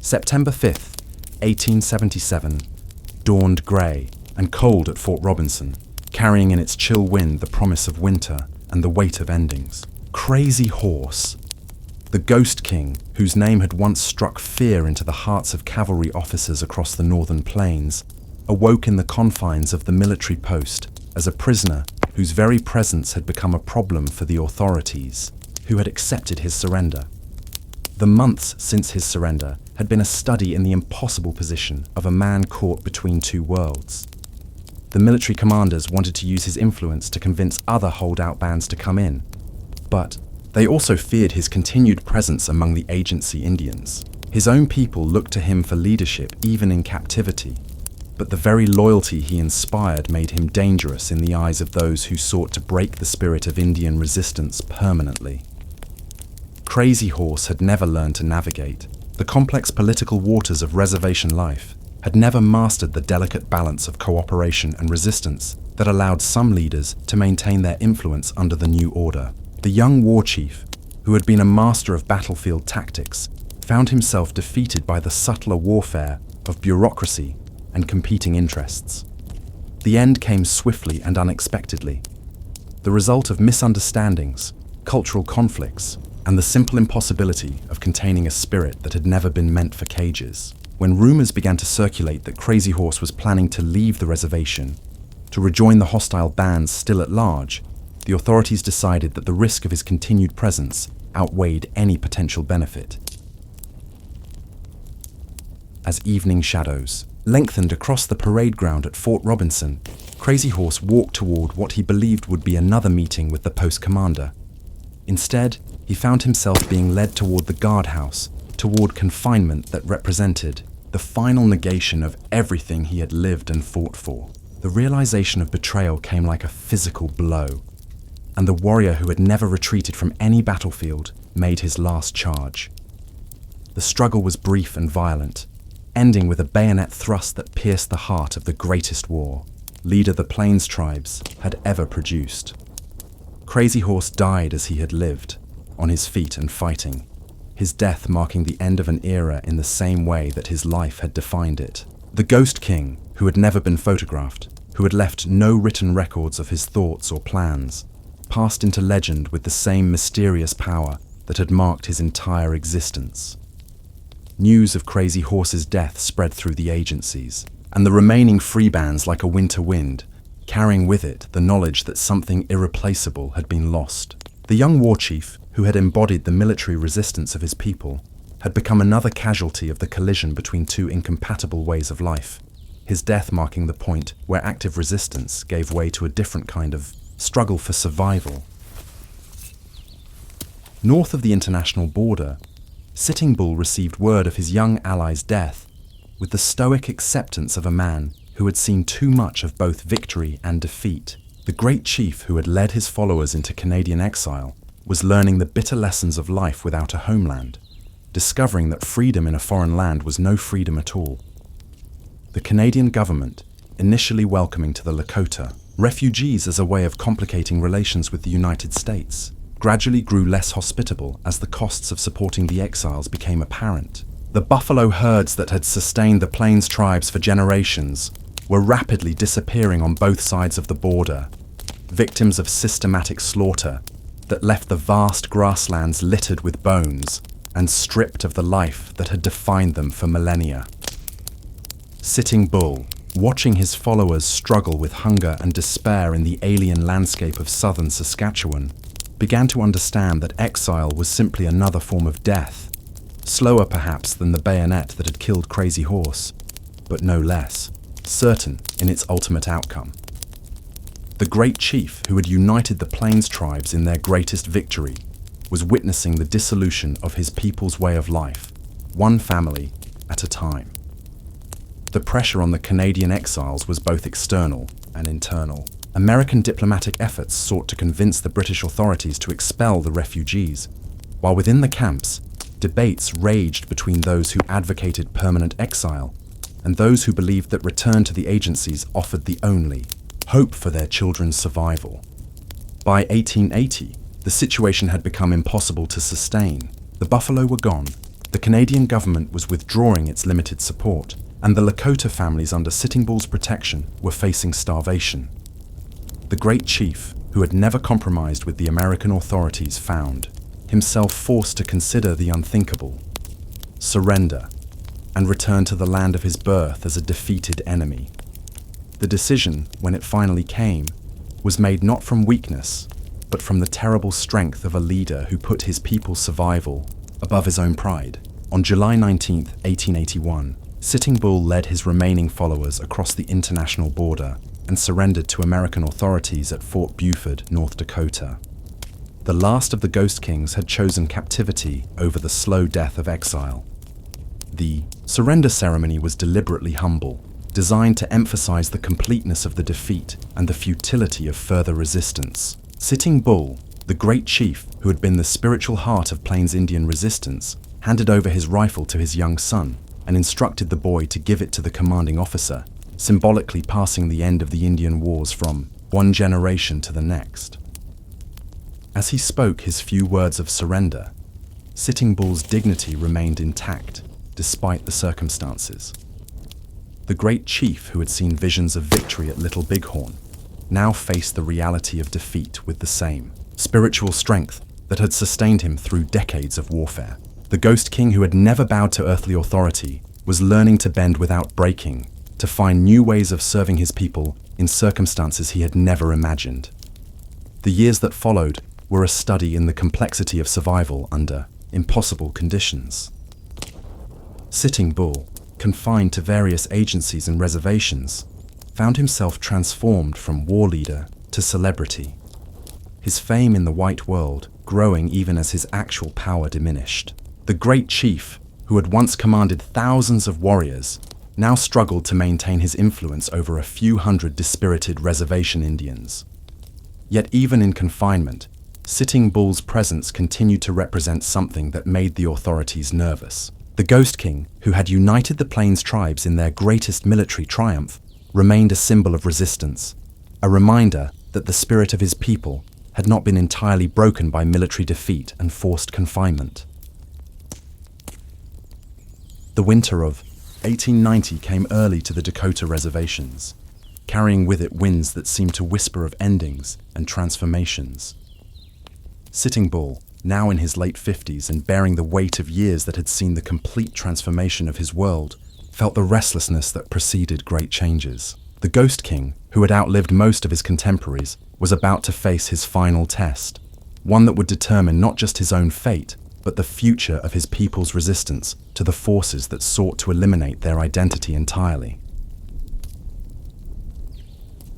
September 5th, 1877, dawned grey and cold at Fort Robinson, carrying in its chill wind the promise of winter and the weight of endings. Crazy Horse, the Ghost King, whose name had once struck fear into the hearts of cavalry officers across the northern plains, awoke in the confines of the military post as a prisoner whose very presence had become a problem for the authorities, who had accepted his surrender. The months since his surrender had been a study in the impossible position of a man caught between two worlds. The military commanders wanted to use his influence to convince other holdout bands to come in, but they also feared his continued presence among the agency Indians. His own people looked to him for leadership even in captivity, but the very loyalty he inspired made him dangerous in the eyes of those who sought to break the spirit of Indian resistance permanently. Crazy Horse had never learned to navigate the complex political waters of reservation life, had never mastered the delicate balance of cooperation and resistance that allowed some leaders to maintain their influence under the new order. The young war chief, who had been a master of battlefield tactics, found himself defeated by the subtler warfare of bureaucracy and competing interests. The end came swiftly and unexpectedly, the result of misunderstandings, cultural conflicts, and the simple impossibility of containing a spirit that had never been meant for cages. When rumors began to circulate that Crazy Horse was planning to leave the reservation, to rejoin the hostile bands still at large, the authorities decided that the risk of his continued presence outweighed any potential benefit. As evening shadows lengthened across the parade ground at Fort Robinson, Crazy Horse walked toward what he believed would be another meeting with the post commander. Instead, he found himself being led toward the guardhouse, toward confinement that represented the final negation of everything he had lived and fought for. The realization of betrayal came like a physical blow, and the warrior who had never retreated from any battlefield made his last charge. The struggle was brief and violent, ending with a bayonet thrust that pierced the heart of the greatest war leader the Plains tribes had ever produced. Crazy Horse died as he had lived, on his feet and fighting, his death marking the end of an era in the same way that his life had defined it. The Ghost King, who had never been photographed, who had left no written records of his thoughts or plans, passed into legend with the same mysterious power that had marked his entire existence. News of Crazy Horse's death spread through the agencies, and the remaining free bands like a winter wind, carrying with it the knowledge that something irreplaceable had been lost. The young war chief, who had embodied the military resistance of his people, had become another casualty of the collision between two incompatible ways of life, his death marking the point where active resistance gave way to a different kind of struggle for survival. North of the international border, Sitting Bull received word of his young ally's death with the stoic acceptance of a man who had seen too much of both victory and defeat. The great chief who had led his followers into Canadian exile was learning the bitter lessons of life without a homeland, discovering that freedom in a foreign land was no freedom at all. The Canadian government, initially welcoming to the Lakota refugees as a way of complicating relations with the United States, gradually grew less hospitable as the costs of supporting the exiles became apparent. The buffalo herds that had sustained the Plains tribes for generations were rapidly disappearing on both sides of the border, victims of systematic slaughter that left the vast grasslands littered with bones and stripped of the life that had defined them for millennia. Sitting Bull, watching his followers struggle with hunger and despair in the alien landscape of southern Saskatchewan, began to understand that exile was simply another form of death, slower perhaps than the bayonet that had killed Crazy Horse, but no less certain in its ultimate outcome. The great chief who had united the Plains tribes in their greatest victory was witnessing the dissolution of his people's way of life, one family at a time. The pressure on the Canadian exiles was both external and internal. American diplomatic efforts sought to convince the British authorities to expel the refugees, while within the camps, debates raged between those who advocated permanent exile and those who believed that return to the agencies offered the only hope for their children's survival. By 1880, the situation had become impossible to sustain. The buffalo were gone, the Canadian government was withdrawing its limited support, and the Lakota families under Sitting Bull's protection were facing starvation. The great chief, who had never compromised with the American authorities, found himself forced to consider the unthinkable, surrender, and return to the land of his birth as a defeated enemy. The decision, when it finally came, was made not from weakness, but from the terrible strength of a leader who put his people's survival above his own pride. On July 19, 1881, Sitting Bull led his remaining followers across the international border and surrendered to American authorities at Fort Buford, North Dakota. The last of the Ghost Kings had chosen captivity over the slow death of exile. The surrender ceremony was deliberately humble, designed to emphasize the completeness of the defeat and the futility of further resistance. Sitting Bull, the great chief who had been the spiritual heart of Plains Indian resistance, handed over his rifle to his young son and instructed the boy to give it to the commanding officer, symbolically passing the end of the Indian Wars from one generation to the next. As he spoke his few words of surrender, Sitting Bull's dignity remained intact despite the circumstances. The great chief who had seen visions of victory at Little Bighorn now faced the reality of defeat with the same spiritual strength that had sustained him through decades of warfare. The Ghost King who had never bowed to earthly authority was learning to bend without breaking, to find new ways of serving his people in circumstances he had never imagined. The years that followed were a study in the complexity of survival under impossible conditions. Sitting Bull, confined to various agencies and reservations, found himself transformed from war leader to celebrity, his fame in the white world growing even as his actual power diminished. The great chief, who had once commanded thousands of warriors, now struggled to maintain his influence over a few hundred dispirited reservation Indians. Yet even in confinement, Sitting Bull's presence continued to represent something that made the authorities nervous. The Ghost King, who had united the Plains tribes in their greatest military triumph, remained a symbol of resistance, a reminder that the spirit of his people had not been entirely broken by military defeat and forced confinement. The winter of 1890 came early to the Dakota reservations, carrying with it winds that seemed to whisper of endings and transformations. Sitting Bull, now in his late 50s and bearing the weight of years that had seen the complete transformation of his world, felt the restlessness that preceded great changes. The Ghost King, who had outlived most of his contemporaries, was about to face his final test, one that would determine not just his own fate, but the future of his people's resistance to the forces that sought to eliminate their identity entirely.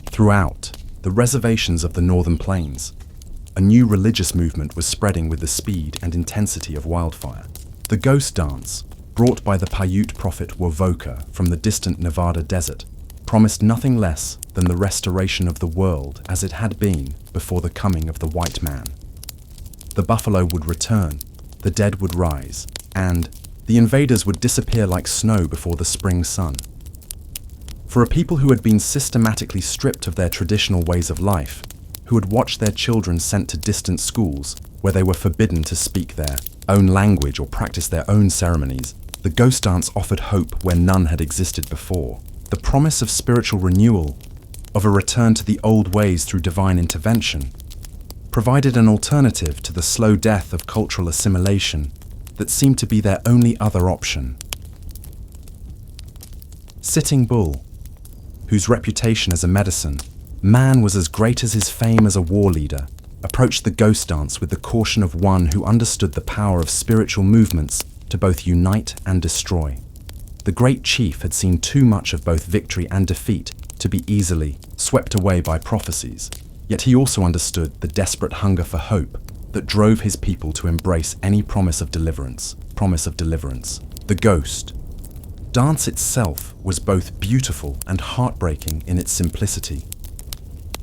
Throughout the reservations of the Northern Plains, a new religious movement was spreading with the speed and intensity of wildfire. The ghost dance, brought by the Paiute prophet Wovoka from the distant Nevada desert, promised nothing less than the restoration of the world as it had been before the coming of the white man. The buffalo would return, the dead would rise, and the invaders would disappear like snow before the spring sun. For a people who had been systematically stripped of their traditional ways of life, who had watched their children sent to distant schools where they were forbidden to speak their own language or practice their own ceremonies, the ghost dance offered hope where none had existed before. The promise of spiritual renewal, of a return to the old ways through divine intervention, provided an alternative to the slow death of cultural assimilation that seemed to be their only other option. Sitting Bull, whose reputation as a medicine man was as great as his fame as a war leader, approached the ghost dance with the caution of one who understood the power of spiritual movements to both unite and destroy. The great chief had seen too much of both victory and defeat to be easily swept away by prophecies, yet he also understood the desperate hunger for hope that drove his people to embrace any promise of deliverance. The ghost, Dance itself was both beautiful and heartbreaking in its simplicity.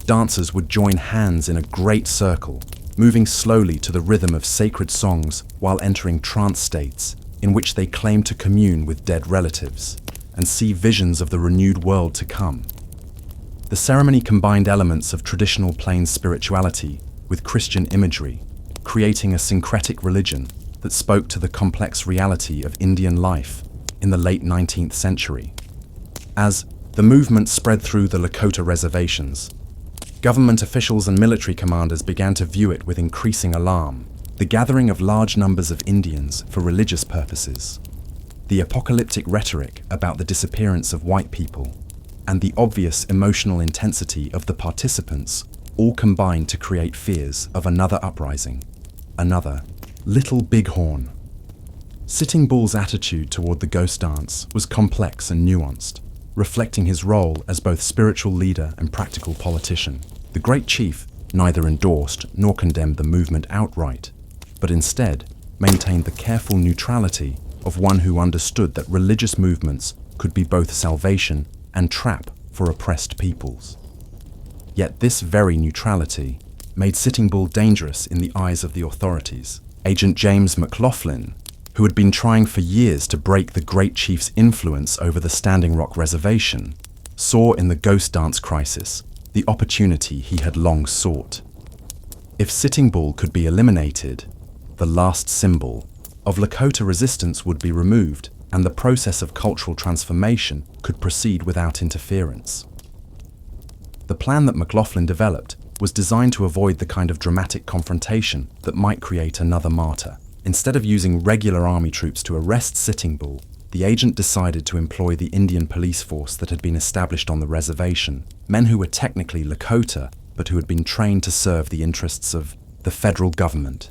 Dancers would join hands in a great circle, moving slowly to the rhythm of sacred songs while entering trance states in which they claimed to commune with dead relatives and see visions of the renewed world to come. The ceremony combined elements of traditional Plains spirituality with Christian imagery, creating a syncretic religion that spoke to the complex reality of Indian life in the late 19th century. As the movement spread through the Lakota reservations, government officials and military commanders began to view it with increasing alarm. The gathering of large numbers of Indians for religious purposes, the apocalyptic rhetoric about the disappearance of white people, and the obvious emotional intensity of the participants all combined to create fears of another uprising, another Little Bighorn. Sitting Bull's attitude toward the ghost dance was complex and nuanced, reflecting his role as both spiritual leader and practical politician. The great chief neither endorsed nor condemned the movement outright, but instead maintained the careful neutrality of one who understood that religious movements could be both salvation and trap for oppressed peoples. Yet this very neutrality made Sitting Bull dangerous in the eyes of the authorities. Agent James McLaughlin, who had been trying for years to break the great chief's influence over the Standing Rock Reservation, saw in the ghost dance crisis the opportunity he had long sought. If Sitting Bull could be eliminated, the last symbol of Lakota resistance would be removed, and the process of cultural transformation could proceed without interference. The plan that McLaughlin developed was designed to avoid the kind of dramatic confrontation that might create another martyr. Instead of using regular army troops to arrest Sitting Bull, the agent decided to employ the Indian police force that had been established on the reservation, men who were technically Lakota, but who had been trained to serve the interests of the federal government.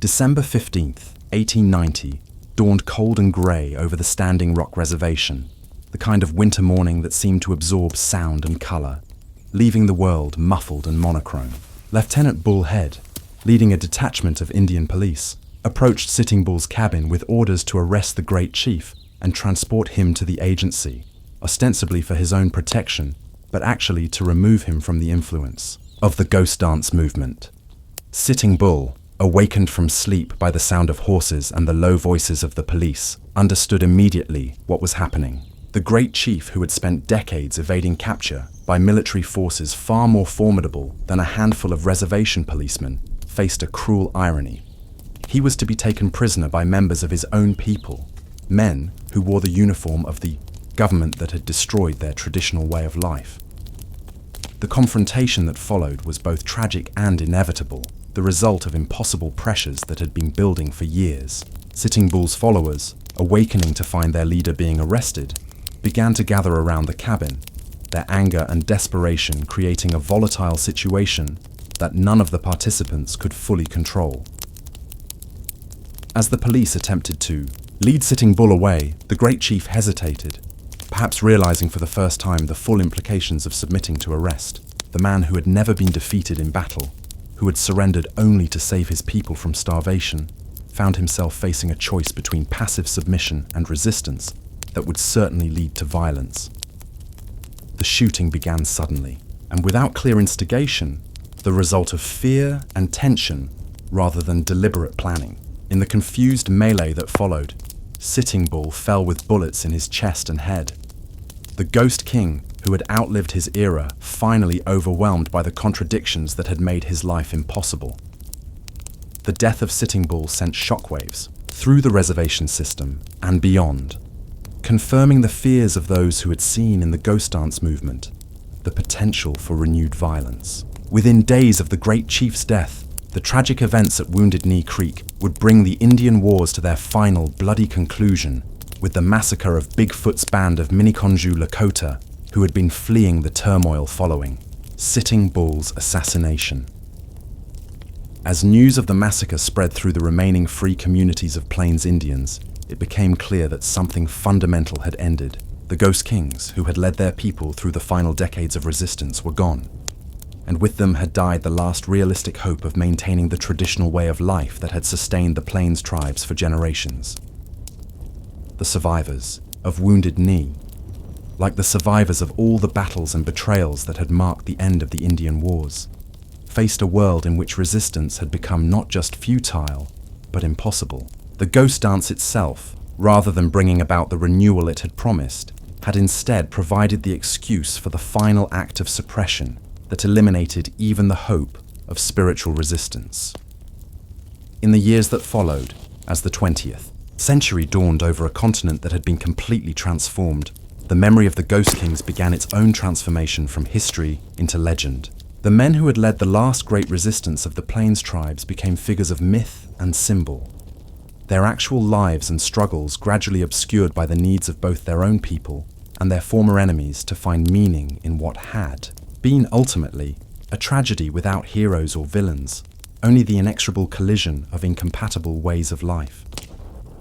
December 15th, 1890, dawned cold and grey over the Standing Rock Reservation, the kind of winter morning that seemed to absorb sound and colour, leaving the world muffled and monochrome. Lieutenant Bull Head, leading a detachment of Indian police, approached Sitting Bull's cabin with orders to arrest the great chief and transport him to the agency, ostensibly for his own protection, but actually to remove him from the influence of the ghost dance movement. Sitting Bull, awakened from sleep by the sound of horses and the low voices of the police, understood immediately what was happening. The great chief, who had spent decades evading capture by military forces far more formidable than a handful of reservation policemen, faced a cruel irony. He was to be taken prisoner by members of his own people, men who wore the uniform of the government that had destroyed their traditional way of life. The confrontation that followed was both tragic and inevitable, the result of impossible pressures that had been building for years. Sitting Bull's followers, awakening to find their leader being arrested, began to gather around the cabin, their anger and desperation creating a volatile situation that none of the participants could fully control. As the police attempted to lead Sitting Bull away, the great chief hesitated, perhaps realizing for the first time the full implications of submitting to arrest. The man who had never been defeated in battle, who had surrendered only to save his people from starvation, found himself facing a choice between passive submission and resistance that would certainly lead to violence. The shooting began suddenly, and without clear instigation, the result of fear and tension rather than deliberate planning. In the confused melee that followed, Sitting Bull fell with bullets in his chest and head. The Ghost King, who had outlived his era, finally overwhelmed by the contradictions that had made his life impossible. The death of Sitting Bull sent shockwaves through the reservation system and beyond, confirming the fears of those who had seen in the ghost dance movement the potential for renewed violence. Within days of the great chief's death, the tragic events at Wounded Knee Creek would bring the Indian Wars to their final bloody conclusion with the massacre of Bigfoot's band of Miniconjou Lakota, who had been fleeing the turmoil following Sitting Bull's assassination. As news of the massacre spread through the remaining free communities of Plains Indians, it became clear that something fundamental had ended. The Ghost Kings, who had led their people through the final decades of resistance, were gone, and with them had died the last realistic hope of maintaining the traditional way of life that had sustained the Plains tribes for generations. the survivors, of Wounded Knee, like the survivors of all the battles and betrayals that had marked the end of the Indian Wars, faced a world in which resistance had become not just futile, but impossible. The ghost dance itself, rather than bringing about the renewal it had promised, had instead provided the excuse for the final act of suppression that eliminated even the hope of spiritual resistance. In the years that followed, as the 20th century dawned over a continent that had been completely transformed, the memory of the Ghost Kings began its own transformation from history into legend. The men who had led the last great resistance of the Plains tribes became figures of myth and symbol, their actual lives and struggles gradually obscured by the needs of both their own people and their former enemies to find meaning in what had been ultimately a tragedy without heroes or villains, only the inexorable collision of incompatible ways of life.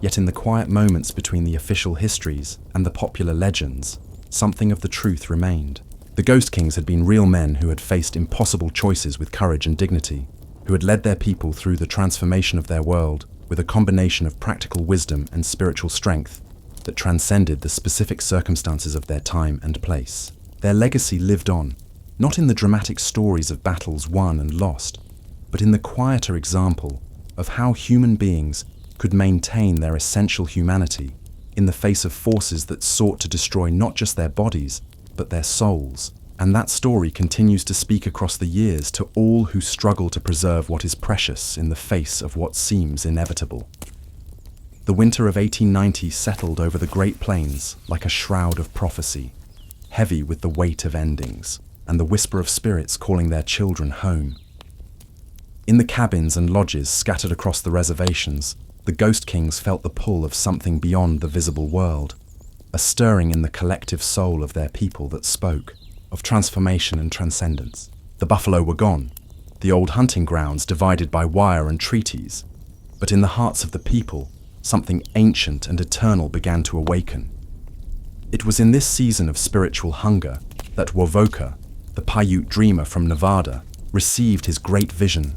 Yet in the quiet moments between the official histories and the popular legends, something of the truth remained. The Ghost Kings had been real men who had faced impossible choices with courage and dignity, who had led their people through the transformation of their world with a combination of practical wisdom and spiritual strength that transcended the specific circumstances of their time and place. Their legacy lived on, not in the dramatic stories of battles won and lost, but in the quieter example of how human beings could maintain their essential humanity in the face of forces that sought to destroy not just their bodies, but their souls. And that story continues to speak across the years to all who struggle to preserve what is precious in the face of what seems inevitable. The winter of 1890 settled over the Great Plains like a shroud of prophecy, heavy with the weight of endings and the whisper of spirits calling their children home. In the cabins and lodges scattered across the reservations, the Ghost Kings felt the pull of something beyond the visible world, a stirring in the collective soul of their people that spoke of transformation and transcendence. The buffalo were gone, the old hunting grounds divided by wire and treaties, but in the hearts of the people, something ancient and eternal began to awaken. It was in this season of spiritual hunger that Wovoka, the Paiute dreamer from Nevada, received his great vision.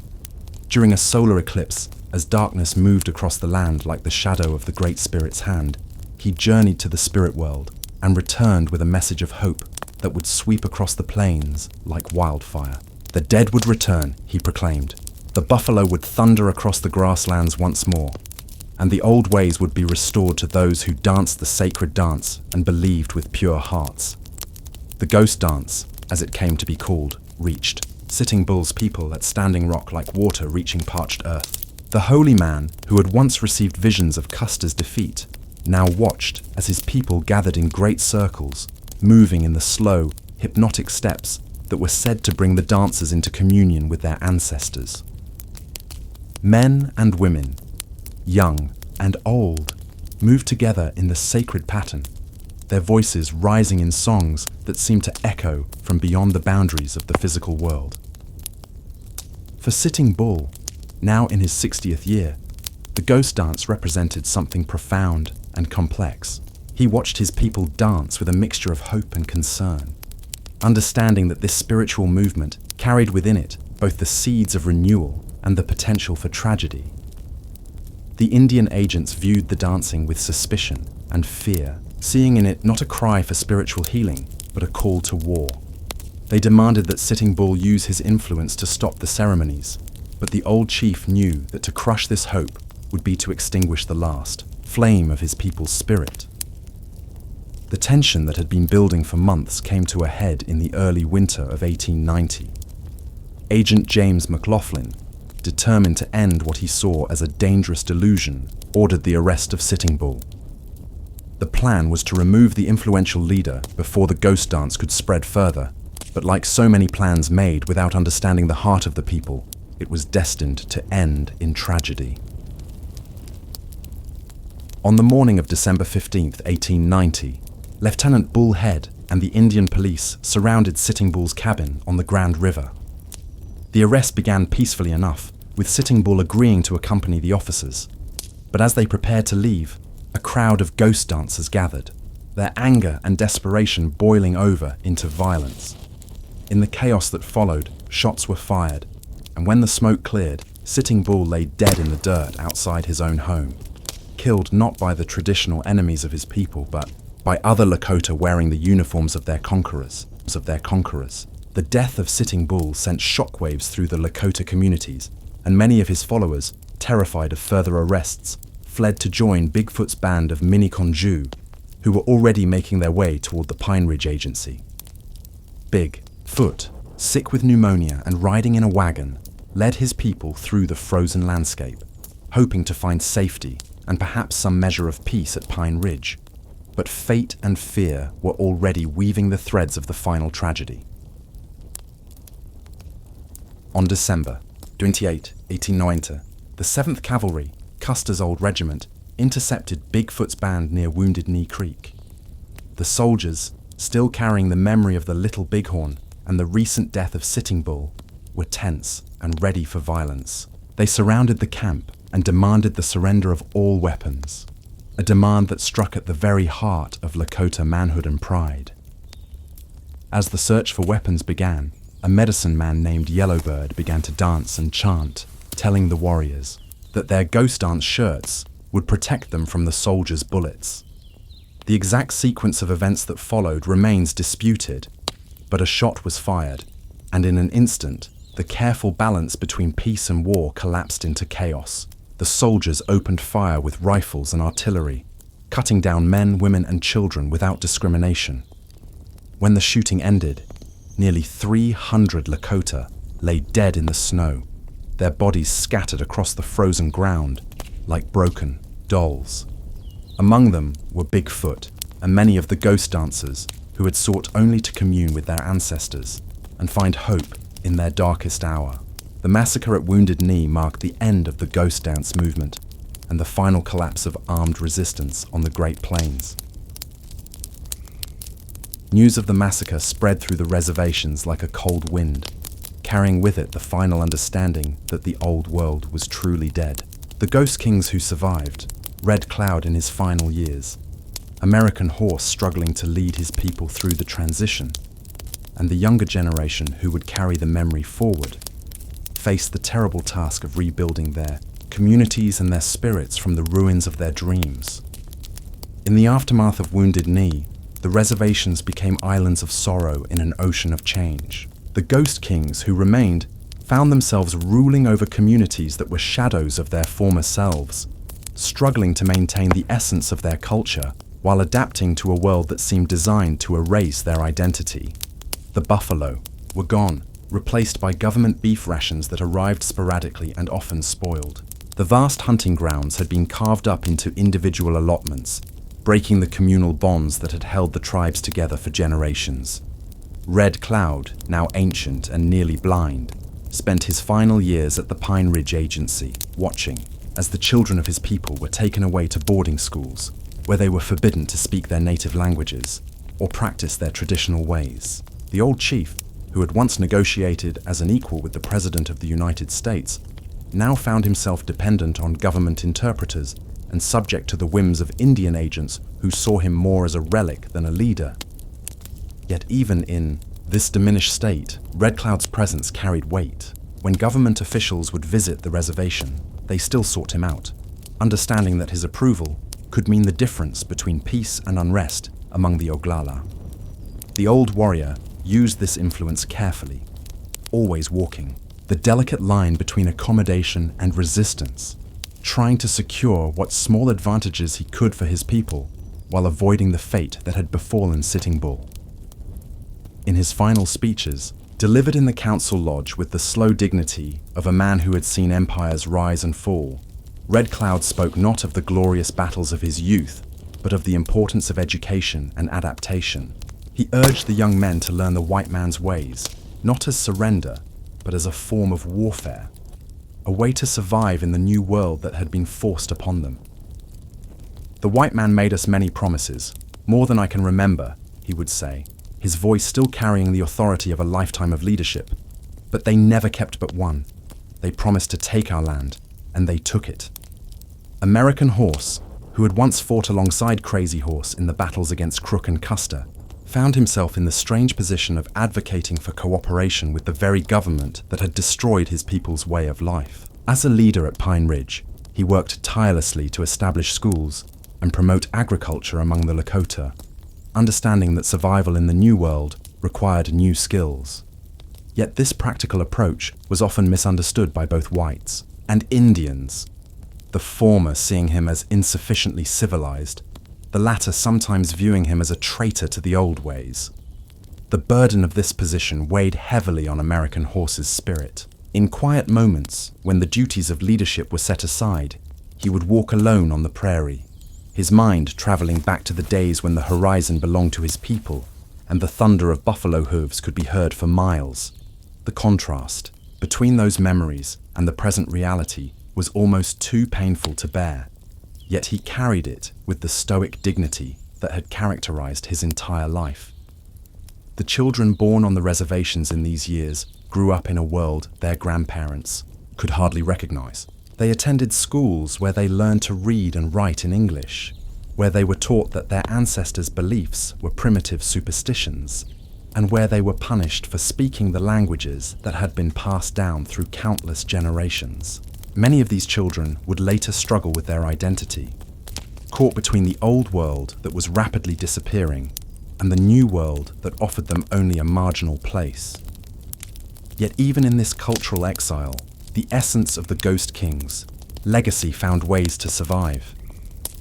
During a solar eclipse, as darkness moved across the land like the shadow of the Great Spirit's hand, he journeyed to the spirit world and returned with a message of hope that would sweep across the plains like wildfire. The dead would return, he proclaimed. The buffalo would thunder across the grasslands once more, and the old ways would be restored to those who danced the sacred dance and believed with pure hearts. The ghost dance, as it came to be called, reached Sitting Bull's people at Standing Rock like water reaching parched earth. The holy man, who had once received visions of Custer's defeat, now watched as his people gathered in great circles, moving in the slow, hypnotic steps that were said to bring the dancers into communion with their ancestors. Men and women, young and old, moved together in the sacred pattern, their voices rising in songs that seemed to echo from beyond the boundaries of the physical world. For Sitting Bull, now in his 60th year, the ghost dance represented something profound and complex. He watched his people dance with a mixture of hope and concern, understanding that this spiritual movement carried within it both the seeds of renewal and the potential for tragedy. The Indian agents viewed the dancing with suspicion and fear, seeing in it not a cry for spiritual healing, but a call to war. They demanded that Sitting Bull use his influence to stop the ceremonies, but the old chief knew that to crush this hope would be to extinguish the last flame of his people's spirit. The tension that had been building for months came to a head in the early winter of 1890. Agent James McLaughlin, determined to end what he saw as a dangerous delusion, ordered the arrest of Sitting Bull. The plan was to remove the influential leader before the ghost dance could spread further, but like so many plans made without understanding the heart of the people, it was destined to end in tragedy. On the morning of December 15, 1890, Lieutenant Bull Head and the Indian police surrounded Sitting Bull's cabin on the Grand River. The arrest began peacefully enough, with Sitting Bull agreeing to accompany the officers. But as they prepared to leave, a crowd of ghost dancers gathered, their anger and desperation boiling over into violence. In the chaos that followed, shots were fired, and when the smoke cleared, Sitting Bull lay dead in the dirt outside his own home, killed not by the traditional enemies of his people, but by other Lakota wearing the uniforms of their conquerors. The death of Sitting Bull sent shockwaves through the Lakota communities, and many of his followers, terrified of further arrests, fled to join Bigfoot's band of Miniconjou, who were already making their way toward the Pine Ridge Agency. Bigfoot, sick with pneumonia and riding in a wagon, led his people through the frozen landscape, hoping to find safety and perhaps some measure of peace at Pine Ridge. But fate and fear were already weaving the threads of the final tragedy. On December 28, 1890, the 7th Cavalry, Custer's old regiment, intercepted Bigfoot's band near Wounded Knee Creek. The soldiers, still carrying the memory of the Little Bighorn and the recent death of Sitting Bull, were tense and ready for violence. They surrounded the camp and demanded the surrender of all weapons, a demand that struck at the very heart of Lakota manhood and pride. As the search for weapons began, a medicine man named Yellowbird began to dance and chant, telling the warriors that their ghost dance shirts would protect them from the soldiers' bullets. The exact sequence of events that followed remains disputed, but a shot was fired, and in an instant, the careful balance between peace and war collapsed into chaos. The soldiers opened fire with rifles and artillery, cutting down men, women, and children without discrimination. When the shooting ended, nearly 300 Lakota lay dead in the snow, their bodies scattered across the frozen ground like broken dolls. Among them were Bigfoot and many of the ghost dancers who had sought only to commune with their ancestors and find hope in their darkest hour. The massacre at Wounded Knee marked the end of the ghost dance movement and the final collapse of armed resistance on the Great Plains. News of the massacre spread through the reservations like a cold wind, carrying with it the final understanding that the old world was truly dead. The ghost kings who survived, Red Cloud in his final years, American Horse struggling to lead his people through the transition, and the younger generation who would carry the memory forward, faced the terrible task of rebuilding their communities and their spirits from the ruins of their dreams. In the aftermath of Wounded Knee, the reservations became islands of sorrow in an ocean of change. The ghost kings who remained found themselves ruling over communities that were shadows of their former selves, struggling to maintain the essence of their culture while adapting to a world that seemed designed to erase their identity. The buffalo were gone, replaced by government beef rations that arrived sporadically and often spoiled. The vast hunting grounds had been carved up into individual allotments, breaking the communal bonds that had held the tribes together for generations. Red Cloud, now ancient and nearly blind, spent his final years at the Pine Ridge Agency, watching as the children of his people were taken away to boarding schools, where they were forbidden to speak their native languages or practice their traditional ways. The old chief, who had once negotiated as an equal with the President of the United States, now found himself dependent on government interpreters and subject to the whims of Indian agents who saw him more as a relic than a leader. Yet even in this diminished state, Red Cloud's presence carried weight. When government officials would visit the reservation, they still sought him out, understanding that his approval could mean the difference between peace and unrest among the Oglala. The old warrior used this influence carefully, always walking the delicate line between accommodation and resistance, trying to secure what small advantages he could for his people while avoiding the fate that had befallen Sitting Bull. In his final speeches, delivered in the council lodge with the slow dignity of a man who had seen empires rise and fall, Red Cloud spoke not of the glorious battles of his youth, but of the importance of education and adaptation. He urged the young men to learn the white man's ways, not as surrender, but as a form of warfare, a way to survive in the new world that had been forced upon them. The white man made us many promises, more than I can remember, he would say, his voice still carrying the authority of a lifetime of leadership. But they never kept but one. They promised to take our land, and they took it. American Horse, who had once fought alongside Crazy Horse in the battles against Crook and Custer, found himself in the strange position of advocating for cooperation with the very government that had destroyed his people's way of life. As a leader at Pine Ridge, He worked tirelessly to establish schools and promote agriculture among the Lakota, understanding that survival in the New World required new skills. Yet this practical approach was often misunderstood by both whites and Indians, the former seeing him as insufficiently civilized, the latter sometimes viewing him as a traitor to the old ways. The burden of this position weighed heavily on American Horse's spirit. In quiet moments, when the duties of leadership were set aside, he would walk alone on the prairie, his mind traveling back to the days when the horizon belonged to his people, and the thunder of buffalo hooves could be heard for miles. The contrast between those memories and the present reality was almost too painful to bear, yet he carried it with the stoic dignity that had characterized his entire life. The children born on the reservations in these years grew up in a world their grandparents could hardly recognize. They attended schools where they learned to read and write in English, where they were taught that their ancestors' beliefs were primitive superstitions, and where they were punished for speaking the languages that had been passed down through countless generations. Many of these children would later struggle with their identity, caught between the old world that was rapidly disappearing and the new world that offered them only a marginal place. Yet even in this cultural exile, the essence of the Ghost Kings, legacy found ways to survive.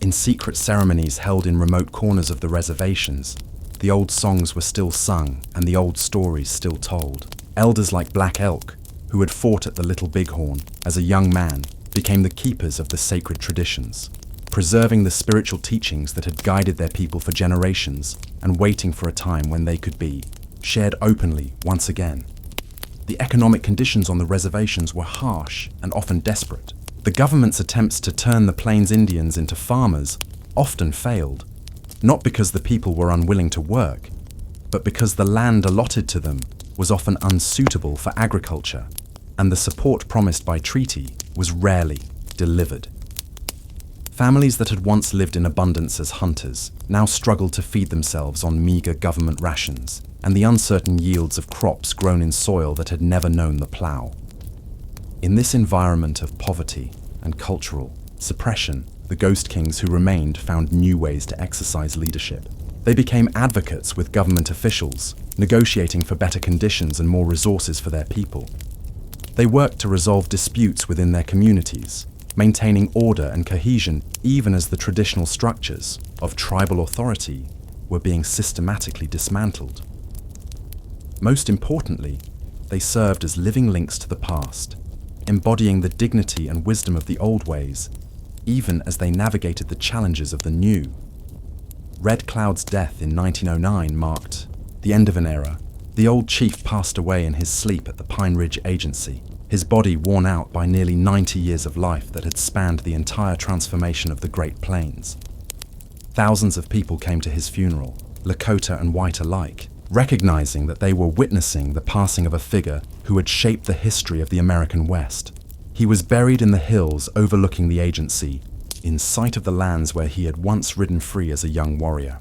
In secret ceremonies held in remote corners of the reservations, the old songs were still sung and the old stories still told. Elders like Black Elk, who had fought at the Little Bighorn as a young man, became the keepers of the sacred traditions, preserving the spiritual teachings that had guided their people for generations and waiting for a time when they could be shared openly once again. The economic conditions on the reservations were harsh and often desperate. The government's attempts to turn the Plains Indians into farmers often failed, not because the people were unwilling to work, but because the land allotted to them was often unsuitable for agriculture, and the support promised by treaty was rarely delivered. Families that had once lived in abundance as hunters now struggled to feed themselves on meager government rations and the uncertain yields of crops grown in soil that had never known the plough. In this environment of poverty and cultural suppression, the Ghost Kings who remained found new ways to exercise leadership. They became advocates with government officials, negotiating for better conditions and more resources for their people. They worked to resolve disputes within their communities, maintaining order and cohesion even as the traditional structures of tribal authority were being systematically dismantled. Most importantly, they served as living links to the past, embodying the dignity and wisdom of the old ways, even as they navigated the challenges of the new. Red Cloud's death in 1909 marked the end of an era. The old chief passed away in his sleep at the Pine Ridge Agency, his body worn out by nearly 90 years of life that had spanned the entire transformation of the Great Plains. Thousands of people came to his funeral, Lakota and white alike, recognizing that they were witnessing the passing of a figure who had shaped the history of the American West. He was buried in the hills overlooking the agency, in sight of the lands where he had once ridden free as a young warrior.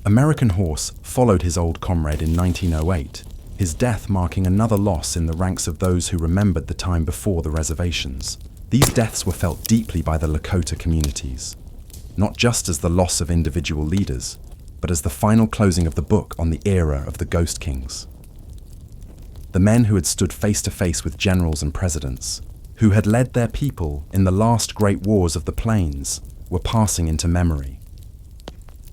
American Horse followed his old comrade in 1908, his death marking another loss in the ranks of those who remembered the time before the reservations. These deaths were felt deeply by the Lakota communities, not just as the loss of individual leaders, but as the final closing of the book on the era of the Ghost Kings. The men who had stood face to face with generals and presidents, who had led their people in the last great wars of the plains, were passing into memory.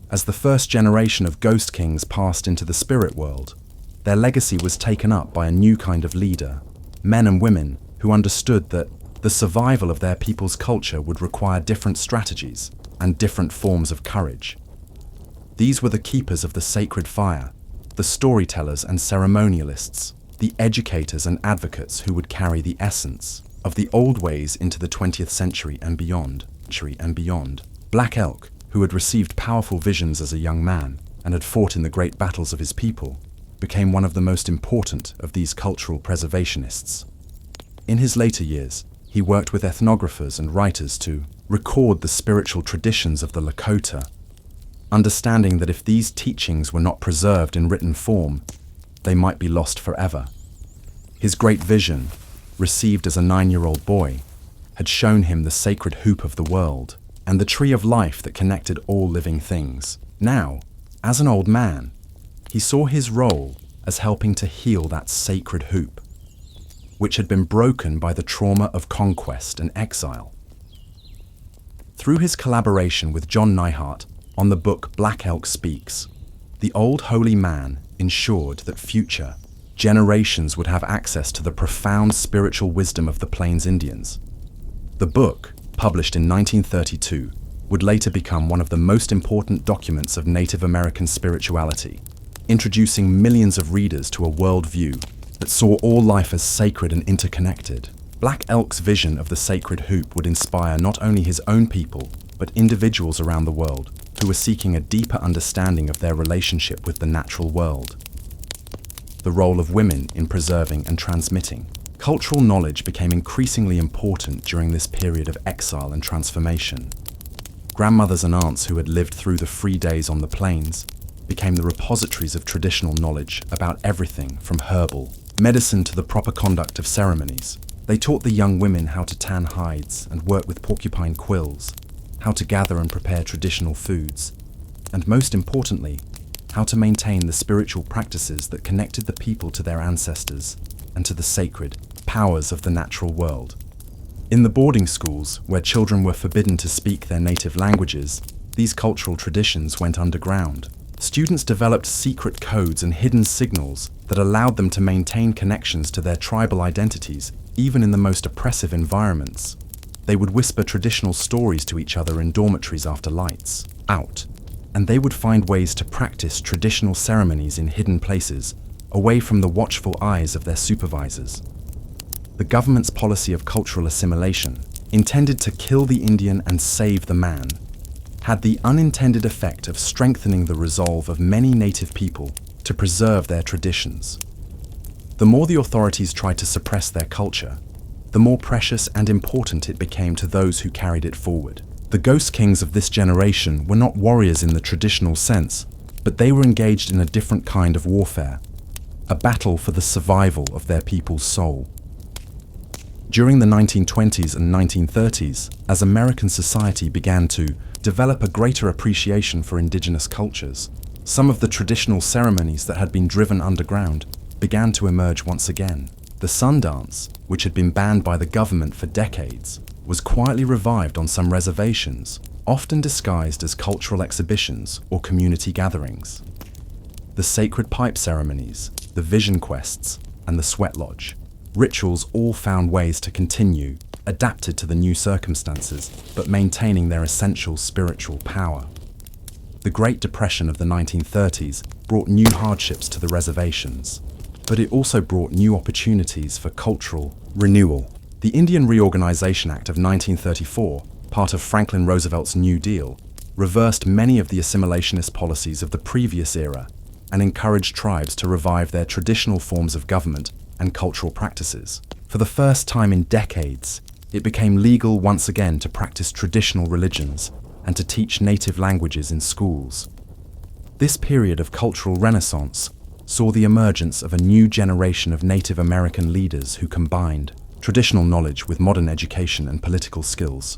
As the first generation of Ghost Kings passed into the spirit world, their legacy was taken up by a new kind of leader, men and women who understood that the survival of their people's culture would require different strategies and different forms of courage. These were the keepers of the sacred fire, the storytellers and ceremonialists, the educators and advocates who would carry the essence of the old ways into the 20th century and beyond. Black Elk, who had received powerful visions as a young man and had fought in the great battles of his people, became one of the most important of these cultural preservationists. In his later years, he worked with ethnographers and writers to record the spiritual traditions of the Lakota, understanding that if these teachings were not preserved in written form, they might be lost forever. His great vision, received as a 9-year-old boy, had shown him the sacred hoop of the world and the tree of life that connected all living things. Now, as an old man, he saw his role as helping to heal that sacred hoop, which had been broken by the trauma of conquest and exile. Through his collaboration with John Neihart on the book Black Elk Speaks, the old holy man ensured that future generations would have access to the profound spiritual wisdom of the Plains Indians. The book, published in 1932, would later become one of the most important documents of Native American spirituality, introducing millions of readers to a worldview that saw all life as sacred and interconnected. Black Elk's vision of the sacred hoop would inspire not only his own people, but individuals around the world who were seeking a deeper understanding of their relationship with the natural world. The role of women in preserving and transmitting cultural knowledge became increasingly important during this period of exile and transformation. Grandmothers and aunts who had lived through the free days on the plains became the repositories of traditional knowledge about everything from herbal medicine to the proper conduct of ceremonies. They taught the young women how to tan hides and work with porcupine quills, how to gather and prepare traditional foods, and most importantly, how to maintain the spiritual practices that connected the people to their ancestors and to the sacred powers of the natural world. In the boarding schools, where children were forbidden to speak their native languages, these cultural traditions went underground. Students developed secret codes and hidden signals that allowed them to maintain connections to their tribal identities, even in the most oppressive environments. They would whisper traditional stories to each other in dormitories after lights out, and they would find ways to practice traditional ceremonies in hidden places, away from the watchful eyes of their supervisors. The government's policy of cultural assimilation, intended to kill the Indian and save the man, had the unintended effect of strengthening the resolve of many native people to preserve their traditions. The more the authorities tried to suppress their culture, the more precious and important it became to those who carried it forward. The ghost kings of this generation were not warriors in the traditional sense, but they were engaged in a different kind of warfare, a battle for the survival of their people's soul. During the 1920s and 1930s, as American society began to develop a greater appreciation for indigenous cultures, some of the traditional ceremonies that had been driven underground began to emerge once again. The sun dance, which had been banned by the government for decades, was quietly revived on some reservations, often disguised as cultural exhibitions or community gatherings. The sacred pipe ceremonies, the vision quests, and the sweat lodge rituals all found ways to continue, adapted to the new circumstances, but maintaining their essential spiritual power. The Great Depression of the 1930s brought new hardships to the reservations, but it also brought new opportunities for cultural renewal. The Indian Reorganization Act of 1934, part of Franklin Roosevelt's New Deal, reversed many of the assimilationist policies of the previous era and encouraged tribes to revive their traditional forms of government and cultural practices. For the first time in decades, it became legal once again to practice traditional religions and to teach native languages in schools. This period of cultural renaissance saw the emergence of a new generation of Native American leaders who combined traditional knowledge with modern education and political skills.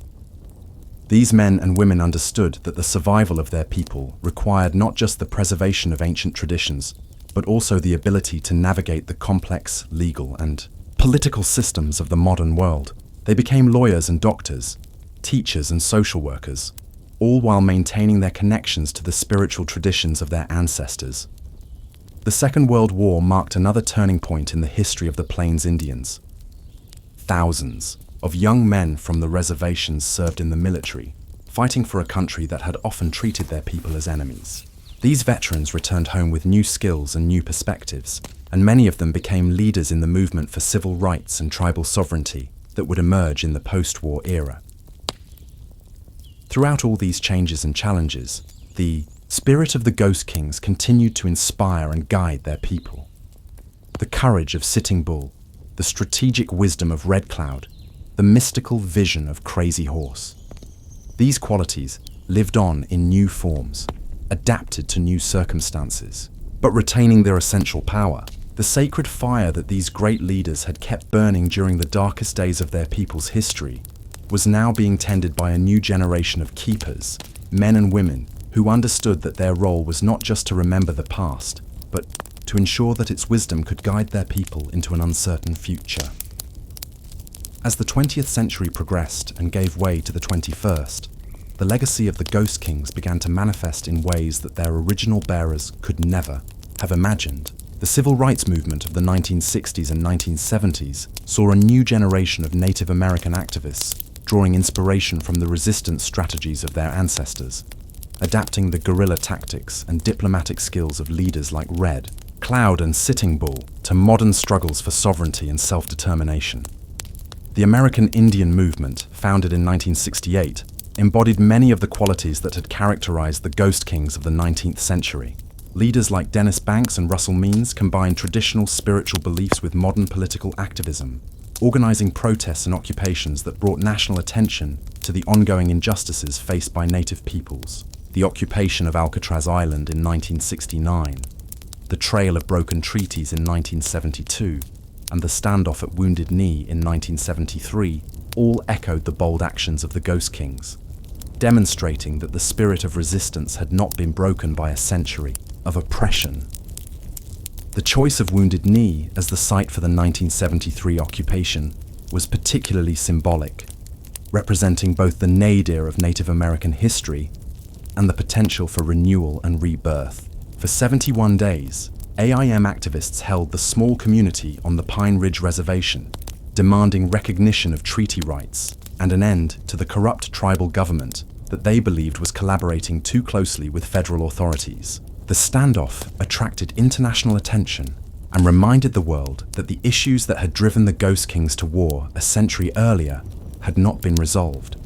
These men and women understood that the survival of their people required not just the preservation of ancient traditions, but also the ability to navigate the complex legal and political systems of the modern world. They became lawyers and doctors, teachers and social workers, all while maintaining their connections to the spiritual traditions of their ancestors. The Second World War marked another turning point in the history of the Plains Indians. Thousands of young men from the reservations served in the military, fighting for a country that had often treated their people as enemies. These veterans returned home with new skills and new perspectives, and many of them became leaders in the movement for civil rights and tribal sovereignty that would emerge in the post-war era. Throughout all these changes and challenges, the spirit of the Ghost Kings continued to inspire and guide their people. The courage of Sitting Bull, the strategic wisdom of Red Cloud, the mystical vision of Crazy Horse. These qualities lived on in new forms, adapted to new circumstances, but retaining their essential power. The sacred fire that these great leaders had kept burning during the darkest days of their people's history was now being tended by a new generation of keepers, men and women, who understood that their role was not just to remember the past, but to ensure that its wisdom could guide their people into an uncertain future. As the 20th century progressed and gave way to the 21st, the legacy of the Ghost Kings began to manifest in ways that their original bearers could never have imagined. The civil rights movement of the 1960s and 1970s saw a new generation of Native American activists drawing inspiration from the resistance strategies of their ancestors, adapting the guerrilla tactics and diplomatic skills of leaders like Red, Cloud, and Sitting Bull to modern struggles for sovereignty and self-determination. The American Indian movement, founded in 1968, embodied many of the qualities that had characterized the Ghost Kings of the 19th century. Leaders like Dennis Banks and Russell Means combined traditional spiritual beliefs with modern political activism, organizing protests and occupations that brought national attention to the ongoing injustices faced by native peoples. The occupation of Alcatraz Island in 1969, the Trail of Broken Treaties in 1972, and the standoff at Wounded Knee in 1973 all echoed the bold actions of the Ghost Kings, demonstrating that the spirit of resistance had not been broken by a century of oppression. The choice of Wounded Knee as the site for the 1973 occupation was particularly symbolic, representing both the nadir of Native American history and the potential for renewal and rebirth. For 71 days, AIM activists held the small community on the Pine Ridge Reservation, demanding recognition of treaty rights and an end to the corrupt tribal government that they believed was collaborating too closely with federal authorities. The standoff attracted international attention and reminded the world that the issues that had driven the Ghost Kings to war a century earlier had not been resolved.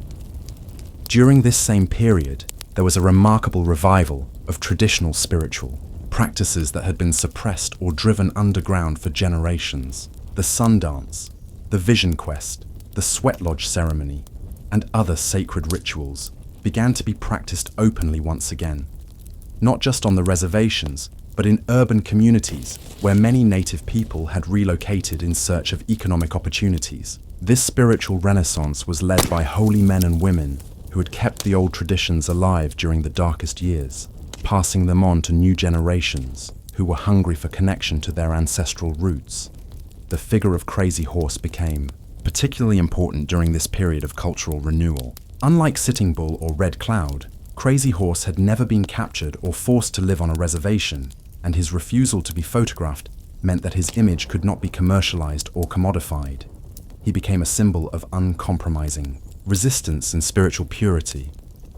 During this same period, there was a remarkable revival of traditional spiritual practices that had been suppressed or driven underground for generations. The sun dance, the vision quest, the sweat lodge ceremony, and other sacred rituals began to be practiced openly once again, not just on the reservations, but in urban communities where many native people had relocated in search of economic opportunities. This spiritual renaissance was led by holy men and women who had kept the old traditions alive during the darkest years, passing them on to new generations who were hungry for connection to their ancestral roots. The figure of Crazy Horse became particularly important during this period of cultural renewal. Unlike Sitting Bull or Red Cloud, Crazy Horse had never been captured or forced to live on a reservation, and his refusal to be photographed meant that his image could not be commercialized or commodified. He became a symbol of uncompromising resistance and spiritual purity,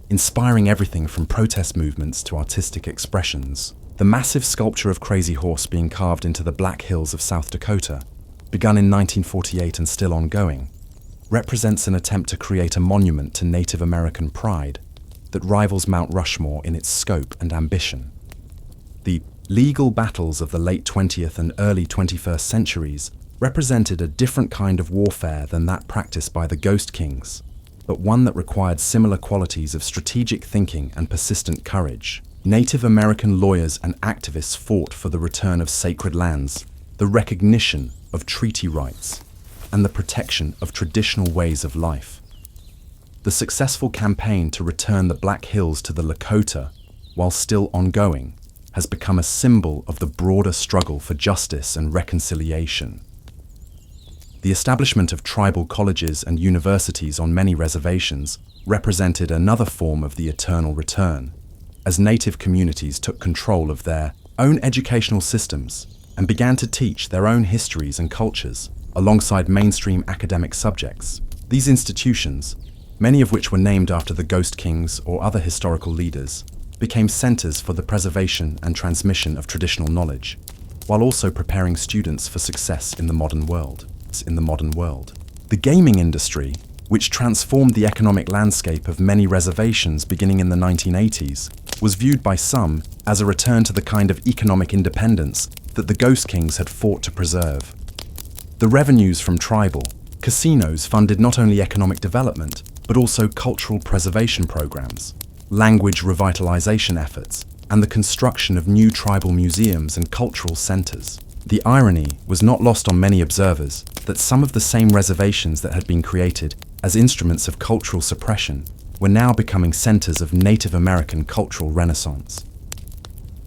inspiring everything from protest movements to artistic expressions. The massive sculpture of Crazy Horse being carved into the Black Hills of South Dakota, begun in 1948 and still ongoing, represents an attempt to create a monument to Native American pride that rivals Mount Rushmore in its scope and ambition. The legal battles of the late 20th and early 21st centuries represented a different kind of warfare than that practiced by the Ghost Kings, but one that required similar qualities of strategic thinking and persistent courage. Native American lawyers and activists fought for the return of sacred lands, the recognition of treaty rights, and the protection of traditional ways of life. The successful campaign to return the Black Hills to the Lakota, while still ongoing, has become a symbol of the broader struggle for justice and reconciliation. The establishment of tribal colleges and universities on many reservations represented another form of the eternal return, as native communities took control of their own educational systems and began to teach their own histories and cultures alongside mainstream academic subjects. These institutions, many of which were named after the Ghost Kings or other historical leaders, became centers for the preservation and transmission of traditional knowledge, while also preparing students for success in the modern world. The gaming industry, which transformed the economic landscape of many reservations beginning in the 1980s, was viewed by some as a return to the kind of economic independence that the Ghost Kings had fought to preserve. The revenues from tribal casinos funded not only economic development, but also cultural preservation programs, language revitalization efforts, and the construction of new tribal museums and cultural centers. The irony was not lost on many observers that some of the same reservations that had been created as instruments of cultural suppression, were now becoming centers of Native American cultural renaissance.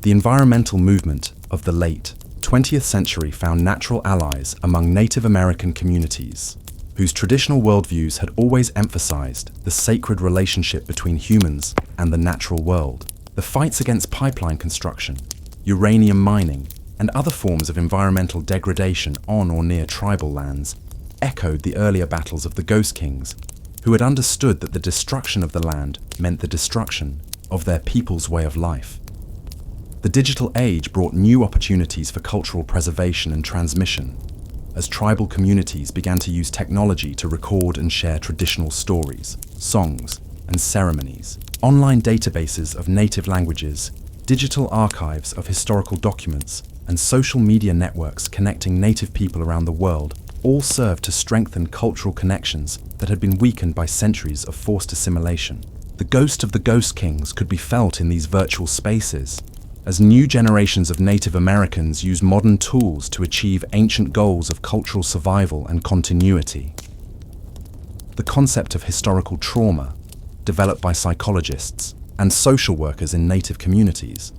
The environmental movement of the late 20th century found natural allies among Native American communities, whose traditional worldviews had always emphasized the sacred relationship between humans and the natural world. The fights against pipeline construction, uranium mining, and other forms of environmental degradation on or near tribal lands echoed the earlier battles of the Ghost Kings, who had understood that the destruction of the land meant the destruction of their people's way of life. The digital age brought new opportunities for cultural preservation and transmission, as tribal communities began to use technology to record and share traditional stories, songs, and ceremonies. Online databases of native languages, digital archives of historical documents, and social media networks connecting native people around the world all served to strengthen cultural connections that had been weakened by centuries of forced assimilation. The ghost of the Ghost Kings could be felt in these virtual spaces, as new generations of Native Americans use modern tools to achieve ancient goals of cultural survival and continuity. The concept of historical trauma, developed by psychologists and social workers in Native communities,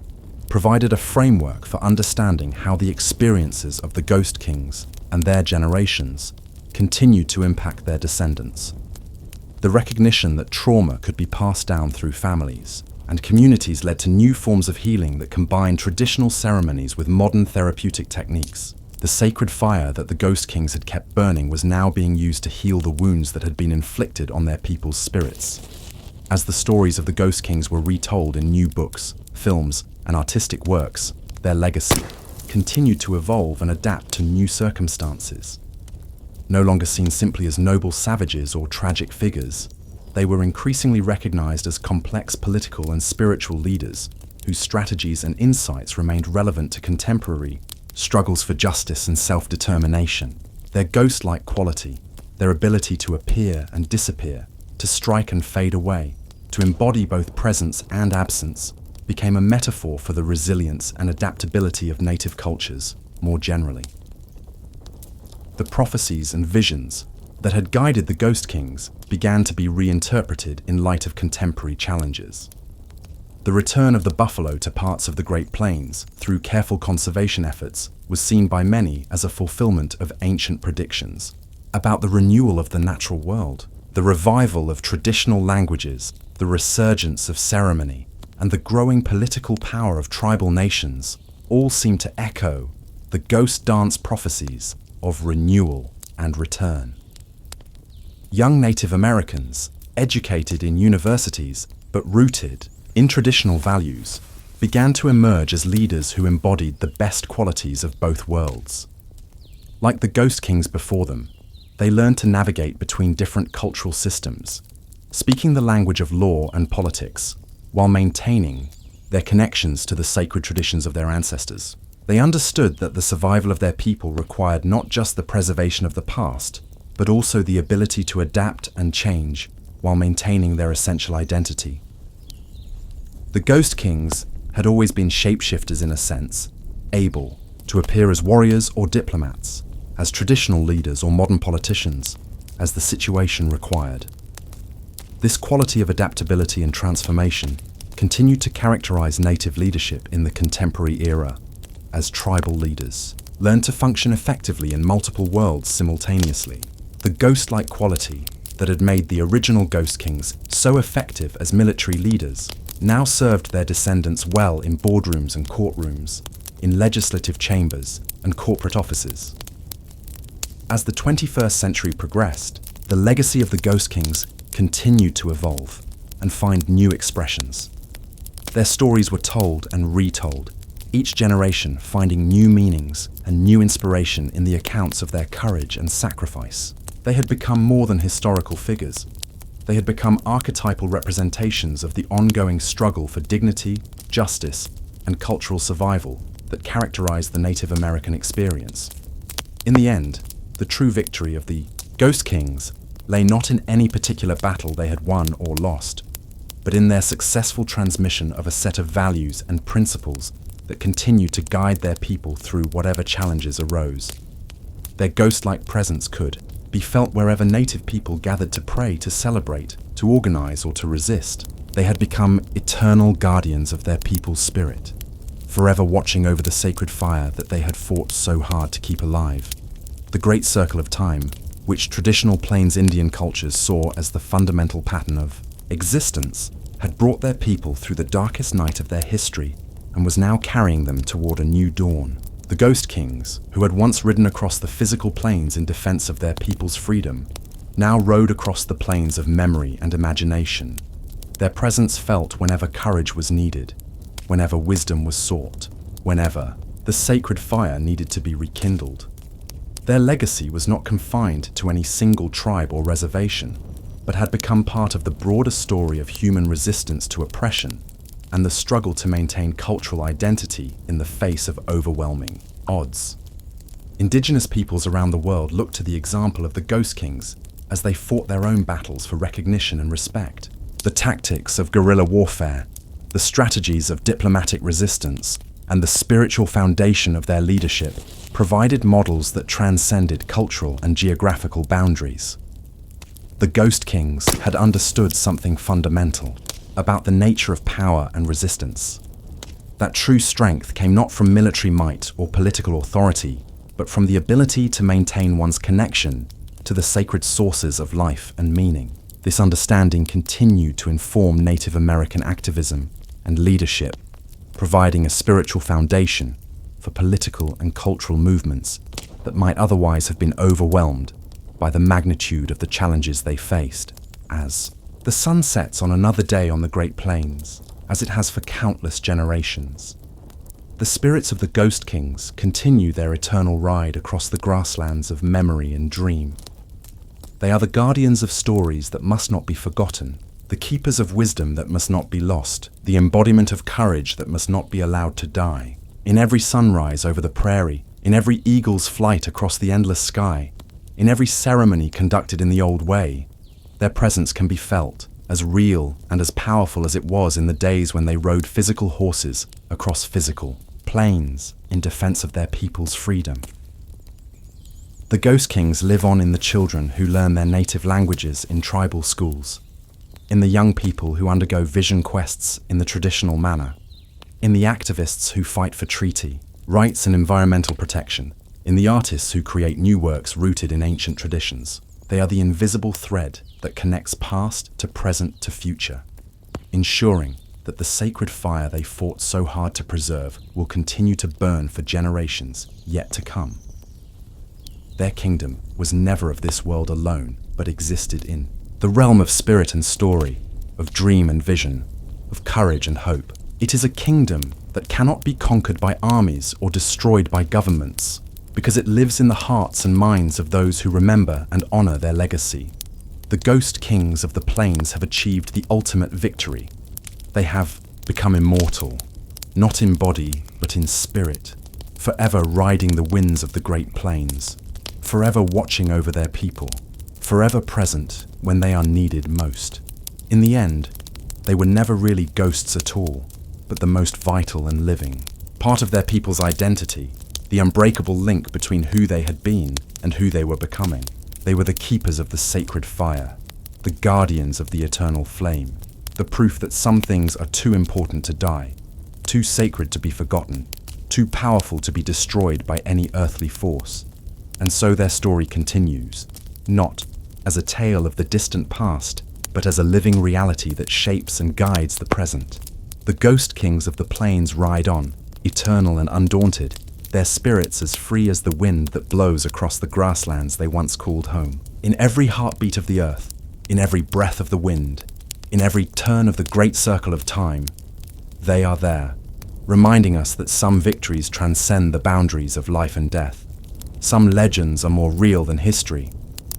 provided a framework for understanding how the experiences of the Ghost Kings and their generations continued to impact their descendants. The recognition that trauma could be passed down through families and communities led to new forms of healing that combined traditional ceremonies with modern therapeutic techniques. The sacred fire that the Ghost Kings had kept burning was now being used to heal the wounds that had been inflicted on their people's spirits. As the stories of the Ghost Kings were retold in new books, films, and artistic works, their legacy continued to evolve and adapt to new circumstances. No longer seen simply as noble savages or tragic figures, they were increasingly recognized as complex political and spiritual leaders whose strategies and insights remained relevant to contemporary struggles for justice and self-determination. Their ghost-like quality, their ability to appear and disappear, to strike and fade away, to embody both presence and absence, became a metaphor for the resilience and adaptability of native cultures more generally. The prophecies and visions that had guided the Ghost Kings began to be reinterpreted in light of contemporary challenges. The return of the buffalo to parts of the Great Plains through careful conservation efforts was seen by many as a fulfillment of ancient predictions about the renewal of the natural world. The revival of traditional languages, the resurgence of ceremony, and the growing political power of tribal nations all seem to echo the ghost dance prophecies of renewal and return. Young Native Americans, educated in universities but rooted in traditional values, began to emerge as leaders who embodied the best qualities of both worlds. Like the Ghost Kings before them, they learned to navigate between different cultural systems, speaking the language of law and politics, while maintaining their connections to the sacred traditions of their ancestors. They understood that the survival of their people required not just the preservation of the past, but also the ability to adapt and change while maintaining their essential identity. The Ghost Kings had always been shapeshifters in a sense, able to appear as warriors or diplomats, as traditional leaders or modern politicians, as the situation required. This quality of adaptability and transformation continued to characterize native leadership in the contemporary era, as tribal leaders learned to function effectively in multiple worlds simultaneously. The ghost-like quality that had made the original Ghost Kings so effective as military leaders now served their descendants well in boardrooms and courtrooms, in legislative chambers and corporate offices. As the 21st century progressed, the legacy of the Ghost Kings continued to evolve and find new expressions. Their stories were told and retold, each generation finding new meanings and new inspiration in the accounts of their courage and sacrifice. They had become more than historical figures. They had become archetypal representations of the ongoing struggle for dignity, justice, and cultural survival that characterized the Native American experience. In the end, the true victory of the Ghost Kings lay not in any particular battle they had won or lost, but in their successful transmission of a set of values and principles that continued to guide their people through whatever challenges arose. Their ghost-like presence could, be felt wherever native people gathered to pray, to celebrate, to organize, or to resist. They had become eternal guardians of their people's spirit, forever watching over the sacred fire that they had fought so hard to keep alive. The great circle of time, which traditional Plains Indian cultures saw as the fundamental pattern of existence, had brought their people through the darkest night of their history and was now carrying them toward a new dawn. The Ghost Kings, who had once ridden across the physical plains in defense of their people's freedom, now rode across the plains of memory and imagination. Their presence felt whenever courage was needed, whenever wisdom was sought, whenever the sacred fire needed to be rekindled. Their legacy was not confined to any single tribe or reservation, but had become part of the broader story of human resistance to oppression and the struggle to maintain cultural identity in the face of overwhelming odds. Indigenous peoples around the world looked to the example of the Ghost Kings as they fought their own battles for recognition and respect. The tactics of guerrilla warfare, the strategies of diplomatic resistance, and the spiritual foundation of their leadership provided models that transcended cultural and geographical boundaries. The Ghost Kings had understood something fundamental about the nature of power and resistance. That true strength came not from military might or political authority, but from the ability to maintain one's connection to the sacred sources of life and meaning. This understanding continued to inform Native American activism and leadership, providing a spiritual foundation for political and cultural movements that might otherwise have been overwhelmed by the magnitude of the challenges they faced. As the sun sets on another day on the Great Plains, as it has for countless generations, the spirits of the Ghost Kings continue their eternal ride across the grasslands of memory and dream. They are the guardians of stories that must not be forgotten, the keepers of wisdom that must not be lost, the embodiment of courage that must not be allowed to die. In every sunrise over the prairie, in every eagle's flight across the endless sky, in every ceremony conducted in the old way, their presence can be felt, as real and as powerful as it was in the days when they rode physical horses across physical plains in defense of their people's freedom. The Ghost Kings live on in the children who learn their native languages in tribal schools, in the young people who undergo vision quests in the traditional manner, in the activists who fight for treaty, rights and environmental protection, in the artists who create new works rooted in ancient traditions. They are the invisible thread that connects past to present to future, ensuring that the sacred fire they fought so hard to preserve will continue to burn for generations yet to come. Their kingdom was never of this world alone, but existed in the realm of spirit and story, of dream and vision, of courage and hope. It is a kingdom that cannot be conquered by armies or destroyed by governments, because it lives in the hearts and minds of those who remember and honor their legacy. The Ghost Kings of the Plains have achieved the ultimate victory. They have become immortal, not in body, but in spirit, forever riding the winds of the Great Plains, forever watching over their people, forever present when they are needed most. In the end, they were never really ghosts at all, but the most vital and living, part of their people's identity, the unbreakable link between who they had been and who they were becoming. They were the keepers of the sacred fire, the guardians of the eternal flame, the proof that some things are too important to die, too sacred to be forgotten, too powerful to be destroyed by any earthly force. And so their story continues, not as a tale of the distant past, but as a living reality that shapes and guides the present. The Ghost Kings of the Plains ride on, eternal and undaunted, their spirits as free as the wind that blows across the grasslands they once called home. In every heartbeat of the earth, in every breath of the wind, in every turn of the great circle of time, they are there, reminding us that some victories transcend the boundaries of life and death. Some legends are more real than history,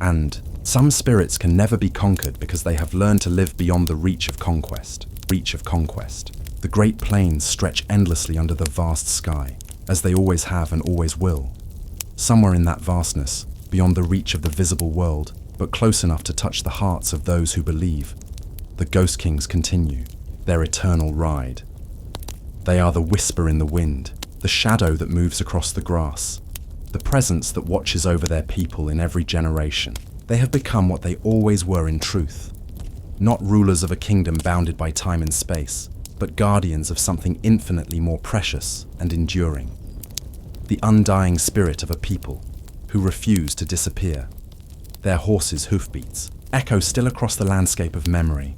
and some spirits can never be conquered because they have learned to live beyond the reach of conquest. The Great Plains stretch endlessly under the vast sky, as they always have and always will. Somewhere in that vastness, beyond the reach of the visible world, but close enough to touch the hearts of those who believe, the Ghost Kings continue their eternal ride. They are the whisper in the wind, the shadow that moves across the grass, the presence that watches over their people in every generation. They have become what they always were in truth, not rulers of a kingdom bounded by time and space, but guardians of something infinitely more precious and enduring. The undying spirit of a people who refuse to disappear. Their horses' hoofbeats echo still across the landscape of memory,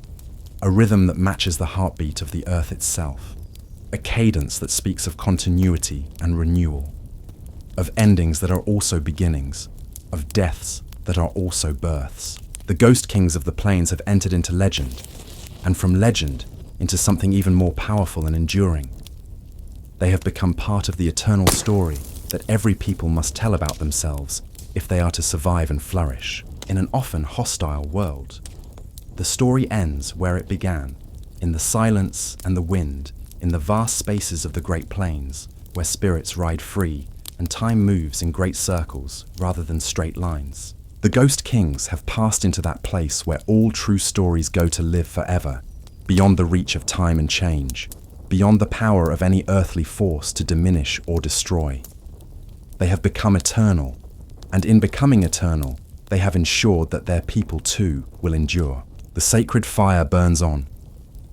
a rhythm that matches the heartbeat of the earth itself, a cadence that speaks of continuity and renewal, of endings that are also beginnings, of deaths that are also births. The ghost kings of the plains have entered into legend, and from legend into something even more powerful and enduring. They have become part of the eternal story that every people must tell about themselves if they are to survive and flourish in an often hostile world. The story ends where it began, in the silence and the wind, in the vast spaces of the Great Plains, where spirits ride free and time moves in great circles rather than straight lines. The Ghost Kings have passed into that place where all true stories go to live forever, beyond the reach of time and change, beyond the power of any earthly force to diminish or destroy. They have become eternal, and in becoming eternal, they have ensured that their people too will endure. The sacred fire burns on,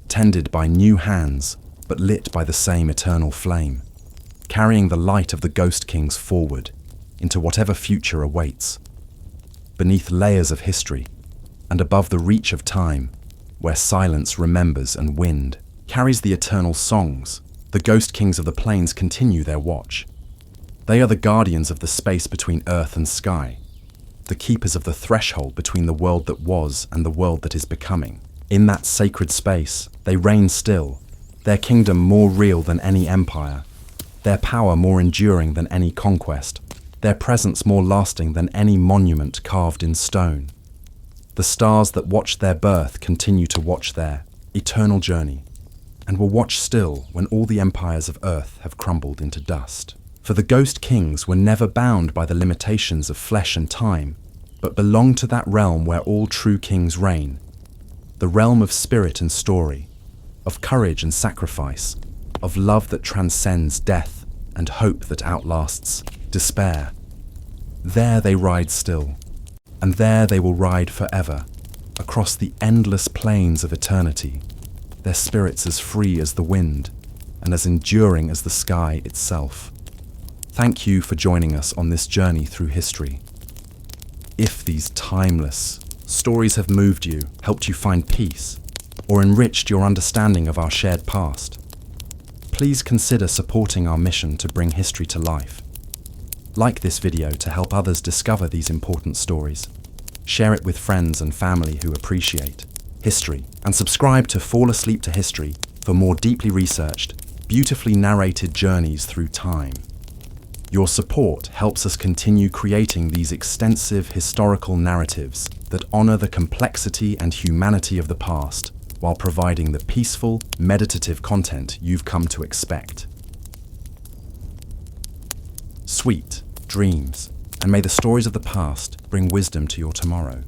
tended by new hands, but lit by the same eternal flame, carrying the light of the Ghost Kings forward into whatever future awaits. Beneath layers of history, and above the reach of time, where silence remembers and wind carries the eternal songs, the Ghost Kings of the Plains continue their watch. They are the guardians of the space between earth and sky, the keepers of the threshold between the world that was and the world that is becoming. In that sacred space, they reign still, their kingdom more real than any empire, their power more enduring than any conquest, their presence more lasting than any monument carved in stone. The stars that watched their birth continue to watch their eternal journey, and will watch still when all the empires of earth have crumbled into dust. For the Ghost Kings were never bound by the limitations of flesh and time, but belonged to that realm where all true kings reign, the realm of spirit and story, of courage and sacrifice, of love that transcends death and hope that outlasts despair. There they ride still, and there they will ride forever, across the endless plains of eternity, their spirits as free as the wind, and as enduring as the sky itself. Thank you for joining us on this journey through history. If these timeless stories have moved you, helped you find peace, or enriched your understanding of our shared past, please consider supporting our mission to bring history to life. Like this video to help others discover these important stories. Share it with friends and family who appreciate history, and subscribe to Fall Asleep to History for more deeply researched, beautifully narrated journeys through time. Your support helps us continue creating these extensive historical narratives that honor the complexity and humanity of the past, while providing the peaceful, meditative content you've come to expect. Sweet dreams, and may the stories of the past bring wisdom to your tomorrow.